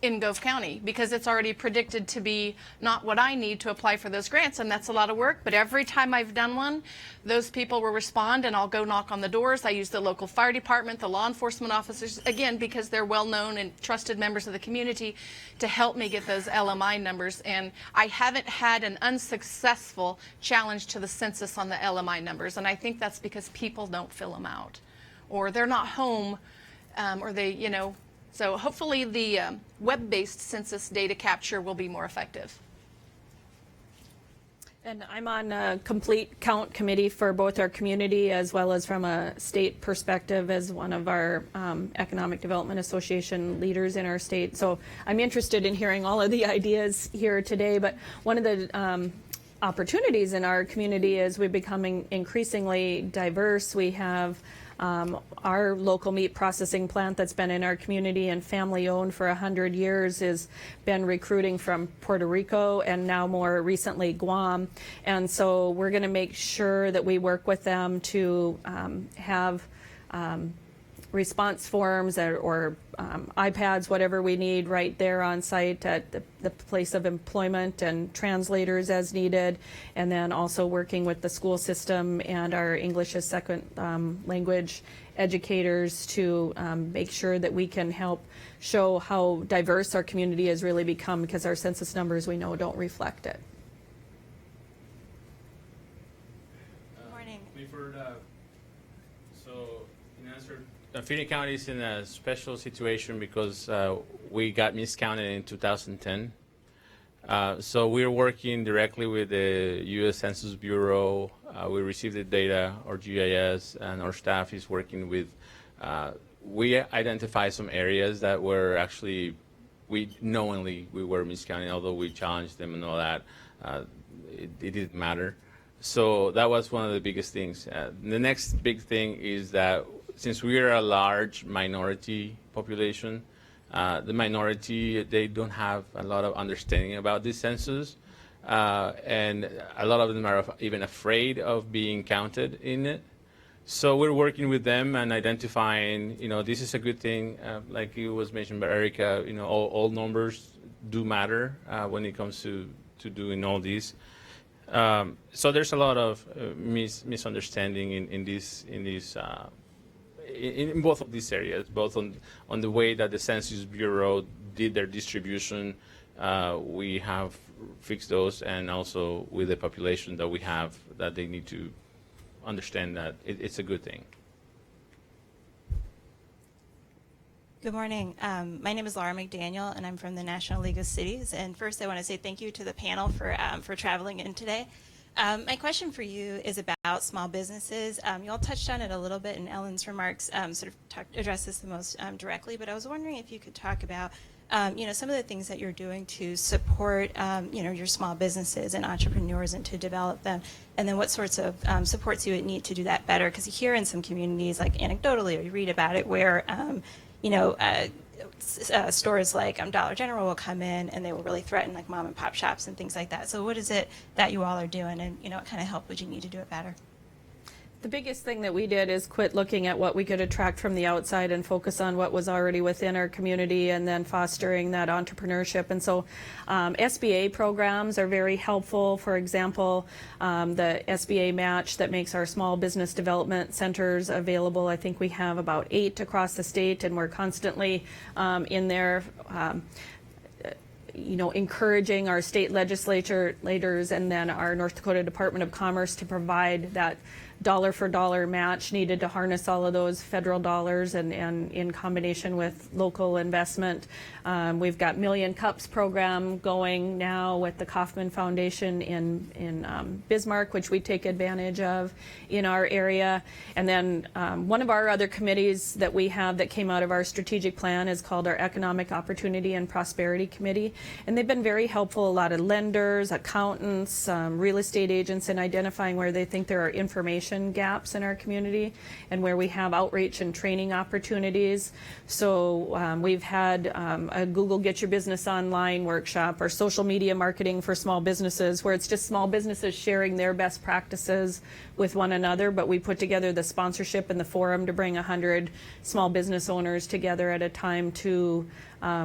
in Gove County, because it's already predicted to be not what I need to apply for those grants, and that's a lot of work. But every time I've done one, those people will respond, and I'll go knock on the doors. I use the local fire department, the law enforcement officers, again, because they're well-known and trusted members of the community, to help me get those LMI numbers. And I haven't had an unsuccessful challenge to the census on the LMI numbers, and I think that's because people don't fill them out, or they're not home, or they, you know. So hopefully the web-based census data capture will be more effective. And I'm on a complete count committee for both our community as well as from a state perspective as one of our Economic Development Association leaders in our state. So I'm interested in hearing all of the ideas here today. But one of the opportunities in our community is we're becoming increasingly diverse. We have our local meat processing plant that's been in our community and family owned for 100 years has been recruiting from Puerto Rico and now more recently Guam. And so we're going to make sure that we work with them to have response forms or iPads, whatever we need right there on site at the place of employment, and translators as needed, and then also working with the school system and our English as second language educators to make sure that we can help show how diverse our community has really become, because our census numbers, we know, don't reflect it. Good morning. We've heard, so in answer, Phoenix County is in a special situation because we got miscounted in 2010. So we're working directly with the U.S. Census Bureau. We received the data, our GIS, and our staff is working with. We identified some areas that were actually, we were miscounting, although we challenged them and all that. It didn't matter. So that was one of the biggest things. The next big thing is that since we are a large minority population, the minority, they don't have a lot of understanding about this census. And a lot of them are even afraid of being counted in it. So we're working with them and identifying, this is a good thing. Like it was mentioned by Erica, all numbers do matter when it comes to doing all these. So there's a lot of misunderstanding in both of these areas, both on the way that the Census Bureau did their distribution. We have fixed those, and also with the population that we have, that they need to understand that it's a good thing. Good morning. My name is Laura McDaniel, and I'm from the National League of Cities. And first, I want to say thank you to the panel for traveling in today. My question for you is about small businesses. You all touched on it a little bit in Ellen's remarks, addressed this the most directly, but I was wondering if you could talk about some of the things that you're doing to support, your small businesses and entrepreneurs and to develop them, and then what sorts of supports you would need to do that better. Because you hear in some communities, like anecdotally, or you read about it, where stores like Dollar General will come in and they will really threaten like mom and pop shops and things like that. So what is it that you all are doing, and what kind of help would you need to do it better? The biggest thing that we did is quit looking at what we could attract from the outside and focus on what was already within our community, and then fostering that entrepreneurship. And so SBA programs are very helpful. For example, the SBA match that makes our small business development centers available. I think we have about 8 across the state, and we're constantly in there encouraging our state legislators and then our North Dakota Department of Commerce to provide that dollar for dollar match needed to harness all of those federal dollars, and in combination with local investment. We've got Million Cups program going now with the Kauffman Foundation in Bismarck, which we take advantage of in our area. And then one of our other committees that we have that came out of our strategic plan is called our Economic Opportunity and Prosperity Committee. And they've been very helpful. A lot of lenders, accountants, real estate agents in identifying where they think there are information gaps in our community and where we have outreach and training opportunities. So we've had a Google Get Your Business Online workshop, or social media marketing for small businesses, where it's just small businesses sharing their best practices with one another, but we put together the sponsorship and the forum to bring 100 small business owners together at a time to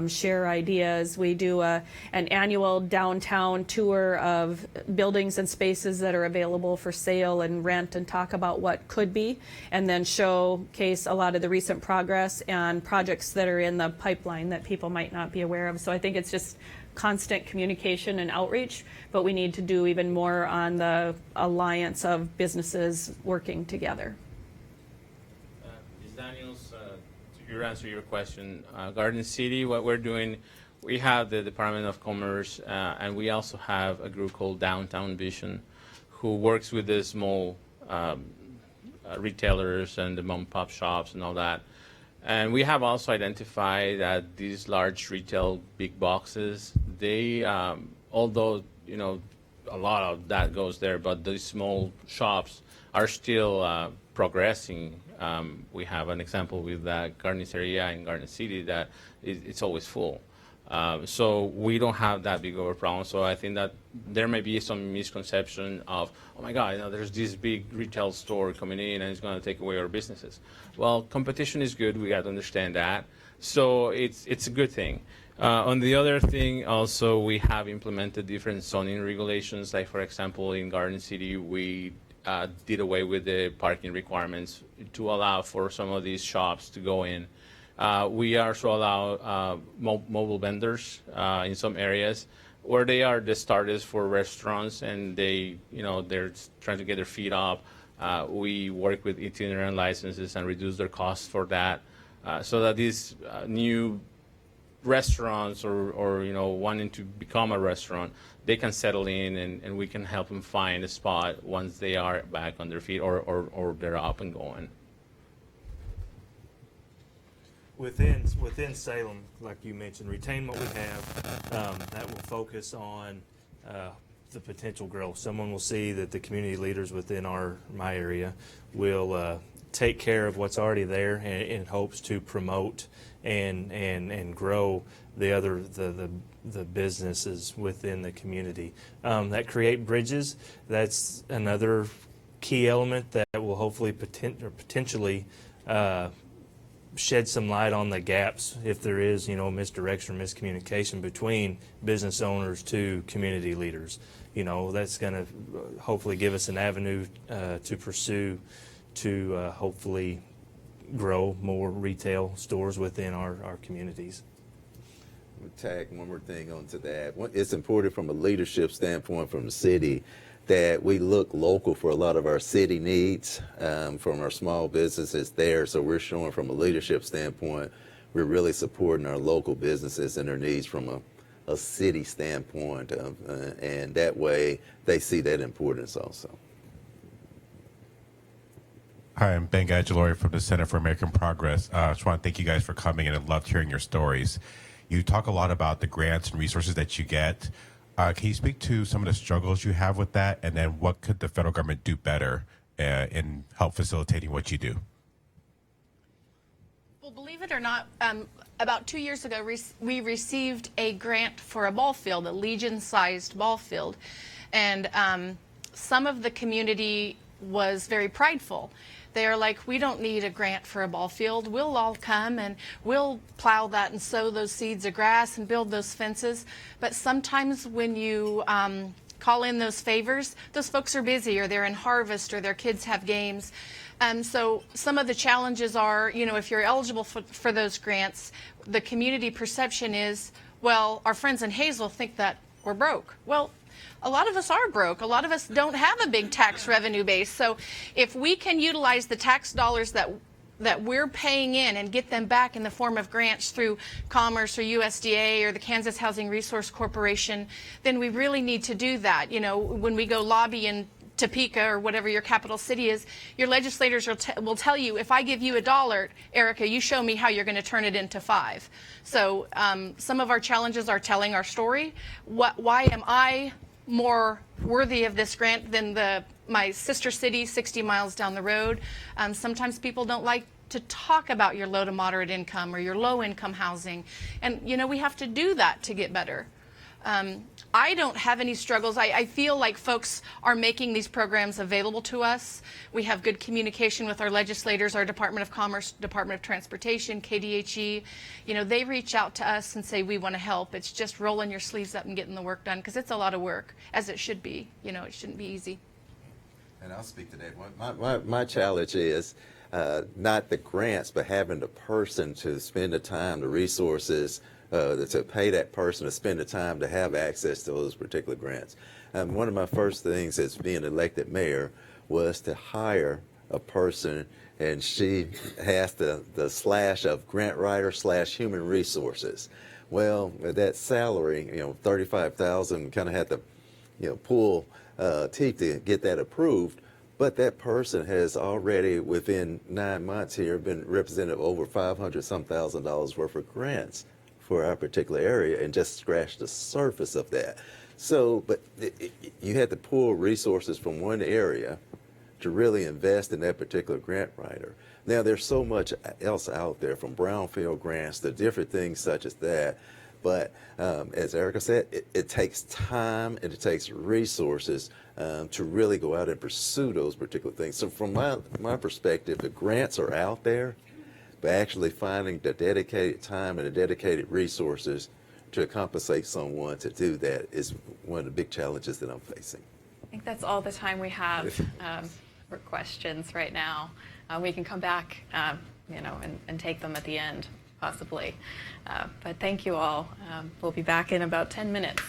share ideas. We do an annual downtown tour of buildings and spaces that are available for sale and rent, and talk about what could be, and then showcase a lot of the recent progress and projects that are in the pipeline that people might not be aware of. So I think it's just constant communication and outreach, but we need to do even more on the alliance of businesses working together. Ms. Daniels, to answer your question, Garden City, what we're doing, we have the Department of Commerce, and we also have a group called Downtown Vision, who works with the small retailers and the mom and pop shops and all that. And we have also identified that these large retail big boxes, they, although, a lot of that goes there, but these small shops are still progressing. We have an example with that Carniceria in Garden City that it's always full. So we don't have that big of a problem. So I think that there may be some misconception of, oh my God, there's this big retail store coming in and it's going to take away our businesses. Well, competition is good. We got to understand that. So it's a good thing. On the other thing, also, we have implemented different zoning regulations. Like, for example, in Garden City, we did away with the parking requirements to allow for some of these shops to go in. We also allow mobile vendors in some areas where they are the starters for restaurants, and they're trying to get their feet up. We work with itinerant licenses and reduce their costs for that, so that these new restaurants or wanting to become a restaurant, they can settle in, and we can help them find a spot once they are back on their feet or they're up and going. Within Salem, like you mentioned, retain what we have. That will focus on the potential growth. Someone will see that the community leaders within my area will take care of what's already there in hopes to promote and grow the businesses within the community. That create bridges. That's another key element that will hopefully potentially shed some light on the gaps if there is, misdirection or miscommunication between business owners to community leaders. That's going to hopefully give us an avenue to pursue to hopefully grow more retail stores within our communities. Tag one more thing onto that. It's important from a leadership standpoint from the city that we look local for a lot of our city needs from our small businesses there. So we're showing from a leadership standpoint, we're really supporting our local businesses and their needs from a city standpoint, and that way they see that importance also. Hi, I'm Ben Gadjalori from the Center for American Progress. I just want to thank you guys for coming, and I loved hearing your stories. You talk a lot about the grants and resources that you get. Can you speak to some of the struggles you have with that, and then what could the federal government do better in help facilitating what you do? Well, believe it or not, about 2 years ago, we received a grant for a ball field, a Legion-sized ball field, and some of the community was very prideful. They are like, we don't need a grant for a ball field. We'll all come and we'll plow that and sow those seeds of grass and build those fences. But sometimes when you call in those favors, those folks are busy, or they're in harvest, or their kids have games. So some of the challenges are, if you're eligible for those grants, the community perception is, well, our friends in Hazel think that we're broke. Well, a lot of us are broke. A lot of us don't have a big tax revenue base. So if we can utilize the tax dollars that we're paying in and get them back in the form of grants through Commerce or USDA or the Kansas Housing Resource Corporation, then we really need to do that. When we go lobby in Topeka or whatever your capital city is, your legislators will tell you, if I give you $1, Erica, you show me how you're going to turn it into 5. So some of our challenges are telling our story. Why am I more worthy of this grant than my sister city 60 miles down the road? Sometimes people don't like to talk about your low to moderate income or your low income housing, and we have to do that to get better. I don't have any struggles. I feel like folks are making these programs available to us. We have good communication with our legislators, our Department of Commerce, Department of Transportation, KDHE. They reach out to us and say, we want to help. It's just rolling your sleeves up and getting the work done, because it's a lot of work, as it should be. It shouldn't be easy. And I'll speak to that. My challenge is not the grants, but having the person to spend the time, the resources, to pay that person to spend the time to have access to those particular grants. One of my first things as being elected mayor was to hire a person, and she has the slash of grant writer / human resources. Well, that salary, $35,000, kind of had to, pull teeth to get that approved. But that person has already, within 9 months here, been representative over $500,000 worth of grants for our particular area, and just scratch the surface of that. So, but you had to pull resources from one area to really invest in that particular grant writer. Now, there's so much else out there, from brownfield grants to different things such as that. But as Erica said, it takes time and it takes resources to really go out and pursue those particular things. So from my perspective, the grants are out there, but actually finding the dedicated time and the dedicated resources to compensate someone to do that is one of the big challenges that I'm facing. I think that's all the time we have for questions right now. We can come back, and take them at the end, possibly. But thank you all. We'll be back in about 10 minutes.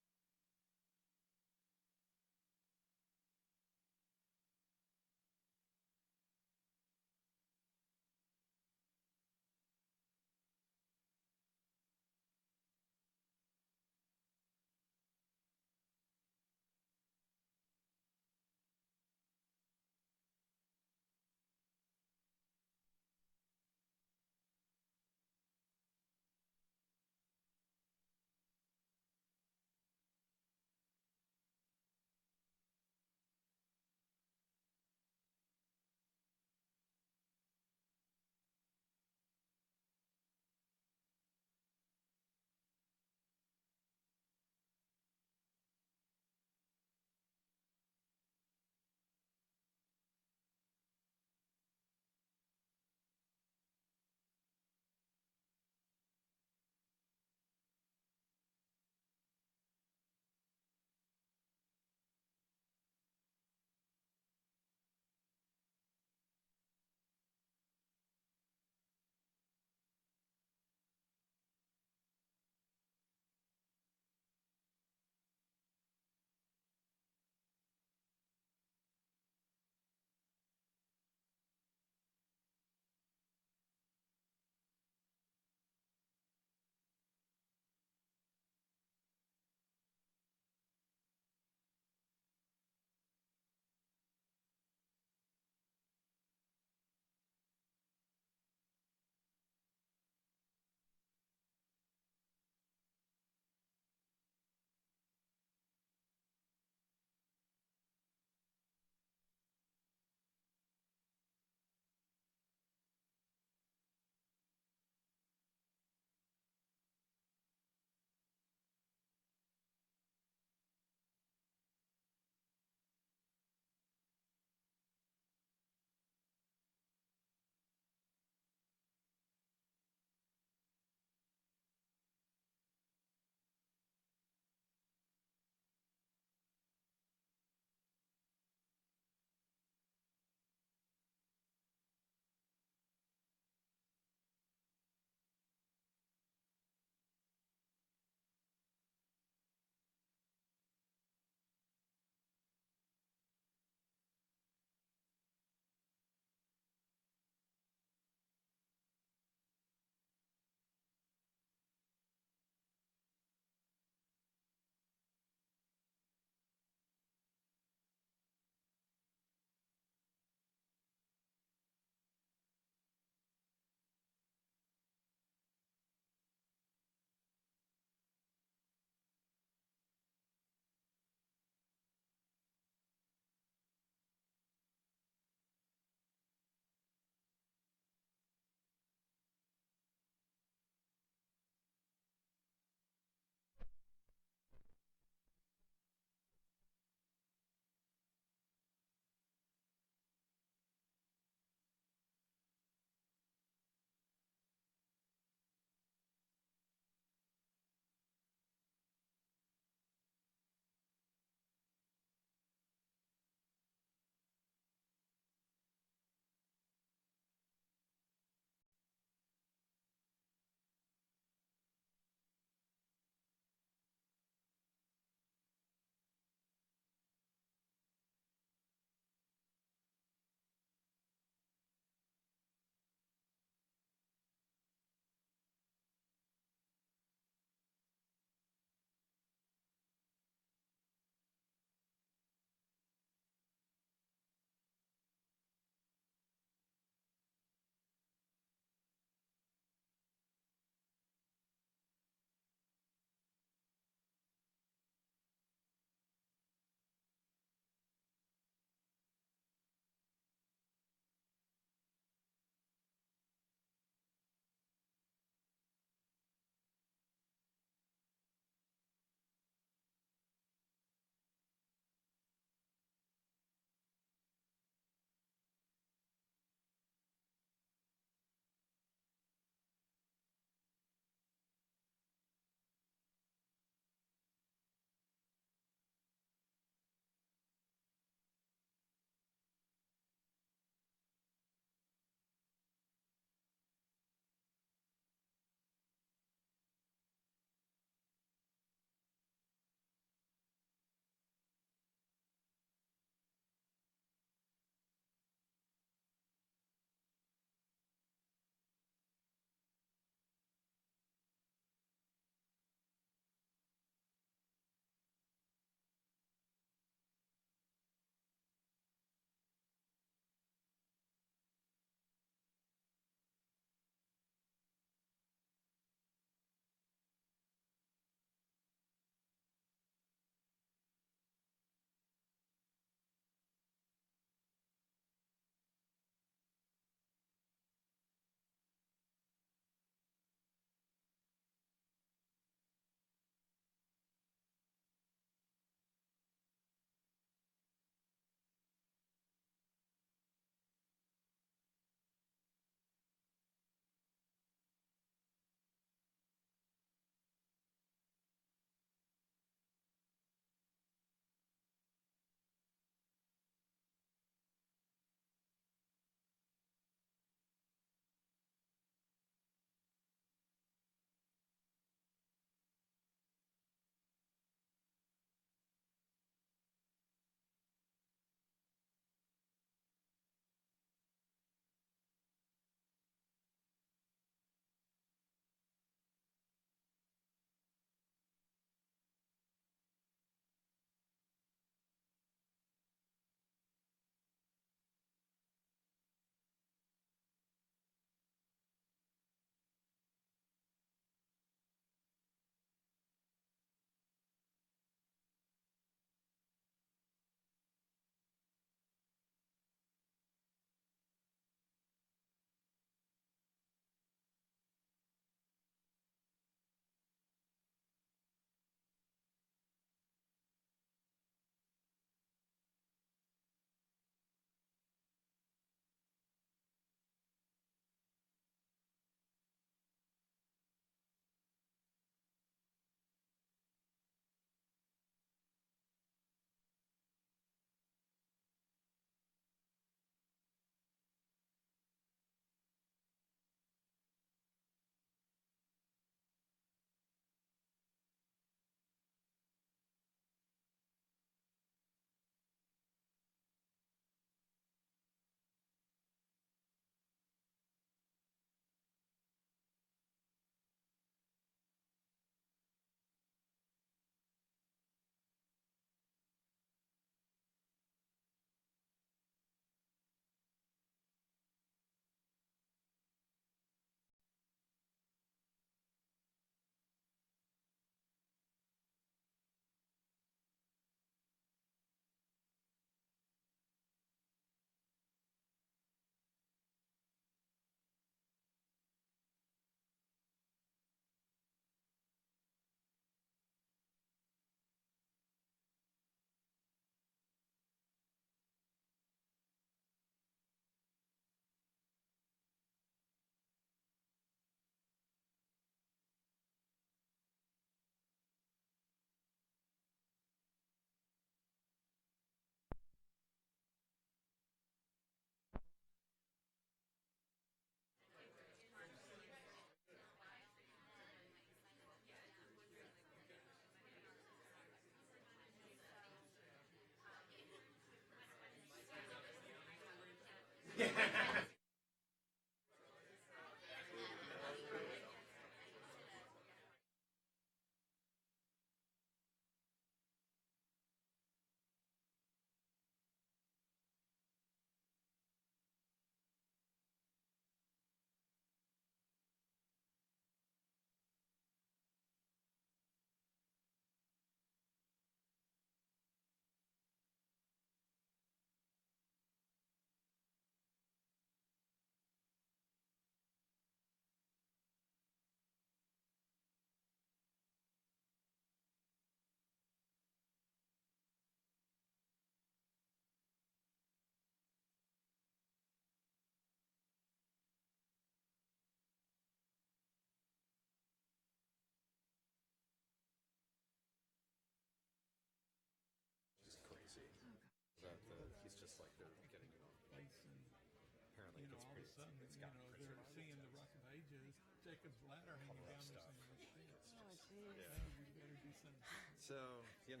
sudden, they're seeing the rough of ages, Jacob's ladder hanging down there saying, "Oh, geez. We better do something." So, I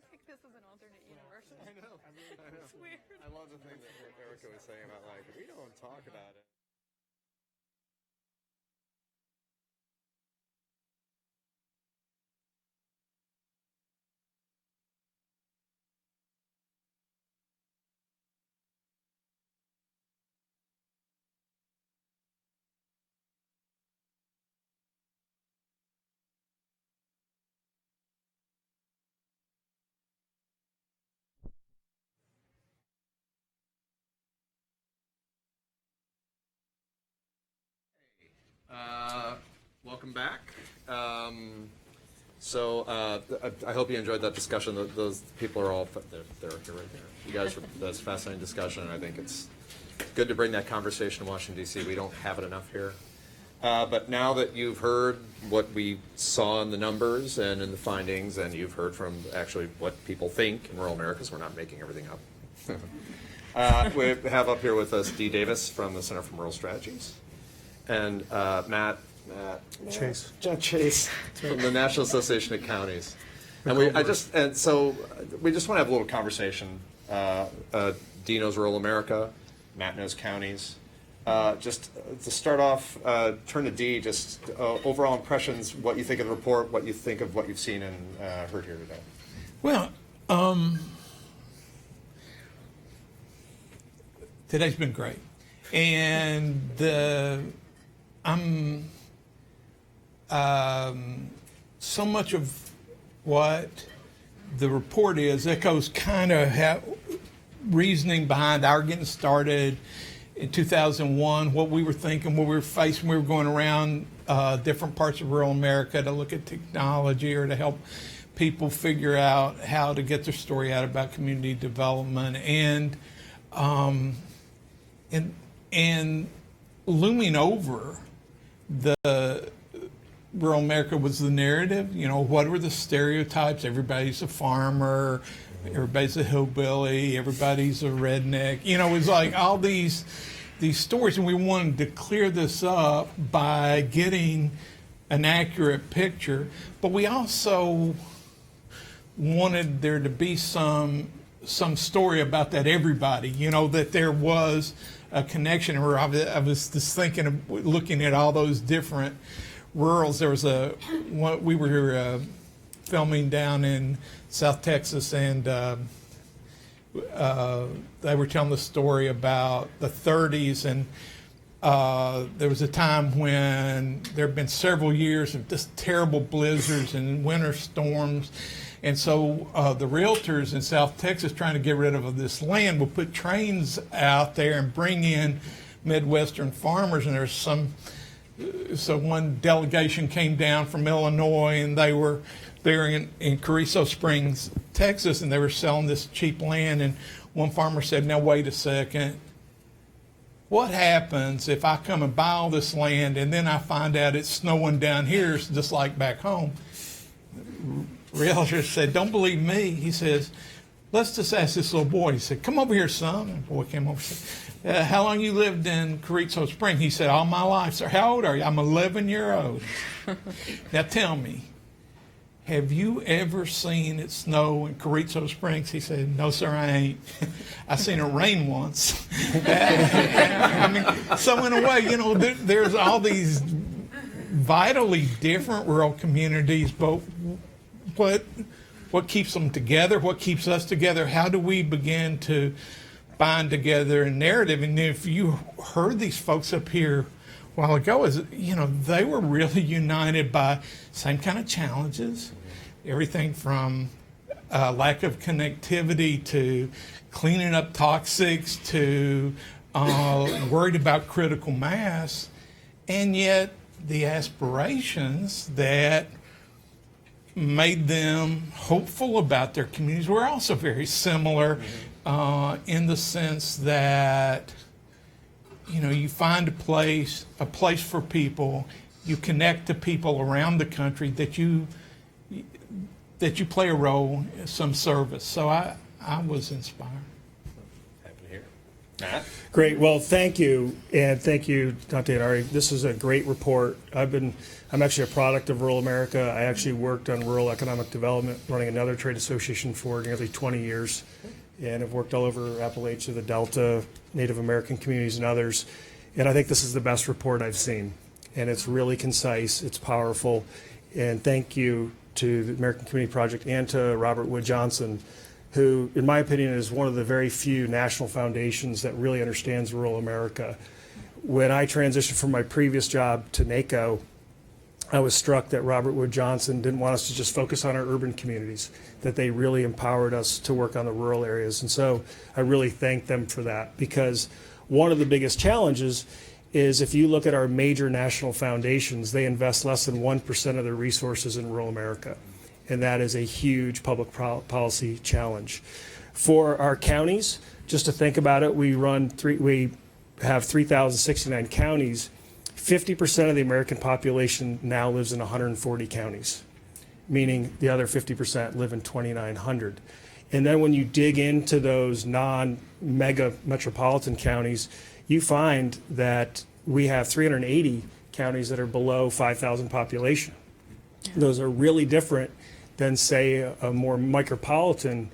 think this is an alternate universe. I know. It's weird. I love the thing that Erica was saying about, like, we don't talk about it. Welcome back. I hope you enjoyed that discussion. Those people are all they're here right there. You guys, that's a fascinating discussion, and I think it's good to bring that conversation to Washington D.C. We don't have it enough here. But now that you've heard what we saw in the numbers and in the findings, and you've heard from actually what people think in rural America, so we're not making everything up. We have up here with us Dee Davis from the Center for Rural Strategies, and Matt Chase from the National Association of Counties. And we just want to have a little conversation. Dee knows rural America, Matt knows counties. Just to start off, turn to Dee, just overall impressions, what you think of the report, what you think of what you've seen and heard here today. Well, today's been great. And so much of what the report is echoes kind of reasoning behind our getting started in 2001, what we were thinking, what we were facing. We were going around different parts of rural America to look at technology or to help people figure out how to get their story out about community development. And looming over the rural America was the narrative. What were the stereotypes? Everybody's a farmer, everybody's a hillbilly, everybody's a redneck. It was like all these stories, and we wanted to clear this up by getting an accurate picture. But we also wanted there to be some story about that everybody, that there was a connection. Where I was just thinking of looking at all those different rurals. There was we were filming down in South Texas, and they were telling the story about the 30s, and there was a time when there had been several years of just terrible blizzards and winter storms. And so the realtors in South Texas, trying to get rid of this land, will put trains out there and bring in Midwestern farmers. And so one delegation came down from Illinois, and they were there in Carrizo Springs, Texas, and they were selling this cheap land. And one farmer said, "Now wait a second. What happens if I come and buy all this land and then I find out it's snowing down here just like back home?" Realtor said, "Don't believe me." He says, "Let's just ask this little boy." He said, "Come over here, son." And the boy came over and said, "How long you lived in Carrizo Springs?" He said, "All my life, sir." "How old are you?" "I'm 11-year-old. Now tell me, have you ever seen it snow in Carrizo Springs?" He said, "No, sir, I ain't. I seen it rain once." So in a way, there's all these vitally different rural communities, but what keeps them together? What keeps us together? How do we begin to bind together a narrative? And if you heard these folks up here a while ago, they were really united by same kind of challenges, everything from lack of connectivity to cleaning up toxics to worried about critical mass, and yet the aspirations that made them hopeful about their communities were also very similar, in the sense that you find a place for people, you connect to people around the country, that you play a role, some service. So I was inspired. Happy to hear. Great. Well, thank you, and thank you, Dante and Ari. This is a great report. I'm actually a product of rural America. I actually worked on rural economic development, running another trade association for nearly 20 years, and have worked all over Appalachia, the Delta, Native American communities, and others. And I think this is the best report I've seen, and it's really concise, it's powerful, and thank you to the American Community Project and to Robert Wood Johnson, who, in my opinion, is one of the very few national foundations that really understands rural America. When I transitioned from my previous job to NACO, I was struck that Robert Wood Johnson didn't want us to just focus on our urban communities, that they really empowered us to work on the rural areas. And so I really thank them for that, because one of the biggest challenges is if you look at our major national foundations, they invest less than 1% of their resources in rural America. And that is a huge public policy challenge. For our counties, just to think about it, we have 3,069 counties. 50% of the American population now lives in 140 counties, meaning the other 50% live in 2,900. And then when you dig into those non-mega metropolitan counties, you find that we have 380 counties that are below 5,000 population. Those are really different than, say, a more micropolitan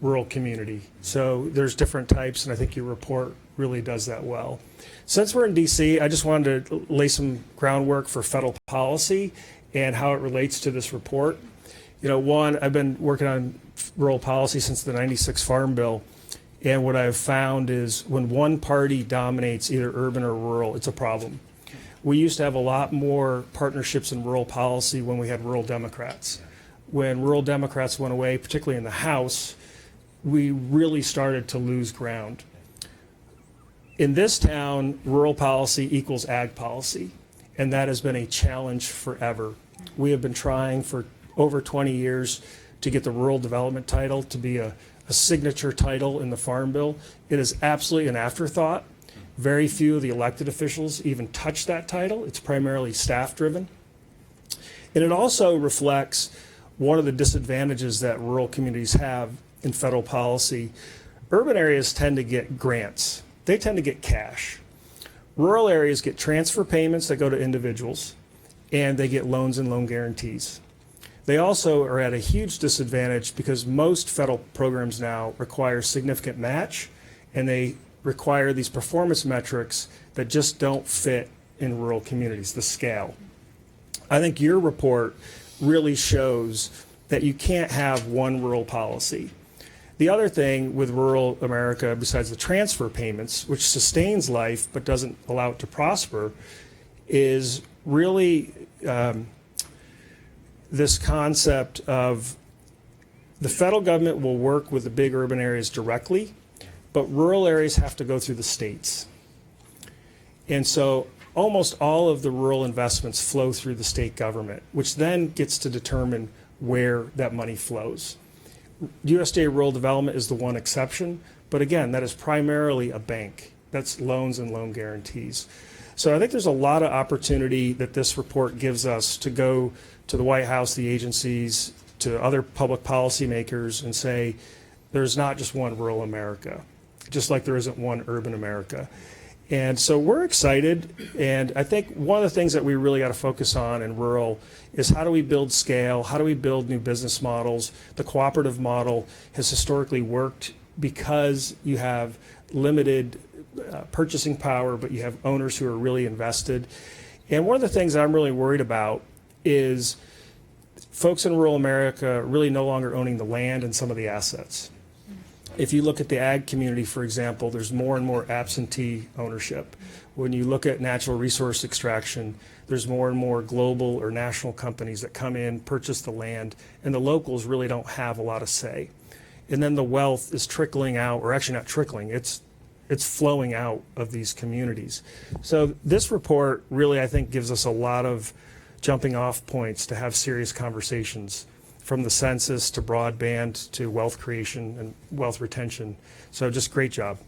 rural community. So there's different types, and I think your report really does that well. Since we're in DC, I just wanted to lay some groundwork for federal policy and how it relates to this report. You know, one, I've been working on rural policy since the '96 Farm Bill, and what I've found is when one party dominates either urban or rural, it's a problem. We used to have a lot more partnerships in rural policy when we had rural Democrats. When rural Democrats went away, particularly in the House, we really started to lose ground. In this town, rural policy equals ag policy, and that has been a challenge forever. We have been trying for over 20 years to get the rural development title to be a signature title in the Farm Bill. It is absolutely an afterthought. Very few of the elected officials even touch that title. It's primarily staff-driven. And it also reflects one of the disadvantages that rural communities have in federal policy. Urban areas tend to get grants. They tend to get cash. Rural areas get transfer payments that go to individuals, and they get loans and loan guarantees. They also are at a huge disadvantage because most federal programs now require significant match, and they require these performance metrics that just don't fit in rural communities, the scale. I think your report really shows that you can't have one rural policy. The other thing with rural America, besides the transfer payments, which sustains life but doesn't allow it to prosper, is really this concept of the federal government will work with the big urban areas directly, but rural areas have to go through the states. And so almost all of the rural investments flow through the state government, which then gets to determine where that money flows. USDA Rural Development is the one exception, but again, that is primarily a bank. That's loans and loan guarantees. So I think there's a lot of opportunity that this report gives us to go to the White House, the agencies, to other public policymakers and say, there's not just one rural America, just like there isn't one urban America. And so we're excited, and I think one of the things that we really got to focus on in rural is how do we build scale, how do we build new business models. The cooperative model has historically worked because you have limited purchasing power, but you have owners who are really invested. And one of the things I'm really worried about is folks in rural America really no longer owning the land and some of the assets. If you look at the ag community, for example, there's more and more absentee ownership. When you look at natural resource extraction, there's more and more global or national companies that come in, purchase the land, and the locals really don't have a lot of say. And then the wealth is trickling out, or actually not trickling, it's flowing out of these communities. So this report really, I think, gives us a lot of jumping off points to have serious conversations, from the census to broadband to wealth creation and wealth retention. So just great job.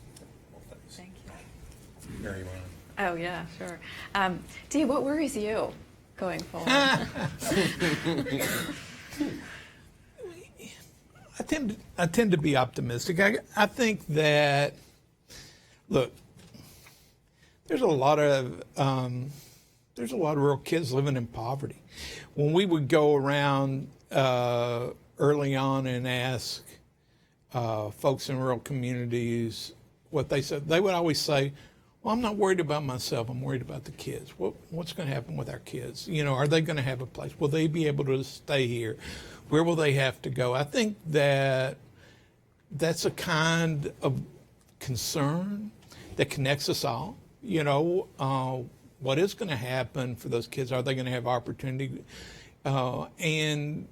Thank you. Very well. Oh, yeah, sure. Dee, what worries you going forward? I tend to be optimistic. I think that look, there's a lot of rural kids living in poverty. When we would go around early on and ask folks in rural communities what they said, they would always say, well, I'm not worried about myself. I'm worried about the kids. What's going to happen with our kids? You know, are they going to have a place? Will they be able to stay here? Where will they have to go? I think that that's a kind of concern that connects us all. You know, what is going to happen for those kids? Are they going to have opportunity? And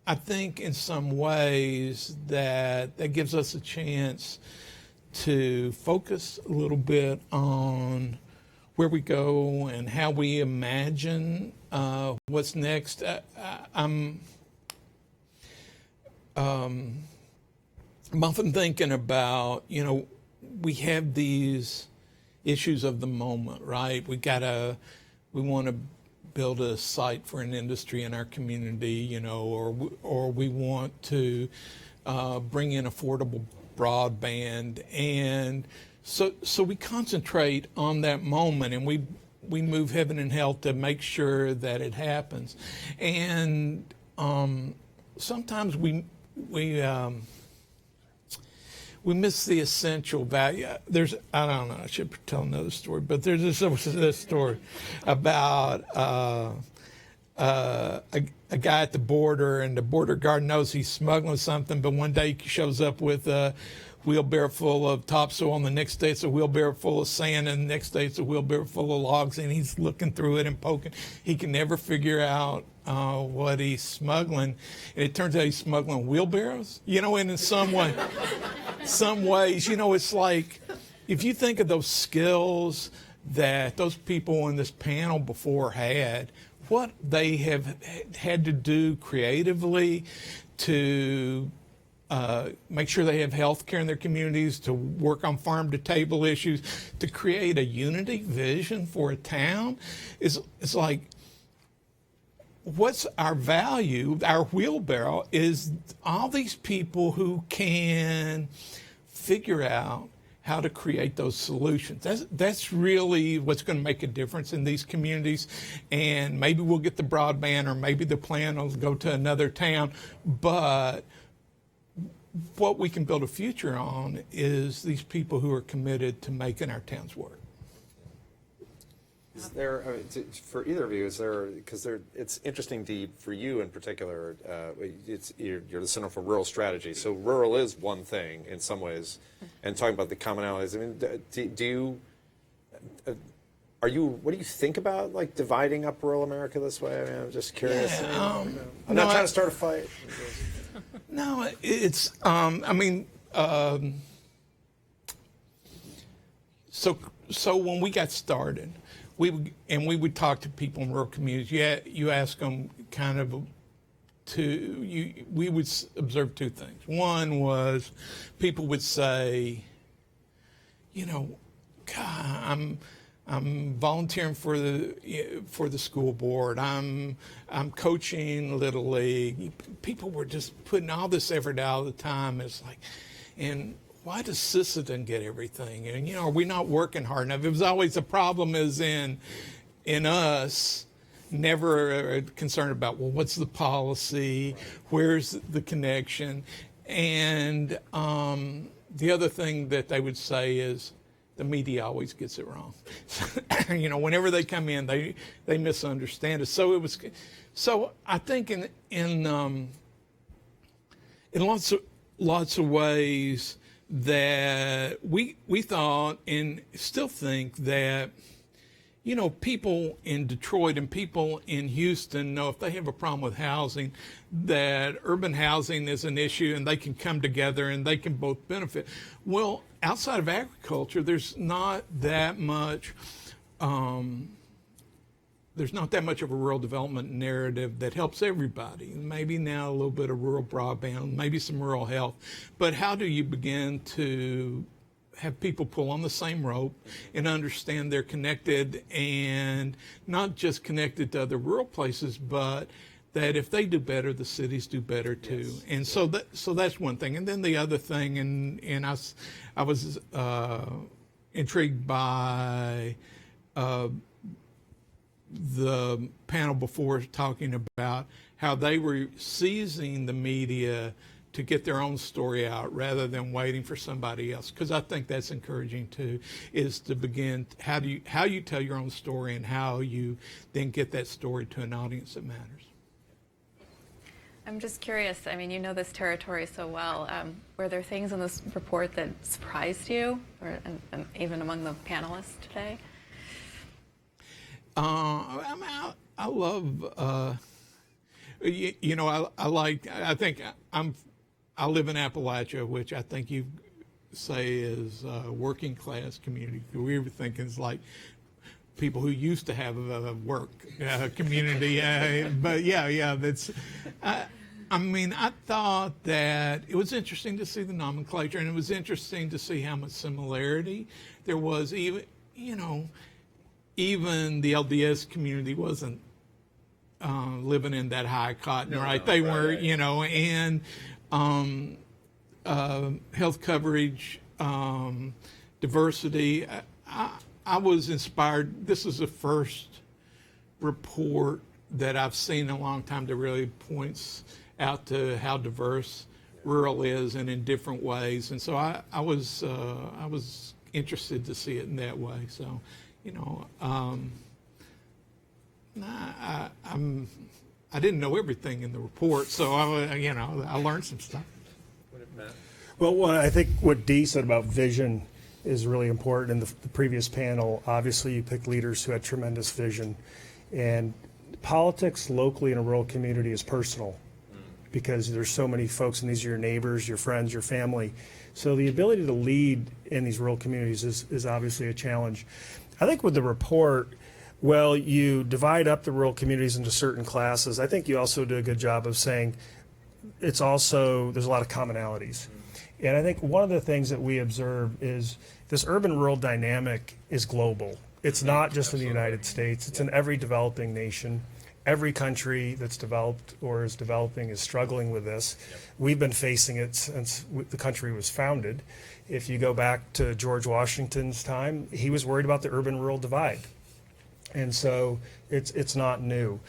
I think in some ways that gives us a chance to focus a little bit on where we go and how we imagine what's next. I'm often thinking about, you know, we have these issues of the moment, right? We want to build a site for an industry in our community, you know, or we want to bring in affordable broadband, and so we concentrate on that moment, and we move heaven and hell to make sure that it happens, and sometimes we miss the essential value. I don't know, I should tell another story, but there's this story about a guy at the border, and the border guard knows he's smuggling something, but one day he shows up with a wheelbarrow full of topsoil, and the next day it's a wheelbarrow full of sand, and the next day it's a wheelbarrow full of logs, and he's looking through it and poking. He can never figure out what he's smuggling, and it turns out he's smuggling wheelbarrows. You know, and in some ways, you know, it's like, if you think of those skills that those people in this panel before had, what they have had to do creatively to make sure they have health care in their communities, to work on farm-to-table issues, to create a unity vision for a town, it's like, what's our value? Our wheelbarrow is all these people who can figure out how to create those solutions. That's really what's going to make a difference in these communities. And maybe we'll get the broadband, or maybe the plan will go to another town. But what we can build a future on is these people who are committed to making our towns work. Is there, for either of you, because it's interesting for you in particular, you're the Center for Rural Strategy, so rural is one thing in some ways, and talking about the commonalities, I mean, what do you think about, like, dividing up rural America this way? I mean, I'm just curious. Yeah, I'm not trying to start a fight. No, it's, so when we got started, we would talk to people in rural communities. You ask them kind of we would observe two things. One was people would say, you know, God, I'm volunteering for the school board. I'm coaching Little League. People were just putting all this effort out all the time. It's like, and why does Sisseton get everything? And, you know, are we not working hard enough? It was always the problem is in us, never concerned about, well, what's the policy? Where's the connection? And the other thing that they would say is the media always gets it wrong. You know, whenever they come in, they misunderstand us. So I think in lots of ways that we thought and still think that, you know, people in Detroit and people in Houston know if they have a problem with housing, that urban housing is an issue and they can come together and they can both benefit. Well, outside of agriculture, there's not that much of a rural development narrative that helps everybody. Maybe now a little bit of rural broadband, maybe some rural health. But how do you begin to have people pull on the same rope and understand they're connected, and not just connected to other rural places, but that if they do better, the cities do better too. Yes. And so that's one thing. And then the other thing, and I was intrigued by the panel before talking about how they were seizing the media to get their own story out rather than waiting for somebody else. Because I think that's encouraging too, is to begin how you tell your own story and how you then get that story to an audience that matters. I'm just curious, I mean, you know this territory so well. Were there things in this report that surprised you, or and even among the panelists today? I love, I live in Appalachia, which I think you say is a working class community. We were thinking it's like people who used to have a work community. But yeah, that's, I mean, I thought that it was interesting to see the nomenclature, and it was interesting to see how much similarity there was. Even the LDS community wasn't living in that high cotton, right? They were, and health coverage, diversity. I was inspired. This is the first report that I've seen in a long time that really points out to how diverse rural is and in different ways. And so I was interested to see it in that way. So, I didn't know everything in the report, so I learned some stuff. Well, I think what Dee said about vision is really important. In the previous panel, obviously you picked leaders who had tremendous vision, and politics locally in a rural community is personal because there's so many folks, and these are your neighbors, your friends, your family. So the ability to lead in these rural communities is obviously a challenge. I think with the report, well, you divide up the rural communities into certain classes. I think you also do a good job of saying there's a lot of commonalities. And I think one of the things that we observe is this urban-rural dynamic is global. It's not just in the United States. It's in every developing nation. Every country that's developed or is developing is struggling with this. We've been facing it since the country was founded. If you go back to George Washington's time, he was worried about the urban-rural divide. And so it's not new.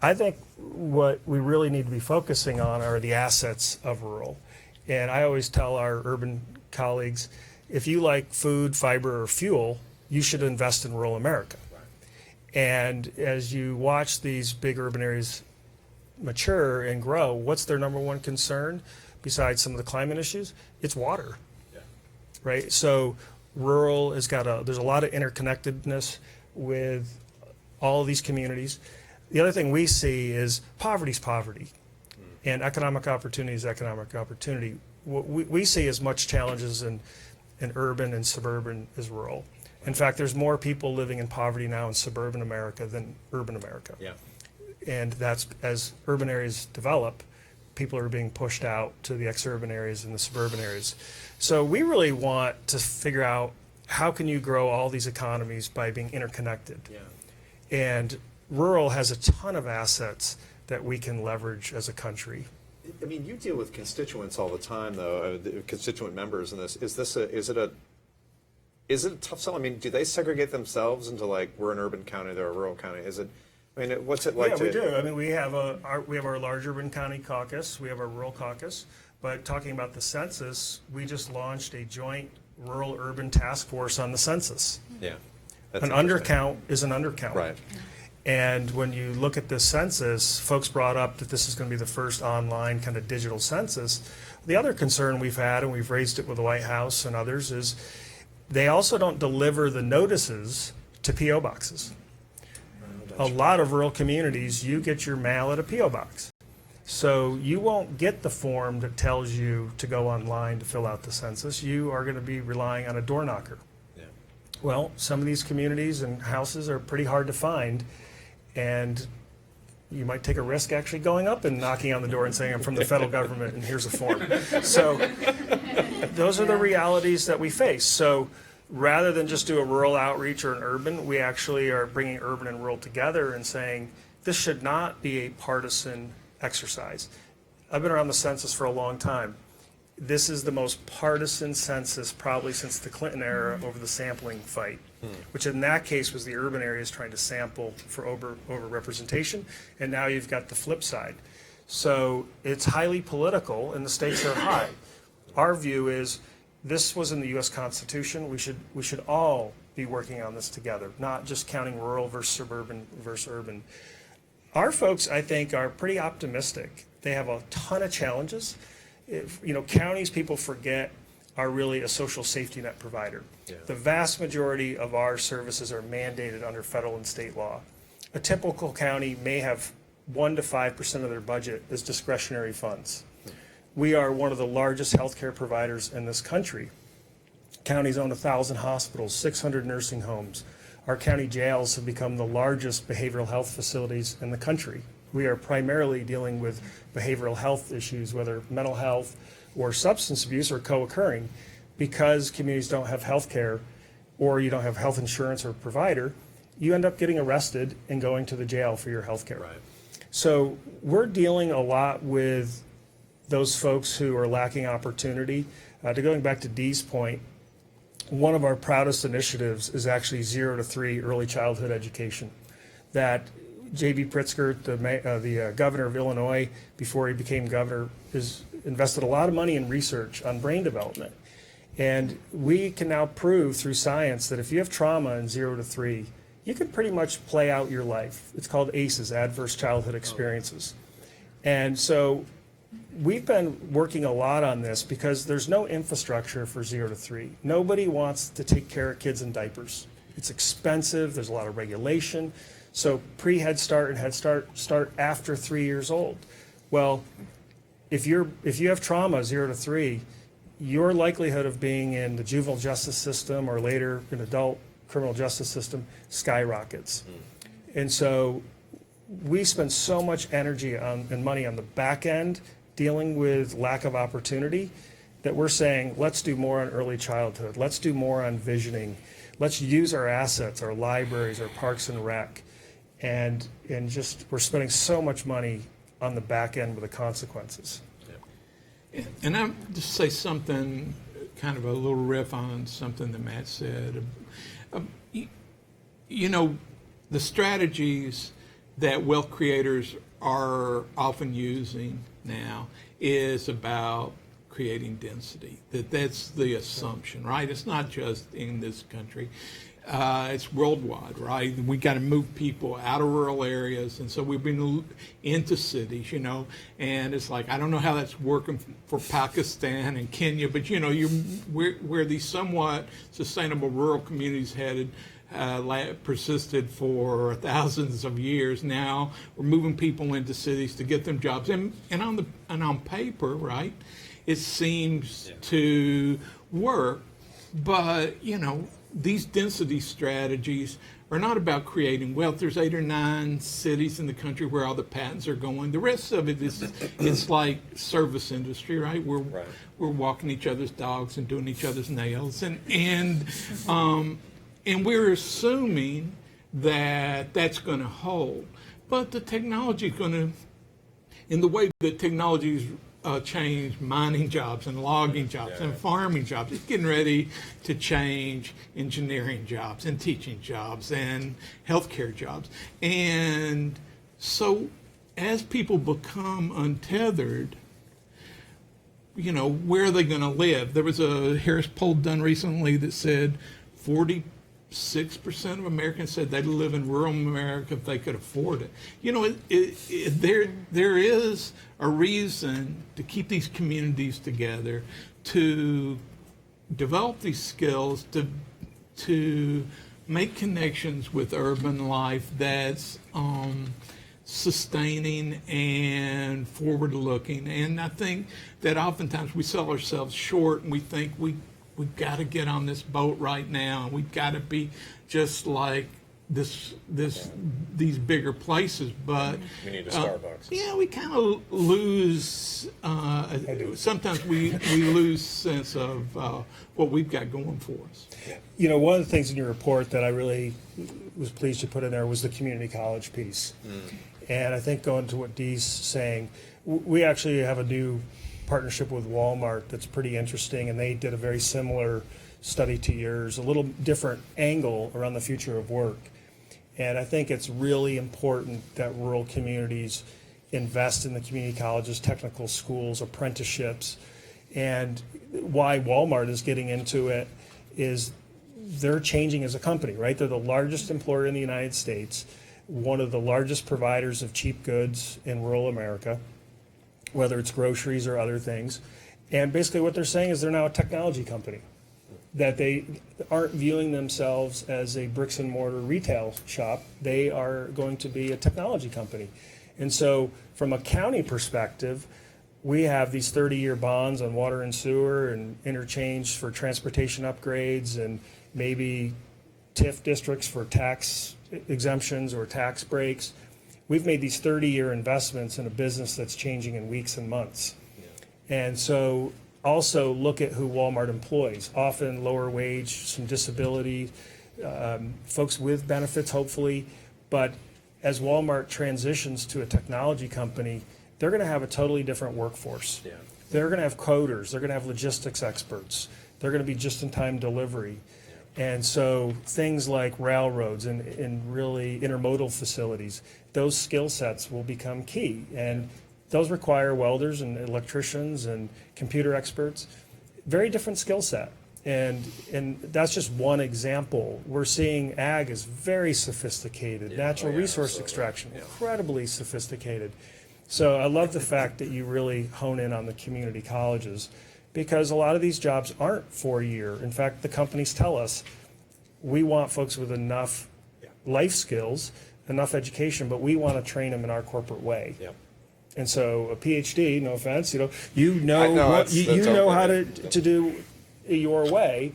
I think what we really need to be focusing on are the assets of rural. And I always tell our urban colleagues, if you like food, fiber, or fuel, you should invest in rural America. And as you watch these big urban areas mature and grow, what's their number one concern besides some of the climate issues? It's water, right? So rural has there's a lot of interconnectedness with all of these communities. The other thing we see is poverty's poverty, and economic opportunity is economic opportunity. What we see as much challenges in urban and suburban as rural. In fact, there's more people living in poverty now in suburban America than urban America. Yeah. And that's, as urban areas develop, people are being pushed out to the ex-urban areas and the suburban areas. So we really want to figure out how can you grow all these economies by being interconnected. Yeah. And rural has a ton of assets that we can leverage as a country. I mean, you deal with constituents all the time, though, constituent members in this. Is it a tough sell? I mean, do they segregate themselves into like, we're an urban county, they're a rural county? Is it, I mean, what's it like? Yeah, we do. I mean, we have our large urban county caucus, we have our rural caucus, but talking about the census, we just launched a joint rural urban task force on the census. Yeah. An undercount is an undercount. Right. And when you look at the census, folks brought up that this is going to be the first online kind of digital census. The other concern we've had, and we've raised it with the White House and others, is they also don't deliver the notices to P.O. boxes. A lot of rural communities, you get your mail at a P.O. box. So you won't get the form that tells you to go online to fill out the census. You are going to be relying on a door knocker. Yeah. Well, some of these communities and houses are pretty hard to find, and you might take a risk actually going up and knocking on the door and saying, I'm from the federal government and here's a form. So those are the realities that we face. So rather than just do a rural outreach or an urban, we actually are bringing urban and rural together and saying, this should not be a partisan exercise. I've been around the census for a long time. this is the most partisan census probably since the Clinton era over the sampling fight, which in that case was the urban areas trying to sample for over representation, and now you've got the flip side. So it's highly political, and the stakes are high. Our view is this was in the U.S. Constitution. We should all be working on this together, not just counting rural versus suburban versus urban. Our folks, I think, are pretty optimistic. They have a ton of challenges. Counties, people forget, are really a social safety net provider. Yeah. The vast majority of our services are mandated under federal and state law. A typical county may have 1 to 5% of their budget as discretionary funds. We are one of the largest healthcare providers in this country. Counties own 1,000 hospitals, 600 nursing homes. Our county jails have become the largest behavioral health facilities in the country. We are primarily dealing with behavioral health issues, whether mental health or substance abuse are co-occurring. Because communities don't have health care or you don't have health insurance or provider, you end up getting arrested and going to the jail for your health care. Right. So we're dealing a lot with those folks who are lacking opportunity. Going back to Dee's point, one of our proudest initiatives is actually 0 to 3 early childhood education. That J.B. Pritzker, the governor of Illinois, before he became governor, has invested a lot of money in research on brain development. And we can now prove through science that if you have trauma in 0 to 3, you can pretty much play out your life. It's called ACEs, Adverse Childhood Experiences. And so we've been working a lot on this because there's no infrastructure for 0 to 3. Nobody wants to take care of kids in diapers. It's expensive, there's a lot of regulation. So pre-Head Start and Head Start start after 3 years old. Well, if you have trauma 0 to 3, your likelihood of being in the juvenile justice system or later in adult criminal justice system skyrockets. And so we spend so much energy and money on the back end dealing with lack of opportunity that we're saying, let's do more on early childhood. Let's do more on visioning. Let's use our assets, our libraries, our parks and rec. And just we're spending so much money on the back end with the consequences. And I'll just say something, kind of a little riff on something that Matt said. The strategies that wealth creators are often using now is about creating density. That's the assumption, right? It's not just in this country. It's worldwide, right? We got to move people out of rural areas, and so we've been into cities, and it's like, I don't know how that's working for Pakistan and Kenya, but where these somewhat sustainable rural communities persisted for thousands of years. Now we're moving people into cities to get them jobs, and on paper, right, it seems to work, but these density strategies are not about creating wealth. There's 8 or 9 cities in the country where all the patents are going. The rest of it is it's like service industry, right? We're walking each other's dogs and doing each other's nails, and we're assuming that that's going to hold. But the technology is going to, in the way that technology's change mining jobs and logging jobs and farming jobs. It's getting ready to change engineering jobs and teaching jobs and healthcare jobs. And so as people become untethered, where are they going to live? There was a Harris poll done recently that said 46% of Americans said they'd live in rural America if they could afford it. There is a reason to keep these communities together, to develop these skills, to make connections with urban life that's sustaining and forward-looking. And I think that oftentimes we sell ourselves short and we think we've got to get on this boat right now, and we've got to be just like these bigger places. But we need a Starbucks. Yeah, we kind of lose. Sometimes we lose sense of what we've got going for us. One of the things in your report that I really was pleased to put in there was the community college piece. And I think going to what Dee's saying, we actually have a new partnership with Walmart that's pretty interesting, and they did a very similar study to yours, a little different angle around the future of work. And I think it's really important that rural communities invest in the community colleges, technical schools, apprenticeships. And why Walmart is getting into it is they're changing as a company, right? They're the largest employer in the United States, one of the largest providers of cheap goods in rural America, whether it's groceries or other things. And basically what they're saying is they're now a technology company, that they aren't viewing themselves as a bricks and mortar retail shop. They are going to be a technology company. And so from a county perspective, we have these 30-year bonds on water and sewer and interchange for transportation upgrades and maybe TIF districts for tax exemptions or tax breaks. We've made these 30-year investments in a business that's changing in weeks and months. And so also look at who Walmart employs, often lower wage, some disability, folks with benefits hopefully, but as Walmart transitions to a technology company, they're going to have a totally different workforce. Yeah. They're going to have coders, they're going to have logistics experts, they're going to be just-in-time delivery. And so things like railroads and really intermodal facilities, those skill sets will become key. And those require welders and electricians and computer experts, very different skill set. And that's just one example. We're seeing ag is very sophisticated, natural resource extraction, incredibly sophisticated. So I love the fact that you really hone in on the community colleges, because a lot of these jobs aren't 4-year. In fact, the companies tell us, we want folks with enough life skills, enough education, but we want to train them in our corporate way. Yep. And so a PhD, no offense, you know how to do your way,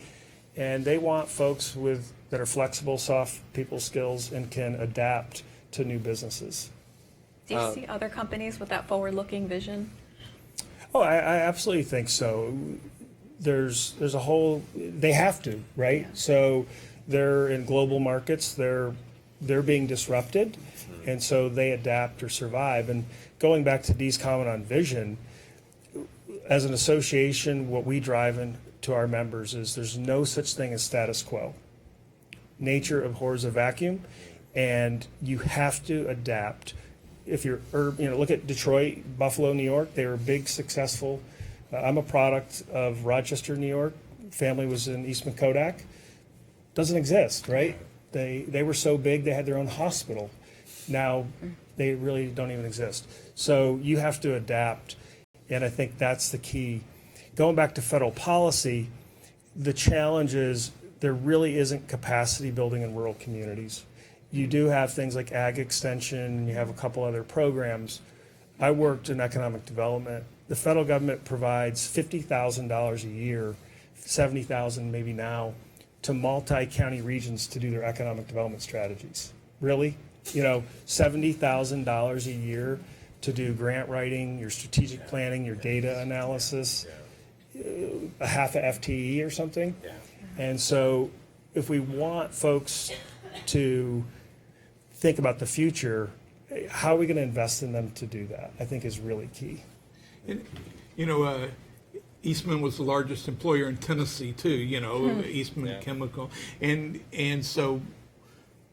and they want folks that are flexible, soft people skills, and can adapt to new businesses. Do you see other companies with that forward-looking vision? Oh, I absolutely think so. There's a whole, they have to, right? Yeah. So they're in global markets, they're being disrupted, and so they adapt or survive. And going back to Dee's comment on vision, as an association, what we drive into our members is there's no such thing as status quo. Nature abhors a vacuum, and you have to adapt. If you're, look at Detroit, Buffalo, New York, they were big, successful. I'm a product of Rochester, New York. Family was in Eastman Kodak. Doesn't exist, right? They were so big, they had their own hospital. Now, they really don't even exist. So you have to adapt, and I think that's the key. Going back to federal policy, the challenge is there really isn't capacity building in rural communities. You do have things like ag extension, and you have a couple other programs. I worked in economic development. The federal government provides $50,000 a year, $70,000 maybe now, to multi-county regions to do their economic development strategies. Really? $70,000 a year to do grant writing, your strategic planning, your data analysis, a half a FTE or something. And so if we want folks to think about the future, how are we going to invest in them to do that? I think is really key. And, Eastman was the largest employer in Tennessee too. Eastman Chemical, and so,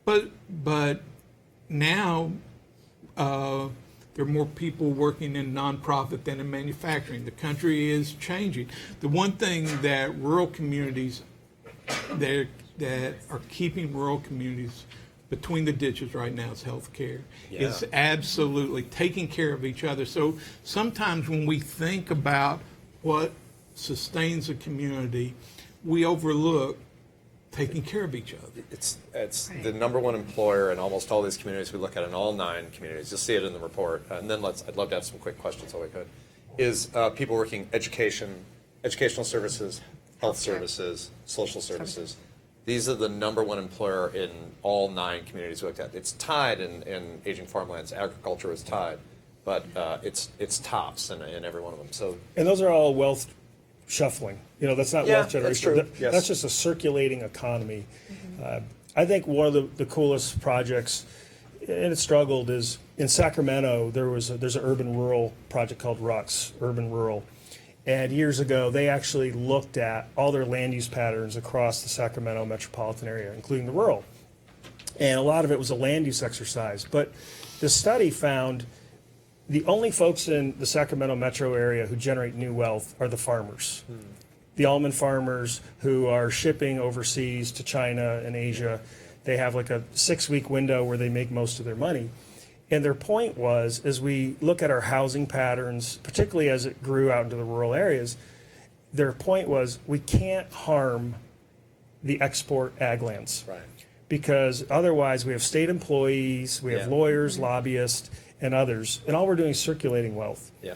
but now there are more people working in nonprofit than in manufacturing. The country is changing. The one thing that rural communities that are keeping rural communities between the ditches right now is health care. Is absolutely taking care of each other. So sometimes when we think about what sustains a community, we overlook taking care of each other. It's the number one employer in almost all these communities we look at, in all 9 communities. You'll see it in the report. And then I'd love to have some quick questions if we could. Is people working educational services, health services, social services. These are the number one employer in all 9 communities we looked at. It's tied in aging farmlands. Agriculture is tied, but it's tops in every one of them. So, and those are all wealth shuffling. That's not wealth generation. That's true. That's just a circulating economy. I think one of the coolest projects, and it struggled, is in Sacramento. There's an urban rural project called RUX, urban rural. And years ago, they actually looked at all their land use patterns across the Sacramento metropolitan area, including the rural. And a lot of it was a land use exercise. But the study found the only folks in the Sacramento metro area who generate new wealth are the farmers. The almond farmers who are shipping overseas to China and Asia. They have like a 6-week window where they make most of their money. And their point was, as we look at our housing patterns, particularly as it grew out into the rural areas, their point was we can't harm the export ag lands. Right. Because otherwise we have state employees, we have lawyers, lobbyists, and others, and all we're doing is circulating wealth. Yeah.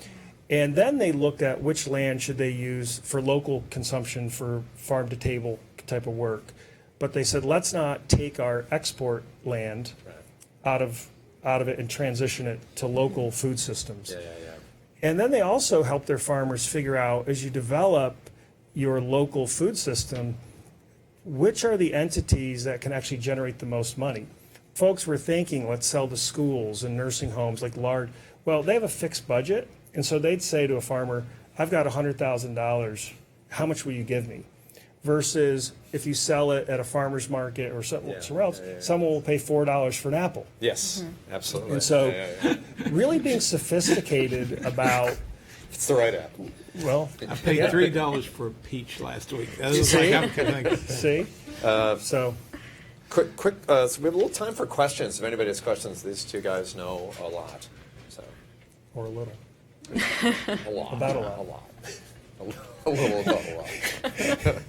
And then they looked at which land should they use for local consumption, for farm to table type of work. But they said, let's not take our export land out of it and transition it to local food systems. And then they also help their farmers figure out, as you develop your local food system, which are the entities that can actually generate the most money. Folks were thinking, let's sell to schools and nursing homes, like large. Well, they have a fixed budget, and so they'd say to a farmer, I've got $100,000, how much will you give me? Versus if you sell it at a farmer's market or somewhere else, someone will pay $4 for an apple. Yes, absolutely. And so really being sophisticated about... It's the right apple. Well, I paid $3 for a peach last week. That was See? like, I'm See? So we have a little time for questions. If anybody has questions, these two guys know a lot. So. Or a little. A lot. About a lot. A lot. A little about a lot.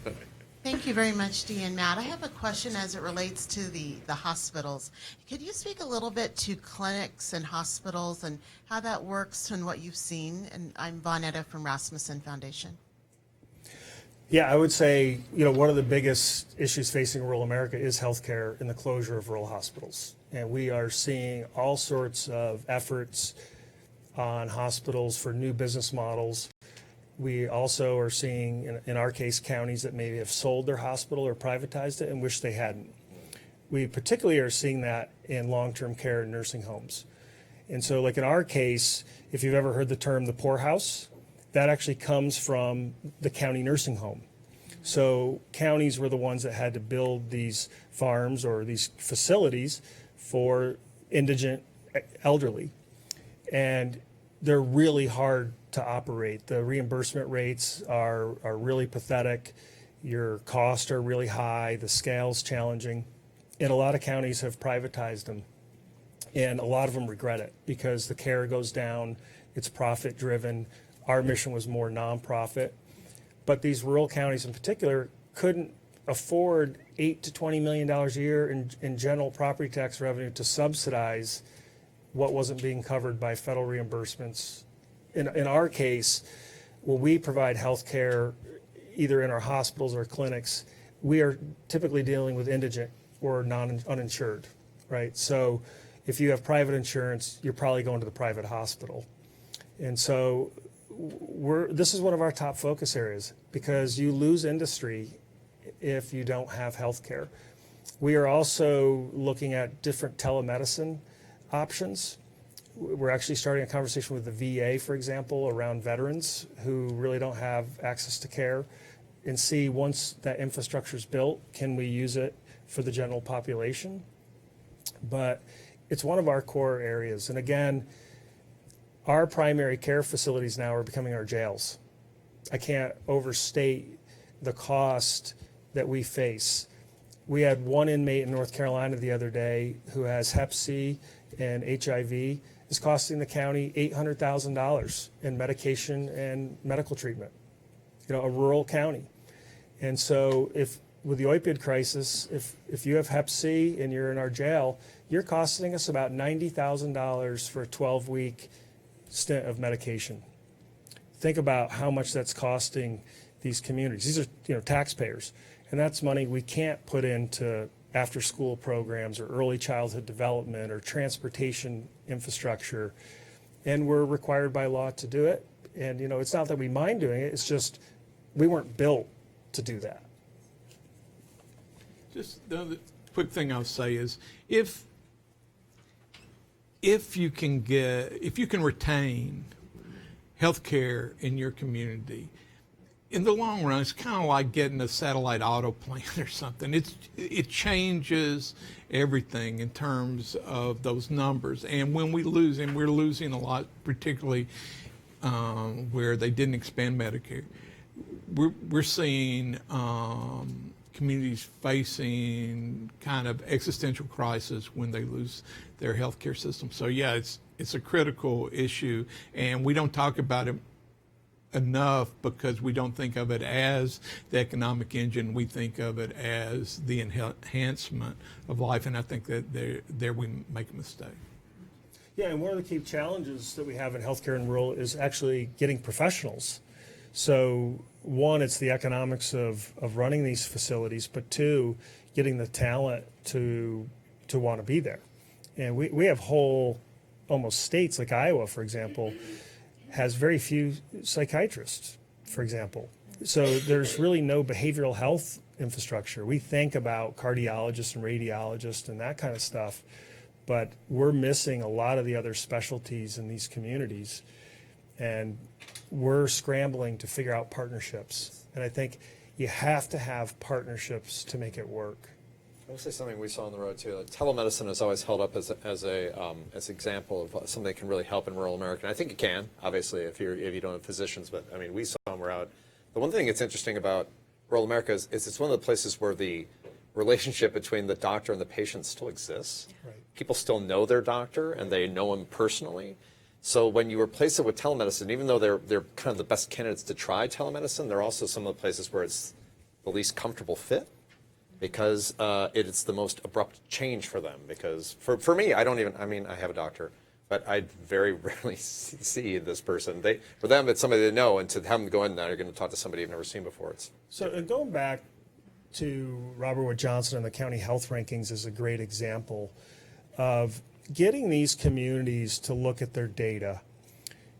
Thank you very much, Dee and Matt. I have a question as it relates to the hospitals. Could you speak a little bit to clinics and hospitals and how that works and what you've seen? And I'm Vonetta from Rasmussen Foundation. Yeah, I would say, one of the biggest issues facing rural America is healthcare and the closure of rural hospitals. And we are seeing all sorts of efforts on hospitals for new business models. We also are seeing, in our case, counties that maybe have sold their hospital or privatized it and wish they hadn't. We particularly are seeing that in long-term care and nursing homes. And so, like in our case, if you've ever heard the term the poorhouse, that actually comes from the county nursing home. So counties were the ones that had to build these farms or these facilities for indigent elderly. And they're really hard to operate. The reimbursement rates are really pathetic. Your costs are really high. The scale's challenging. And a lot of counties have privatized them. And a lot of them regret it because the care goes down. It's profit driven. Our mission was more nonprofit. But these rural counties in particular couldn't afford $8 to $20 million a year in general property tax revenue to subsidize what wasn't being covered by federal reimbursements. In our case, when we provide health care, either in our hospitals or clinics, we are typically dealing with indigent or uninsured, right? So if you have private insurance, you're probably going to the private hospital. And so this is one of our top focus areas because you lose industry if you don't have health care. We are also looking at different telemedicine options. We're actually starting a conversation with the VA, for example, around veterans who really don't have access to care and see once that infrastructure is built, can we use it for the general population? But it's one of our core areas. And again, our primary care facilities now are becoming our jails. I can't overstate the cost that we face. We had one inmate in North Carolina the other day who has Hep C and HIV. Is costing the county $800,000 in medication and medical treatment, a rural county. And so with the opioid crisis, if you have Hep C and you're in our jail, you're costing us about $90,000 for a 12-week stint of medication. Think about how much that's costing these communities. These are taxpayers, and that's money we can't put into after-school programs or early childhood development or transportation infrastructure, and we're required by law to do it. And it's not that we mind doing it, it's just we weren't built to do that. Just the other quick thing I'll say is if you can retain healthcare in your community, in the long run, it's kind of like getting a satellite auto plant or something. It changes everything in terms of those numbers. And when we lose, and we're losing a lot, particularly where they didn't expand Medicare, we're seeing communities facing kind of existential crisis when they lose their healthcare system. So yeah, it's a critical issue, and we don't talk about it enough because we don't think of it as the economic engine. We think of it as the enhancement of life, and I think that there we make a mistake. Yeah, and one of the key challenges that we have in healthcare and rural is actually getting professionals. So one, it's the economics of running these facilities, but two, getting the talent to want to be there. And we have whole almost states like Iowa, for example, has very few psychiatrists, for example. So there's really no behavioral health infrastructure. We think about cardiologists and radiologists and that kind of stuff, but we're missing a lot of the other specialties in these communities. And we're scrambling to figure out partnerships. And I think you have to have partnerships to make it work. I will say something we saw on the road too. Like, telemedicine is always held up as an example of something that can really help in rural America. And I think it can, obviously, if you don't have physicians. But I mean, we saw them. We're out. The one thing that's interesting about rural America is it's one of the places where the relationship between the doctor and the patient still exists. Right. People still know their doctor and they know him personally. So when you replace it with telemedicine, even though they're kind of the best candidates to try telemedicine, they're also some of the places where it's the least comfortable fit, because it's the most abrupt change for them. Because for me, I have a doctor, but I very rarely see this person. For them, it's somebody they know, and to have them go in there, you're going to talk to somebody you've never seen before. So going back to Robert Wood Johnson and the county health rankings is a great example of getting these communities to look at their data.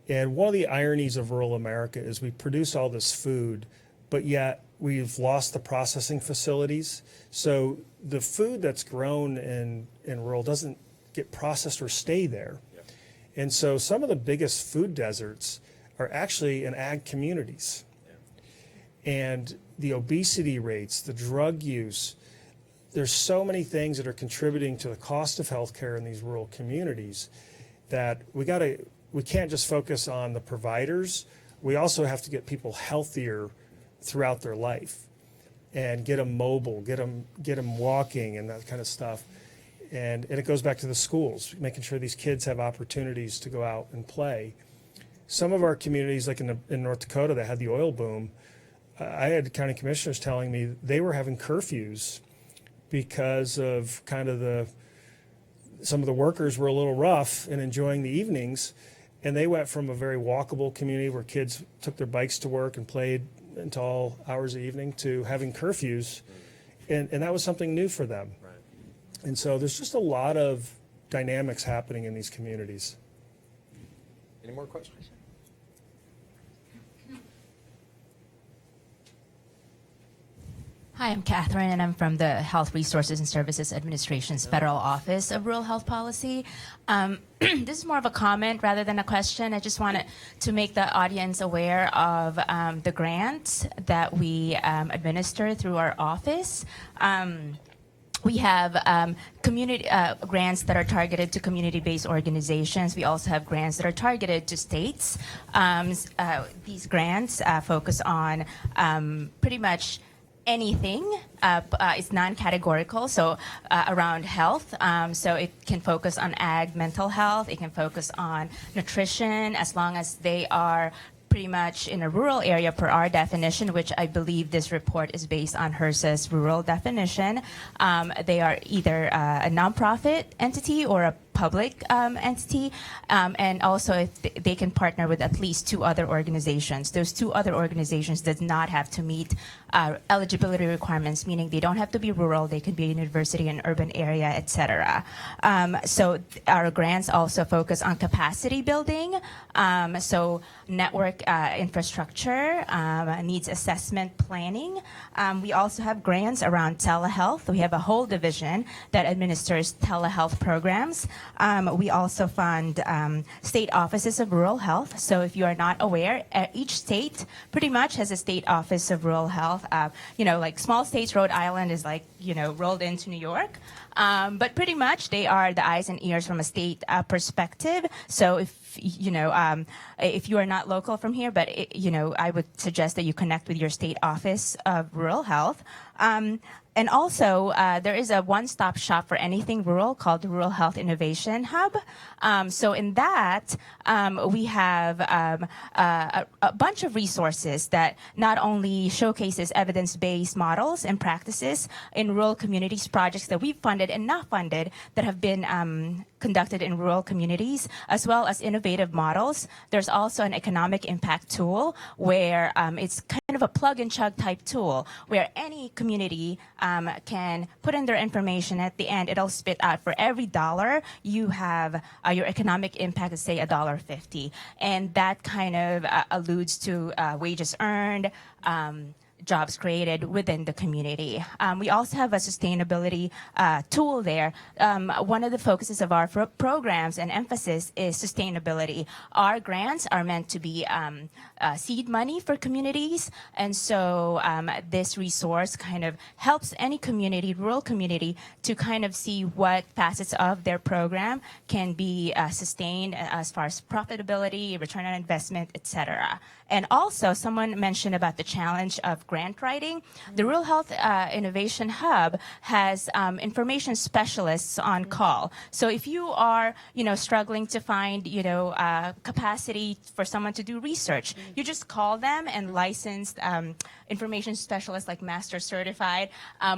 And one of the ironies of rural America is we produce all this food, but yet we've lost the processing facilities. So the food that's grown in rural doesn't get processed or stay there. Yeah. And so some of the biggest food deserts are actually in ag communities. Yeah. And the obesity rates, the drug use, there's so many things that are contributing to the cost of healthcare in these rural communities that we can't just focus on the providers. We also have to get people healthier throughout their life and get them mobile, get them walking and that kind of stuff. And it goes back to the schools, making sure these kids have opportunities to go out and play. Some of our communities, like in North Dakota that had the oil boom, I had county commissioners telling me they were having curfews because of kind of some of the workers were a little rough and enjoying the evenings, and they went from a very walkable community where kids took their bikes to work and played until all hours of the evening to having curfews, and that was something new for them. Right. And so there's just a lot of dynamics happening in these communities. Any more questions? Hi, I'm Catherine, and I'm from the Health Resources and Services Administration's Federal Office of Rural Health Policy. This is more of a comment rather than a question. I just wanted to make the audience aware of the grants that we administer through our office. We have community grants that are targeted to community-based organizations. We also have grants that are targeted to states. These grants focus on pretty much anything. It's non-categorical, so around health. So it can focus on ag, mental health. It can focus on nutrition, as long as they are pretty much in a rural area per our definition, which I believe this report is based on HRSA's rural definition. They are either a nonprofit entity or a public entity, and also if they can partner with at least 2 other organizations. Those 2 other organizations does not have to meet eligibility requirements, meaning they don't have to be rural, they could be a university, an urban area, etc. So our grants also focus on capacity building, so network infrastructure, needs assessment planning. We also have grants around telehealth. We have a whole division that administers telehealth programs. We also fund state offices of rural health. So if you are not aware, each state pretty much has a state office of rural health. Like small states, Rhode Island is like, rolled into New York. But pretty much they are the eyes and ears from a state perspective. So if you are not local from here, but I would suggest that you connect with your state office of rural health. And also, there is a one-stop shop for anything rural called the Rural Health Innovation Hub. So in that, we have a bunch of resources that not only showcases evidence-based models and practices in rural communities, projects that we've funded and not funded that have been conducted in rural communities, as well as innovative models. There's also an economic impact tool where it's kind of a plug-and-chug type tool where any community can put in their information. At the end, it'll spit out for every dollar you have your economic impact is, say, $1.50. And that kind of alludes to wages earned, jobs created within the community. We also have a sustainability tool there. One of the focuses of our programs and emphasis is sustainability. Our grants are meant to be seed money for communities, and so this resource kind of helps any community, rural community, to kind of see what facets of their program can be sustained as far as profitability, return on investment, etc. And also, someone mentioned about the challenge of grant writing. The Rural Health Innovation Hub has information specialists on call. So if you are, struggling to find, capacity for someone to do research, you just call them, and licensed information specialists, like Master Certified,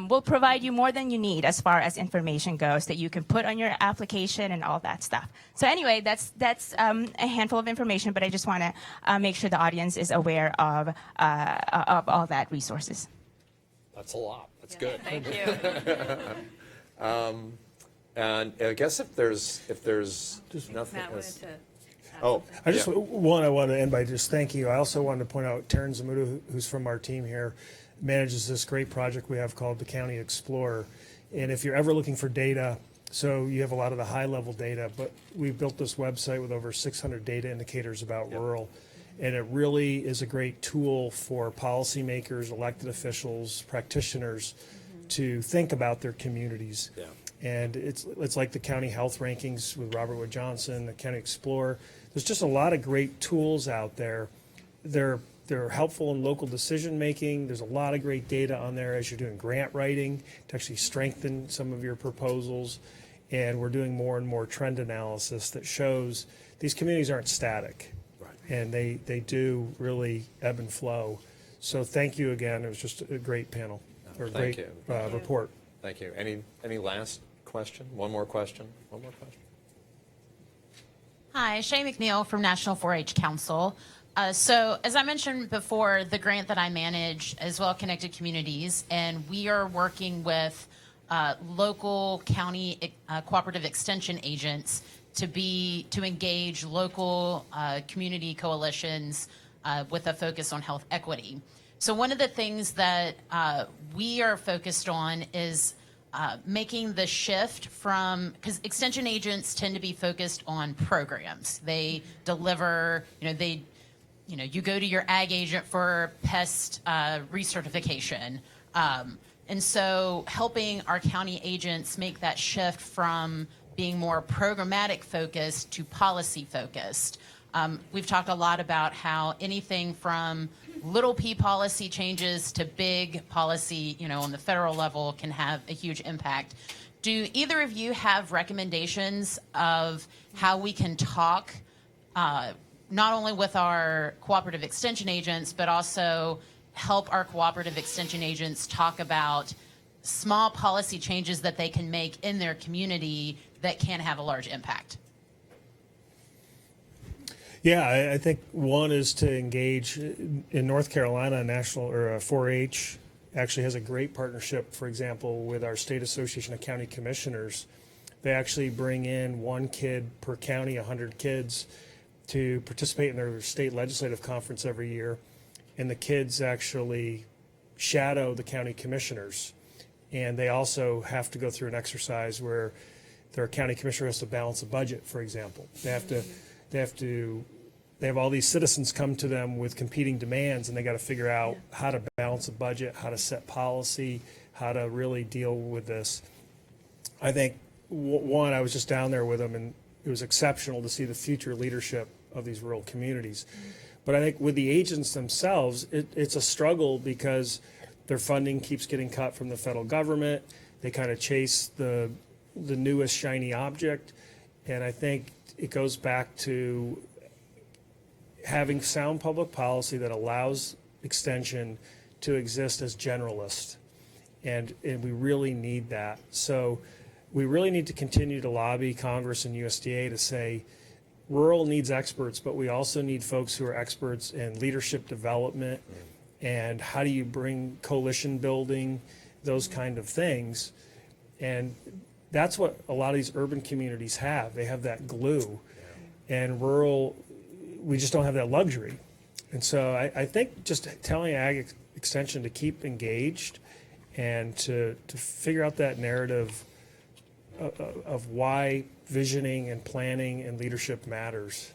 will provide you more than you need as far as information goes that you can put on your application and all that stuff. So anyway, that's a handful of information, but I just want to make sure the audience is aware of all that resources. That's a lot. That's good. Thank you. And I guess if there's nothing Matt else. wanted to. I want to end by just thanking you. I also wanted to point out Taryn Zamuda, who's from our team here, manages this great project we have called the County Explorer. And if you're ever looking for data, so you have a lot of the high-level data, but we built this website with over 600 data indicators about rural. And it really is a great tool for policymakers, elected officials, practitioners to think about their communities. Yeah. And it's like the county health rankings with Robert Wood Johnson, the County Explorer. There's just a lot of great tools out there. They're helpful in local decision making. There's a lot of great data on there as you're doing grant writing to actually strengthen some of your proposals. And we're doing more and more trend analysis that shows these communities aren't static. And they do really ebb and flow. So thank you again. It was just a great panel, or a great report. Thank you. Any last question? One more question? One more question? Hi, Shay McNeil from National 4-H Council. So as I mentioned before, the grant that I manage is Well Connected Communities, and we are working with local county cooperative extension agents to engage local community coalitions with a focus on health equity. So one of the things that we are focused on is making the shift from, because extension agents tend to be focused on programs. They deliver, you go to your ag agent for pest recertification. And so helping our county agents make that shift from being more programmatic focused to policy focused. We've talked a lot about how anything from little p policy changes to big policy, on the federal level can have a huge impact. Do either of you have recommendations of how we can talk not only with our cooperative extension agents, but also help our cooperative extension agents talk about small policy changes that they can make in their community that can have a large impact? Yeah, I think one is to engage in North Carolina. National or 4-H actually has a great partnership, for example, with our State Association of County Commissioners. They actually bring in one kid per county, 100 kids, to participate in their state legislative conference every year. And the kids actually shadow the county commissioners. And they also have to go through an exercise where their county commissioner has to balance a budget, for example. They have all these citizens come to them with competing demands, and they got to figure out how to balance a budget, how to set policy, how to really deal with this. I think, one, I was just down there with them, and it was exceptional to see the future leadership of these rural communities. But I think with the agents themselves, it's a struggle because their funding keeps getting cut from the federal government. They kind of chase the newest shiny object. And I think it goes back to having sound public policy that allows extension to exist as generalist. And we really need that. So we really need to continue to lobby Congress and USDA to say, rural needs experts, but we also need folks who are experts in leadership development and how do you bring coalition building, those kind of things. And that's what a lot of these urban communities have. They have that glue. And rural, we just don't have that luxury. And so I think just telling Ag Extension to keep engaged and to figure out that narrative of why visioning and planning and leadership matters.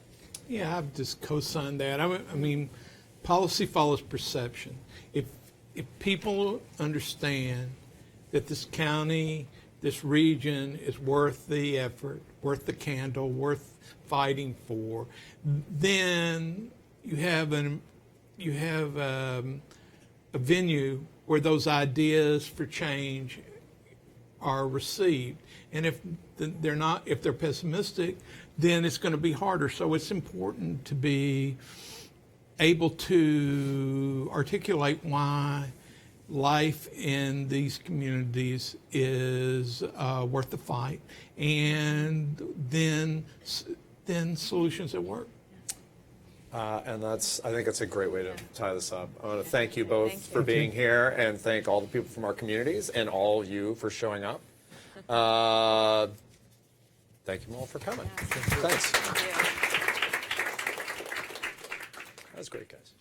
Yeah, I've just co-signed that. I mean, policy follows perception. If people understand that this county, this region is worth the effort, worth the candle, worth fighting for, then you have a venue where those ideas for change are received. And if they're pessimistic, then it's going to be harder. So it's important to be able to articulate why life in these communities is worth the fight, and then solutions that work. And I think that's a great way to tie this up. I want to thank you both for being here, and thank all the people from our communities and all you for showing up. Thank you all for coming. Thanks. Thank you. That was great, guys.